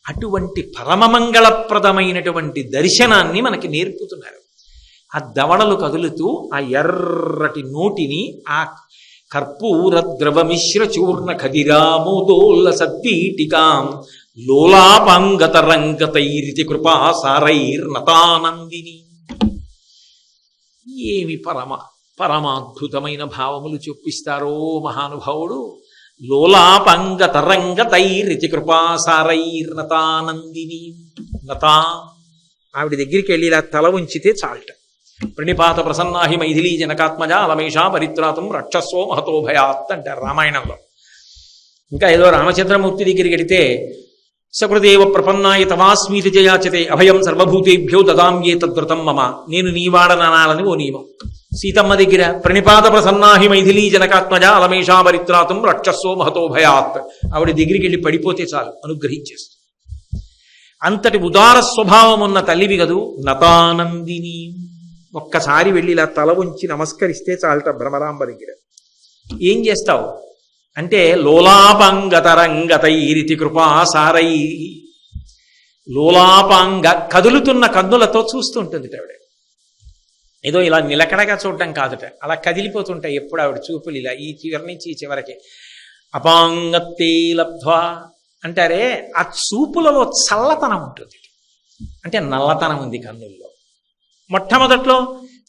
అటువంటి పరమమంగళప్రదమైనటువంటి దర్శనాన్ని మనకి నేర్పుతున్నారు. ఆ దవడలు కదులుతూ ఆ ఎర్రటి నోటిని ఆ కర్పూర ద్రవమిశ్ర చూర్ణ ఖదిరామోదోల్ల సద్వీటికాం లోలాపాంగతరంగతైరితి కృపాసారైర్నతానందిని. ఏమి పరమాద్భుతమైన భావములు చూపిస్తారో మహానుభావుడు. లోలాపాంగతరంగతైరితి కృపాసారైర్నతానందిని. నతా, ఆవిడ దగ్గరికి వెళ్ళి ఇలా తల ఉంచితే చాలట. ప్రణిపాత ప్రసన్నాహి మైథిలీ జనకాత్మజ అలమేషా పరిత్రాతం రక్షస్వో మహతో భయాత్ అంటారు రామాయణంలో. ఇంకా ఏదో రామచంద్రమూర్తి దగ్గరికి వెడితే సకృదేవ ప్రపన్నాయ తవాస్మీతి జయాచతే అభయం సర్వభూతేభ్యో దదామ్యే తద్వ్రతం మమ. నేను నీవాడనాలని ఓ నియమం. సీతమ్మ దగ్గర ప్రణిపాత ప్రసన్నాహి మైథిలీ జనకాత్మజ అలమేషా పరిత్రాతం రక్షస్వో మహతో భయాత్. ఆవిడ దగ్గరికి వెళ్ళి పడిపోతే చాలు, అనుగ్రహించేస్తుంది. అంతటి ఉదార స్వభావం ఉన్న తల్లివి కదూ. నతానందిని. ఒక్కసారి వెళ్ళి ఇలా తల ఉంచి నమస్కరిస్తే చాలట భ్రమరాంబ దగ్గర. ఏం చేస్తావు అంటే లోలాపాంగతరంగతైరితి కృపాసారై. లోలాపాంగ, కదులుతున్న కన్నులతో చూస్తుంటుంది ఆవిడ. ఏదో ఇలా నిలకడగా చూడటం కాదుట, అలా కదిలిపోతుంటాయి ఎప్పుడు ఆవిడ చూపులు ఇలా ఈ చివరి నుంచి ఈ చివరికి. అపాంగత్తే లబ్ధ్వా అంటారే, ఆ చూపులలో చల్లతనం ఉంటుంది. అంటే నల్లతనం ఉంది కన్నుల్లో. మొట్టమొదట్లో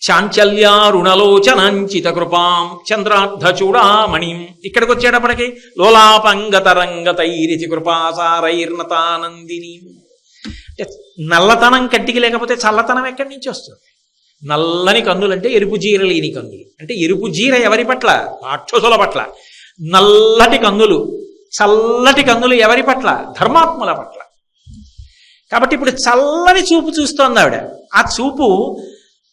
చాంచల్యారుణలోచనాంచిత కృపాం చంద్రార్ధ చూడామణిం. ఇక్కడికి వచ్చేటప్పటికి లోలాపంగతరంగతైరితి కృపాసారైర్నతానందిని. అంటే నల్లతనం కంటికి లేకపోతే చల్లతనం ఎక్కడి నుంచి వస్తుంది? నల్లని కన్నులంటే ఎరుపు జీర లేని కన్నులు. అంటే ఎరుపు జీర ఎవరి పట్ల? రాక్షసుల పట్ల. నల్లటి కన్నులు, చల్లటి కన్నులు ఎవరి పట్ల? ధర్మాత్ముల పట్ల. కాబట్టి ఇప్పుడు చల్లని చూపు చూస్తోంది ఆవిడ. ఆ చూపు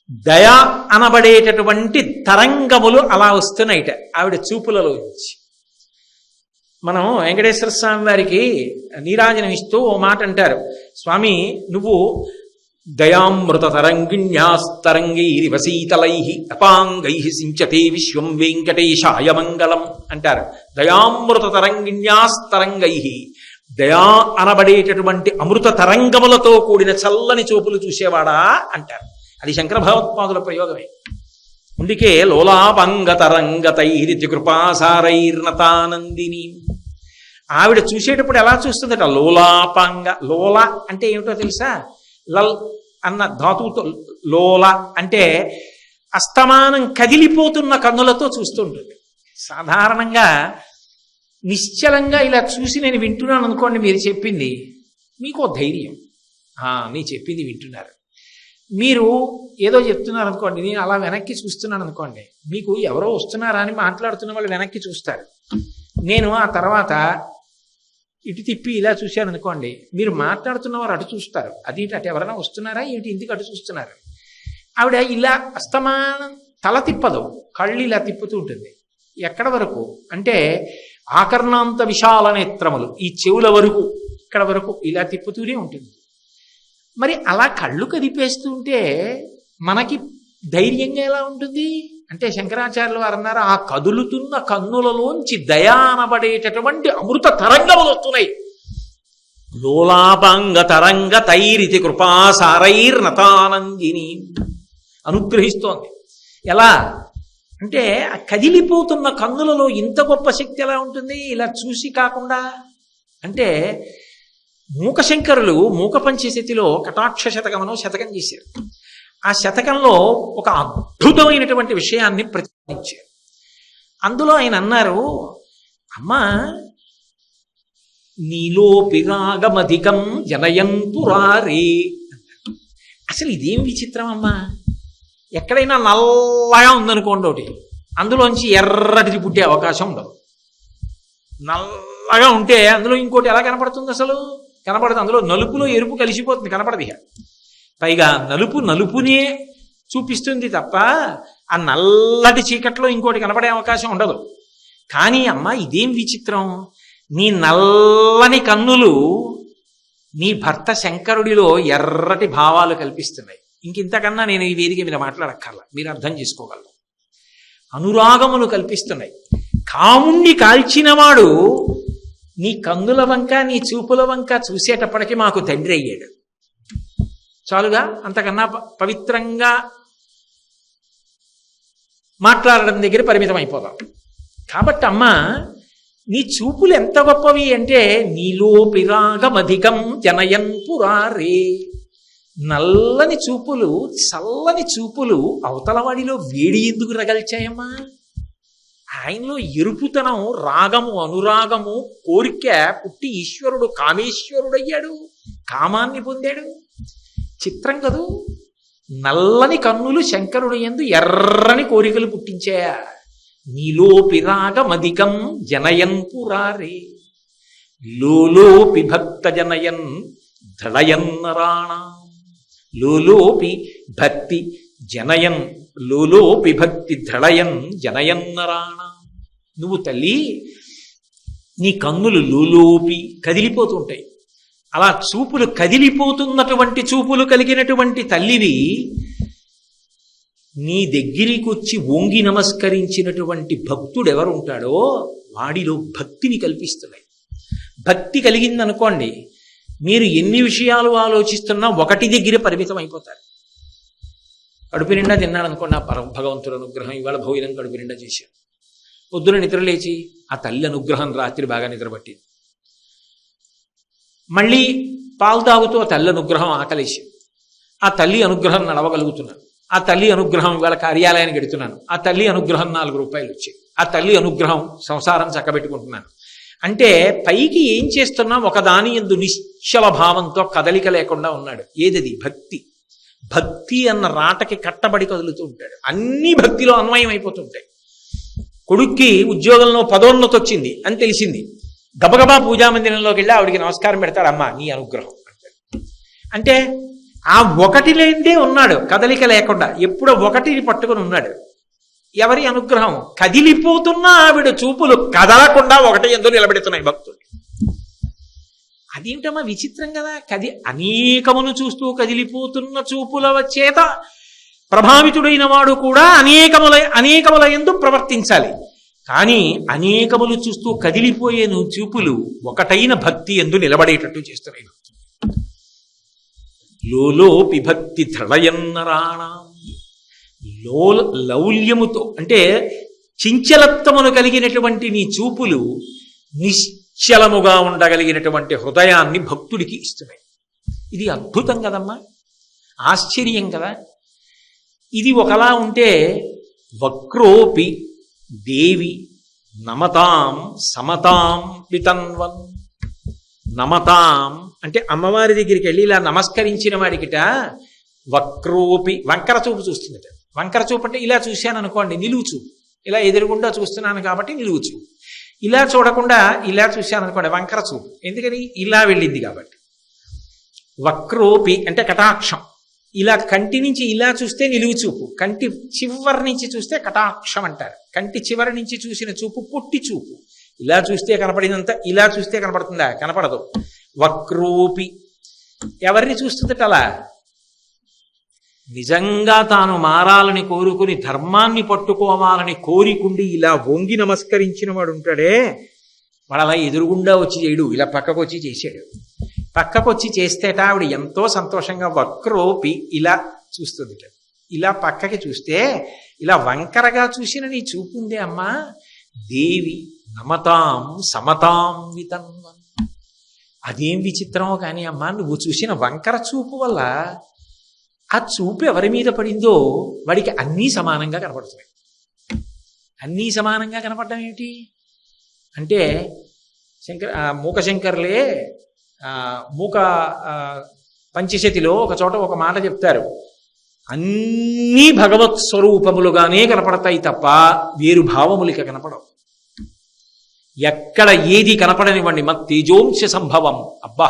దయ అనబడేటటువంటి తరంగములు అలా వస్తున్నాయిట ఆవిడ చూపులలో నుంచి. మనం వెంకటేశ్వర స్వామి వారికి నీరాజనం ఇస్తూ ఓ మాట అంటారు, స్వామి నువ్వు దయామృత తరంగిణ్యాస్తరంగైరివ శీతలై అపాంగై సించతే విశ్వం వెంకటేశాయ మంగళం అంటారు. దయామృత తరంగిణ్యాస్తరంగై, దయా అనబడేటటువంటి అమృత తరంగములతో కూడిన చల్లని చూపులు చూసేవాడా అంటారు. అది శంకర భగవత్పాదుల ప్రయోగమే. అందుకే లోలాపంగతరంగతైరితి కృపాసారైర్నతానందిని. ఆవిడ చూసేటప్పుడు ఎలా చూస్తుందట? లోలాపాంగ. లోల అంటే ఏమిటో తెలుసా? లల్ అన్న ధాతువుతో లోల అంటే అస్తమానం కదిలిపోతున్న కన్నులతో చూస్తుంటుంది. సాధారణంగా నిశ్చలంగా ఇలా చూసి నేను వింటున్నాను అనుకోండి, మీరు చెప్పింది, మీకు ధైర్యం, నీ చెప్పింది వింటున్నారు. మీరు ఏదో చెప్తున్నారు అనుకోండి, నేను అలా వెనక్కి చూస్తున్నాను అనుకోండి, మీకు ఎవరో వస్తున్నారా అని మాట్లాడుతున్న వాళ్ళు వెనక్కి చూస్తారు. నేను ఆ తర్వాత ఇటు తిప్పి ఇలా చూశాను అనుకోండి, మీరు మాట్లాడుతున్నవారు అటు చూస్తారు. అది అటు ఎవరైనా వస్తున్నారా ఏంటి, ఇంటికి అటు చూస్తున్నారు. ఆవిడ ఇలా అస్తమానం తల తిప్పదు, కళ్ళు ఇలా తిప్పుతూ ఉంటుంది. ఎక్కడ వరకు అంటే ఆకర్ణాంత విశాల నేత్రములు, ఈ చెవుల వరకు, ఇక్కడ వరకు ఇలా తిప్పుతూనే ఉంటుంది. మరి అలా కళ్ళు కదిపేస్తూ ఉంటే మనకి ధైర్యంగా ఎలా ఉంటుంది అంటే, శంకరాచార్యులు వారు అన్నారు, ఆ కదులుతున్న కన్నులలోంచి దయానబడేటటువంటి అమృత తరంగములు వస్తున్నాయి. లోలాపాంగ తరంగ తైరితి కృపాసారైర్నతానందిని అనుగ్రహిస్తోంది. ఎలా అంటే, ఆ కదిలిపోతున్న కన్నులలో ఇంత గొప్ప శక్తి ఎలా ఉంటుంది ఇలా చూసి కాకుండా. అంటే మూకశంకరులు మూక పంచశతిలో కటాక్ష శతకమనో శతకం చేశారు. ఆ శతకంలో ఒక అద్భుతమైనటువంటి విషయాన్ని ప్రతిపాదించారు. అందులో ఆయన అన్నారు, అమ్మా నీలోపి రాగమధికం జనయంతురారే. అసలు ఇదేం విచిత్రం అమ్మా, ఎక్కడైనా నల్లగా ఉందనుకోండి ఒకటి, అందులోంచి ఎర్రటిది పుట్టే అవకాశం ఉండదు. నల్లగా ఉంటే అందులో ఇంకోటి ఎలా కనపడుతుంది, అసలు కనపడదు. అందులో నలుపులో ఎరుపు కలిసిపోతుంది, కనపడదు. ఇక పైగా నలుపునే చూపిస్తుంది తప్ప ఆ నల్లటి చీకట్లో ఇంకోటి కనపడే అవకాశం ఉండదు. కానీ అమ్మ ఇదేం విచిత్రం, నీ నల్లని కన్నులు నీ భర్త శంకరుడిలో ఎర్రటి భావాలు కల్పిస్తున్నాయి. ఇంకింతకన్నా నేను ఈ వేదిక మీద మాట్లాడక్కర్లా, మీరు అర్థం చేసుకోగలరు. అనురాగములు కల్పిస్తున్నాయి. కాముణ్ణి కాల్చినవాడు నీ కన్నుల వంక నీ చూపుల వంక చూసేటప్పటికీ మాకు తండ్రి అయ్యాడు. చాలుగా, అంతకన్నా పవిత్రంగా మాట్లాడడం దగ్గర పరిమితం అయిపోదాం. కాబట్టి అమ్మ నీ చూపులు ఎంత గొప్పవి అంటే, నీలోపి రాగమధికం జనయంతురారే. నల్లని చూపులు, చల్లని చూపులు అవతలవాడిలో వేడి ఎందుకు రగల్చాయమ్మా? ఆయనలో ఎరుపుతనం, రాగము, అనురాగము, కోరిక పుట్టి ఈశ్వరుడు కామేశ్వరుడయ్యాడు, కామాన్ని పొందాడు. చిత్రం కదూ. నల్లని కన్నులు శంకరుడు యందు ఎర్రని కోరికలు పుట్టించాయా. నీలోపి రాగమధికం జనయంతురారే లోలోపి భక్త జనయన్ దృఢయన్నరాణ. లోలోపి భక్తి జనయన్ లోలోపి భక్తి దృఢయన్ జనయన్నరాణ. నువ్వు తల్లి నీ కన్నులు లోలోపి కదిలిపోతూ ఉంటాయి. అలా చూపులు కదిలిపోతున్నటువంటి చూపులు కలిగినటువంటి తల్లివి నీ దగ్గరికి వచ్చి వంగి నమస్కరించినటువంటి భక్తుడు ఎవరు ఉంటాడో వాడిలో భక్తిని కల్పిస్తున్నాయి. భక్తి కలిగిందనుకోండి, మీరు ఎన్ని విషయాలు ఆలోచిస్తున్నా ఒకటి దగ్గర పరిమితం అయిపోతారు. కడుపు నిండా తిన్నాడు అనుకోండి, ఆ భగవంతుడు అనుగ్రహం, ఇవాళ భోజనం కడుపు నిండా చేశాను. పొద్దున నిద్ర లేచి ఆ తల్లి అనుగ్రహం, రాత్రి బాగా నిద్రపట్టింది. మళ్ళీ పాలు తాగుతూ ఆ తల్లి అనుగ్రహం, ఆకలేసి ఆ తల్లి అనుగ్రహం నడవగలుగుతున్నాను, ఆ తల్లి అనుగ్రహం ఇవాళ కార్యాలయానికి ఎడుతున్నాను, ఆ తల్లి అనుగ్రహం 4 రూపాయలు వచ్చాయి, ఆ తల్లి అనుగ్రహం సంసారం చక్కబెట్టుకుంటున్నాను. అంటే పైకి ఏం చేస్తున్నా ఒకదాని యందు నిశ్చల భావంతో కదలిక లేకుండా ఉన్నాడు. ఏదది? భక్తి. భక్తి అన్న రాటకి కట్టబడి కదులుతూ ఉంటాడు. అన్నీ భక్తిలో అన్వయం అయిపోతుంటాయి. కొడుక్కి ఉద్యోగంలో పదోన్నతి వచ్చింది అని తెలిసింది, గబగబా పూజామందిరంలోకి వెళ్ళి ఆవిడికి నమస్కారం పెడతాడు, అమ్మా నీ అనుగ్రహం అంటాడు. అంటే ఆ ఒకటి లేదే ఉన్నాడు, కదలిక లేకుండా ఎప్పుడో ఒకటిని పట్టుకుని ఉన్నాడు. ఎవరి అనుగ్రహం? కదిలిపోతున్న ఆవిడ చూపులు కదలకుండా ఒకటి ఎందుకు నిలబెడుతున్నాయి భక్తులు. అదేమిటమ్మా విచిత్రం కదా. అనేకమును చూస్తూ కదిలిపోతున్న చూపుల చేత ప్రభావితుడైన వాడు కూడా అనేకముల యందు ప్రవర్తించాలి. కానీ అనేకములు చూస్తూ కదిలిపోయే చూపులు ఒకటైన భక్తి యందు నిలబడేటట్టు చేస్తున్నాయి. లోలోపి భక్తి దృఢయన్నరాణ. లౌల్యముతో అంటే చించలత్వమును కలిగినటువంటి నీ చూపులు నిశ్చలముగా ఉండగలిగినటువంటి హృదయాన్ని భక్తుడికి ఇస్తున్నాయి. ఇది అద్భుతం కదమ్మా, ఆశ్చర్యం కదా. ఇది ఒకలా ఉంటే వక్రోపి దేవి నమతాం సమతాం వితన్వన్. నమతాం అంటే అమ్మవారి దగ్గరికి వెళ్ళి ఇలా నమస్కరించిన వాడికిట వక్రోపి వంకర చూపు చూస్తుందట. వంకర చూపు అంటే ఇలా చూశాను అనుకోండి, నిలువు చూపు. ఇలా ఎదురుగుండా చూస్తున్నాను కాబట్టి నిలువు చూపు. ఇలా చూడకుండా ఇలా చూశాను అనుకోండి, వంకర చూపు. ఎందుకని? ఇలా వెళ్ళింది కాబట్టి. వక్రోపి అంటే కటాక్షం. ఇలా కంటి నుంచి ఇలా చూస్తే నిలువు చూపు, కంటి చివరి నుంచి చూస్తే కటాక్షం అంటారు. కంటి చివరి నుంచి చూసిన చూపు పొట్టి చూపు. ఇలా చూస్తే కనపడినంత ఇలా చూస్తే కనపడుతుందా? కనపడదు. వక్రోపి ఎవరిని చూస్తుందట అలా? నిజంగా తాను మారాలని కోరుకుని ధర్మాన్ని పట్టుకోవాలని కోరికుండి ఇలా వంగి నమస్కరించిన వాడు ఉంటాడే, వాడు అలా ఎదురుగుండా వచ్చి చేయడు, ఇలా పక్కకు వచ్చి చేసాడు. పక్కకు వచ్చి చేస్తేట ఆవిడ ఎంతో సంతోషంగా వక్రోపి ఇలా చూస్తుంది. ఇలా పక్కకి చూస్తే ఇలా వంకరగా చూసిన నీ చూపు ఉందే అమ్మా, దేవి నమతాం సమతాం వితన్వన్. అదేం విచిత్రమో కానీ అమ్మా, నువ్వు చూసిన వంకర చూపు వల్ల ఆ చూపు ఎవరి మీద పడిందో వాడికి అన్నీ సమానంగా కనపడుతున్నాయి. అన్నీ సమానంగా కనపడడం ఏమిటి అంటే, మూకశంకర్లే మూక పంచశతిలో ఒక చోట ఒక మాట చెప్తారు, అన్నీ భగవత్ స్వరూపములుగానే కనపడతాయి తప్ప వేరు భావములిక కనపడవు. ఎక్కడ ఏది కనపడనివ్వండి, మత్ తేజోంశ సంభవం, అబ్బా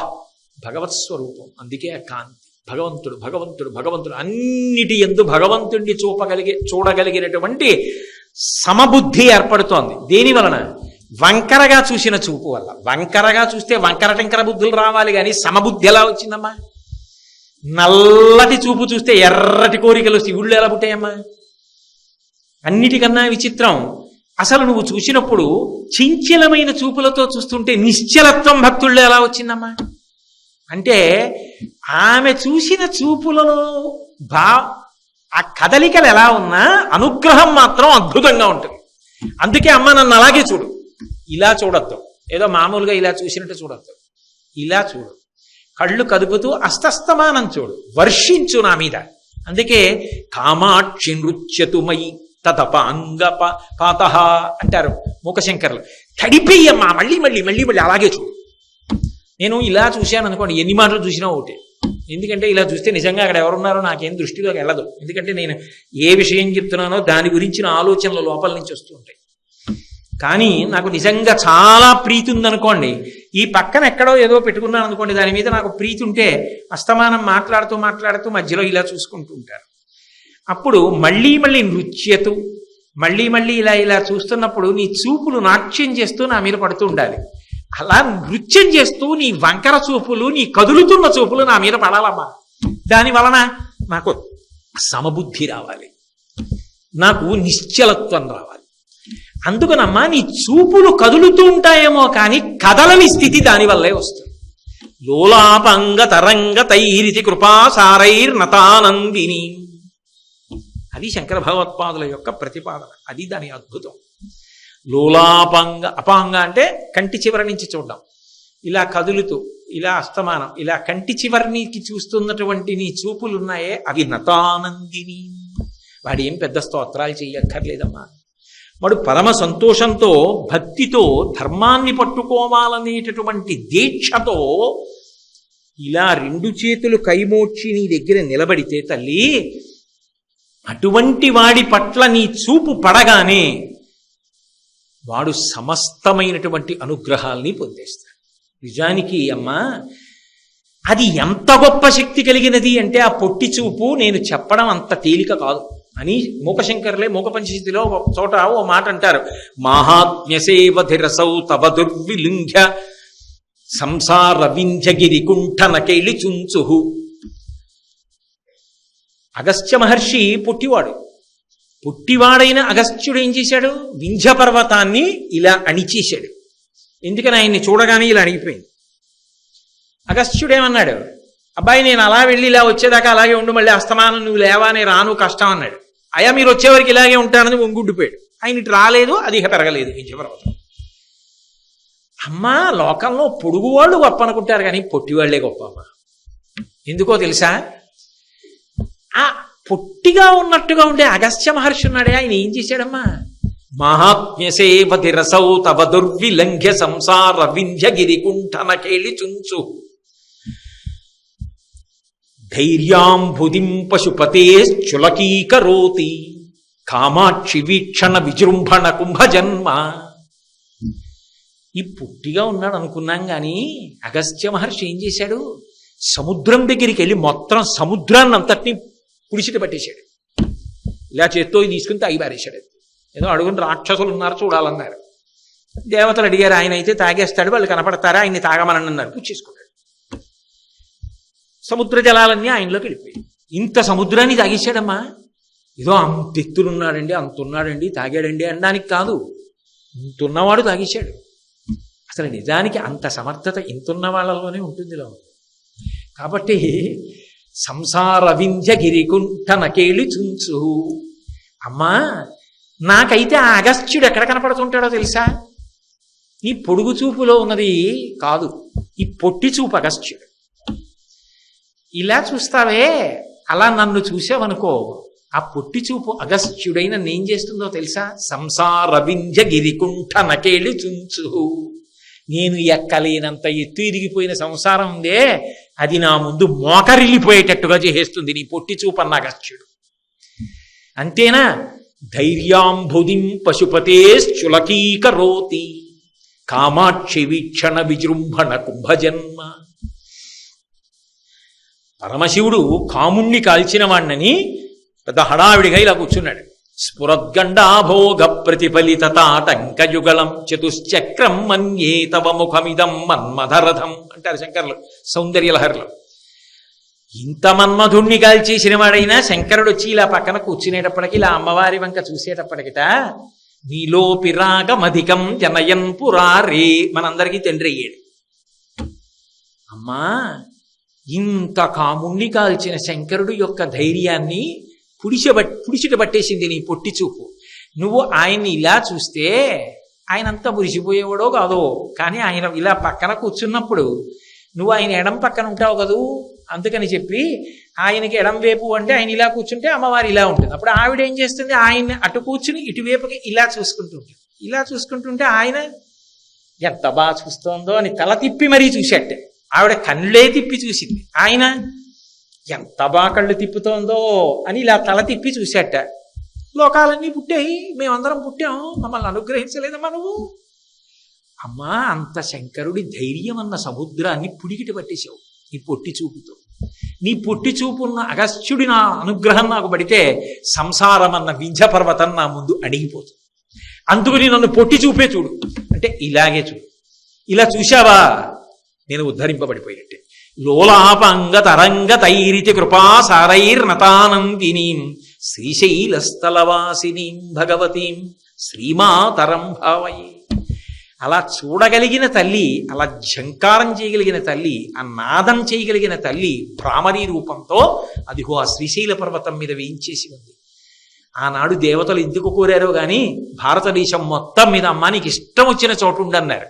భగవత్ స్వరూపం. అందుకే ఆ కాంతి. భగవంతుడు భగవంతుడు భగవంతుడు అన్నిటి యందు భగవంతుడిని చూడగలిగినటువంటి సమబుద్ధి ఏర్పడుతోంది. దేని వలన? వంకరగా చూసిన చూపు వల్ల. వంకరగా చూస్తే వంకర టెంకర బుద్ధులు రావాలి, కానీ సమబుద్ధి ఎలా వచ్చిందమ్మా? నల్లటి చూపు చూస్తే ఎర్రటి కోరికలు వస్తే ఇళ్ళు ఎలా పుట్టాయమ్మా? అన్నిటికన్నా విచిత్రం, అసలు నువ్వు చూసినప్పుడు చించలమైన చూపులతో చూస్తుంటే నిశ్చలత్వం భక్తుల్లో ఎలా వచ్చిందమ్మా? అంటే ఆమె చూసిన చూపులలో ఆ కదలికలు ఎలా ఉన్నా అనుగ్రహం మాత్రం అద్భుతంగా ఉంటుంది. అందుకే అమ్మ నన్ను అలాగే చూడు, ఇలా చూడొద్దు, ఏదో మామూలుగా ఇలా చూసినట్టు చూడొద్దు, ఇలా చూడు, కళ్ళు కదుపుతూ అస్తస్తమానం చూడు, వర్షించు నా మీద. అందుకే కామాక్షి నృత్యతుమయి తతపాంగ పాత అంటారు మూకశంకర్లు. తడిపేయమ్మా, మళ్ళీ మళ్ళీ మళ్ళీ మళ్ళీ అలాగే చూడు. నేను ఇలా చూశాను అనుకోండి, ఎన్ని మాటలు చూసినా ఒకటే. ఎందుకంటే ఇలా చూస్తే నిజంగా అక్కడ ఎవరున్నారో నాకేం దృష్టిలోకి వెళ్ళదు. ఎందుకంటే నేను ఏ విషయం చెప్తున్నానో దాని గురించిన ఆలోచనలు లోపల నుంచి వస్తూ ఉంటాయి. కానీ నాకు నిజంగా చాలా ప్రీతి ఉందనుకోండి, ఈ పక్కన ఎక్కడో ఏదో పెట్టుకున్నాను అనుకోండి, దాని మీద నాకు ప్రీతి ఉంటే అస్తమానం మాట్లాడుతూ మాట్లాడుతూ మధ్యలో ఇలా చూసుకుంటూ ఉంటారు. అప్పుడు మళ్ళీ మళ్ళీ నృత్యతు, మళ్ళీ మళ్ళీ ఇలా ఇలా చూస్తున్నప్పుడు నీ చూపులు నాట్యం చేస్తూ నా మీద పడుతూ ఉండాలి. అలా నృత్యం చేస్తూ నీ వంకర చూపులు, నీ కదులుతున్న చూపులు నా మీద పడాలమ్మా. దాని వలన నాకు సమబుద్ధి రావాలి, నాకు నిశ్చలత్వం రావాలి. అందుకనమ్మా నీ చూపులు కదులుతూ ఉంటాయేమో కానీ కదలని స్థితి దానివల్లే వస్తుంది. లోలాపంగ తరంగ తైరితి కృపాసారైర్నతానందిని. అది శంకర భగవత్పాదుల యొక్క ప్రతిపాదన. అది దాని అద్భుతం. లోలాపంగ, అపాంగ అంటే కంటి చివరి నుంచి చూడడం, ఇలా కదులుతూ ఇలా అస్తమానం ఇలా కంటి చివరికి చూస్తున్నటువంటి నీ చూపులు ఉన్నాయే అవి నతానందిని. వాడు ఏం పెద్ద స్తోత్రాలు చెయ్యక్కర్లేదమ్మా. వాడు పరమ సంతోషంతో భక్తితో ధర్మాన్ని పట్టుకోవాలనేటటువంటి దీక్షతో ఇలా రెండు చేతులు కైమోడ్చి నీ దగ్గర నిలబడితే తల్లి, అటువంటి వాడి పట్ల నీ చూపు పడగానే వాడు సమస్తమైనటువంటి అనుగ్రహాల్ని పొందేస్తాడు. నిజానికి అమ్మా అది ఎంత గొప్ప శక్తి కలిగినది అంటే ఆ పొట్టి చూపు నేను చెప్పడం అంత తేలిక కాదు అని మూకశంకర్లే మూకపంచశతిలో ఒక చోట ఓ మాట అంటారు. మాహాత్మ్యసేవధిరసౌ తవ దుర్విలుంఘ్య సంసార వింధ్యగిరి కుంఠన కేళి చుంచుహు. అగస్త్య మహర్షి పుట్టివాడు. పుట్టివాడైన అగస్త్యుడు ఏం చేశాడు? వింధ్య పర్వతాన్ని ఇలా అణిచేశాడు. ఎందుకని ఆయన్ని చూడగానే ఇలా అణిగిపోయింది. అగస్త్యుడేమన్నాడు? అబ్బాయి నేను అలా వెళ్ళి ఇలా వచ్చేదాకా అలాగే ఉండు, మళ్ళీ అస్తమానం నువ్వు లేవానే రాను, కష్టం అన్నాడు. అయ్యా మీరు వచ్చేవరకు ఇలాగే ఉంటానని ఒంగుండిపోయాడు. ఆయన ఇటు రాలేదు, అది ఇక పెరగలేదు వింధ్య పర్వతం. అమ్మా లోకంలో పొడుగువాళ్ళు గొప్ప అనుకుంటారు కానీ పొట్టివాళ్లే గొప్ప అమ్మా. ఎందుకో తెలుసా? ఆ పొట్టిగా ఉన్నట్టుగా ఉండే అగస్త్య మహర్షి ఉన్నాడే, ఆయన ఏం చేశాడమ్మా? మహాత్మ్యసేవతి రసౌ తవ దుర్విలంఘ్య సంసార వింధ్యగిరి కుంఠన కేళి చుంచు ధైర్యాంబుదిం పశుపతే చులకీకరోతి కామాక్షి వీక్షణ విజృంభణ కుంభజన్మ. ఈ పుట్టిగా ఉన్నాడు అనుకున్నాం కానీ అగస్త్య మహర్షి ఏం చేశాడు? సముద్రం దగ్గరికి వెళ్ళి మొత్తం సముద్రాన్ని అంతటినీ పుడిచిట పట్టేశాడు. ఇలా చేత్తో తీసుకుని తాగి పారేశాడు. ఏదో అడుగుని రాక్షసులు ఉన్నారు చూడాలన్నారు. దేవతలు అడిగారు, ఆయన అయితే తాగేస్తాడు, వాళ్ళు కనపడతారా, ఆయన్ని తాగమని అన్నారు. పుచ్చేసుకున్నాడు. సముద్ర జలాలన్నీ ఆయనలోకి వెళ్ళిపోయాయి. ఇంత సముద్రాన్ని తాగేశాడమ్మా. ఏదో అంత ఎత్తులున్నాడండి, అంత ఉన్నాడండి, తాగాడండి అనడానికి కాదు, ఇంతున్నవాడు తాగేశాడు. అసలు నిజానికి అంత సమర్థత ఇంతున్న వాళ్ళలోనే ఉంటుంది. కాబట్టి సంసార వింధ్య గిరికుంఠన కేళి చుంచు. అమ్మా, నాకైతే ఆ అగస్త్యుడు ఎక్కడ కనపడుతుంటాడో తెలుసా? ఈ పొడుగు చూపులో ఉన్నది కాదు, ఈ పొట్టి చూపు అగస్త్యుడు. ఇలా చూస్తావే, అలా నన్ను చూసావనుకో, ఆ పొట్టి చూపు అగస్త్యుడైన నేం చేస్తుందో తెలుసా? సంసార వింధ్య గిరికుంఠన కేళి చుంచు. నేను ఎక్కలేనంత ఎత్తు ఇరిగిపోయిన సంసారం ఉందే, అది నా ముందు మోకరిల్లిపోయేటట్టుగా చేసేస్తుంది నీ పొట్టి చూపు అన్న అగస్త్యుడు. అంతేనా? ధైర్యాంబుదిం పశుపతే చులకీకరోతి కామాక్షి వీక్షణ విజృంభణ కుంభజన్మ. పరమశివుడు కాముణ్ణి కాల్చిన వాణ్ణని పెద్ద హడావిడిగా ఇలా కూర్చున్నాడు. స్ఫురద్గండాభోగ ప్రతిఫలిత తాటంకయుగళం చతుశ్చక్రం మన్యే తవ ముఖమిదం మన్మధరథం అంటారు శంకరులు సౌందర్యలహరిలో. ఇంత మన్మధుణ్ణి కాల్చేసిన వాడైనా శంకరుడు వచ్చి ఇలా పక్కన కూర్చునేటప్పటికి, ఇలా అమ్మవారి వంక చూసేటప్పటికిట, నీలోపి రాగమధికం జనయన్ పురారే, మనందరికీ తండ్రి అయ్యాడు. అమ్మా, ఇంత కాముణ్ణి కాల్చిన శంకరుడు యొక్క ధైర్యాన్ని పుడిచిట పట్టేసింది నీ పొట్టి చూపు. నువ్వు ఆయన్ని ఇలా చూస్తే ఆయన అంతా మురిసిపోయేవాడో కాదో, కానీ ఆయన ఇలా పక్కన కూర్చున్నప్పుడు నువ్వు ఆయన ఎడం పక్కన ఉంటావు కదూ, అందుకని చెప్పి ఆయనకి ఎడం వైపు అంటే ఆయన ఇలా కూర్చుంటే అమ్మవారు ఇలా ఉంటుంది. అప్పుడు ఆవిడ ఏం చేస్తుంది? ఆయన్ని అటు కూర్చుని ఇటువైపుకి ఇలా చూసుకుంటుంటుంది. ఇలా చూసుకుంటుంటే ఆయన ఎంత బాగా చూస్తోందో అని తల తిప్పి మరీ చూసేట. ఆవిడ కళ్ళే తిప్పి చూసింది, ఆయన ఎంత బాగా కళ్ళు తిప్పుతోందో అని ఇలా తల తిప్పి చూసేట. లోకాలన్నీ పుట్టాయి, మేమందరం పుట్టాం, మమ్మల్ని అనుగ్రహించలేదమ్మా నువ్వు. అమ్మా, అంత శంకరుడి ధైర్యం అన్న సముద్రాన్ని పుడికిట పట్టేశావు నీ పొట్టి చూపుతో. నీ పొట్టి చూపున్న అగస్త్యుడి నా అనుగ్రహం నాకు పడితే సంసారం అన్న వింధ్య పర్వతం నా ముందు అడిగిపోతుంది. అందుకని నన్ను పొట్టి చూపే చూడు అంటే ఇలాగే చూడు. ఇలా చూశావా, నేను ఉద్ధరింపబడిపోయినట్టే. లోలాపంగ తరంగ తైరితి కృపా సారైర్నతానందినీం శ్రీశైలస్థలవాసినీం భగవతీం శ్రీమాతరం భావయే. అలా చూడగలిగిన తల్లి, అలా ఝంకారం చేయగలిగిన తల్లి, ఆ నాదం చేయగలిగిన తల్లి భ్రామరీ రూపంతో అదిగో ఆ శ్రీశైల పర్వతం మీద వేయించేసి ఉంది. ఆనాడు దేవతలు ఎందుకు కోరారో గాని భారతదేశం మొత్తం మీద అమ్మా నీకు ఇష్టం వచ్చిన చోటు ఉండన్నారు.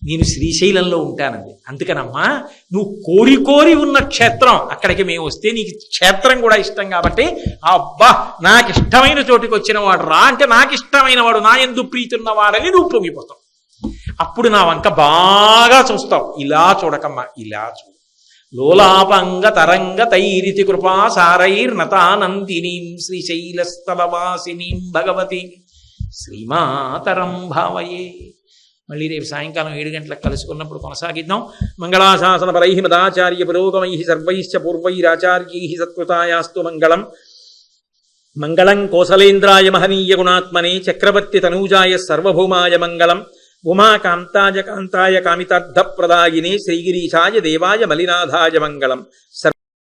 నేను శ్రీశైలంలో ఉంటానంది. అందుకనమ్మా, నువ్వు కోరి కోరి ఉన్న క్షేత్రం అక్కడికి మేము వస్తే నీకు క్షేత్రం కూడా ఇష్టం కాబట్టి, అబ్బా నాకు ఇష్టమైన చోటుకి వచ్చిన వాడు రా అంటే నాకు ఇష్టమైన వాడు, నా యందు ప్రీతున్న వాడని నువ్వు పొంగిపోతావు. అప్పుడు నా వంక బాగా చూస్తావు. ఇలా చూడకమ్మా, ఇలా చూడు. లోలాపంగ తరంగ తైరితి కృపా సారైర్నతానందినీం శ్రీశైలస్థలవాసినీం భగవతి శ్రీమాతరం భావయే. మళ్ళీ రేపు సాయంకాలం 7 గంటలకు కలుసుకున్నప్పుడు కొనసాగిద్దాం. మంగళాశాసన పరై మదాచార్య పురోగమై సర్వైశ్చ పూర్వైరాచార్యై సత్కృతాయాస్తు మంగళం. మంగళం కోసలేంద్రాయ మహనీయ గుణాత్మనే చక్రవర్తి తనూజాయ సర్వభౌమాయ మంగళం. ఉమాకాంతాయ కాంతాయ కామితార్థప్రదాయినే శ్రీగిరీశాయ దేవాయ మలినాథాయ మంగళం.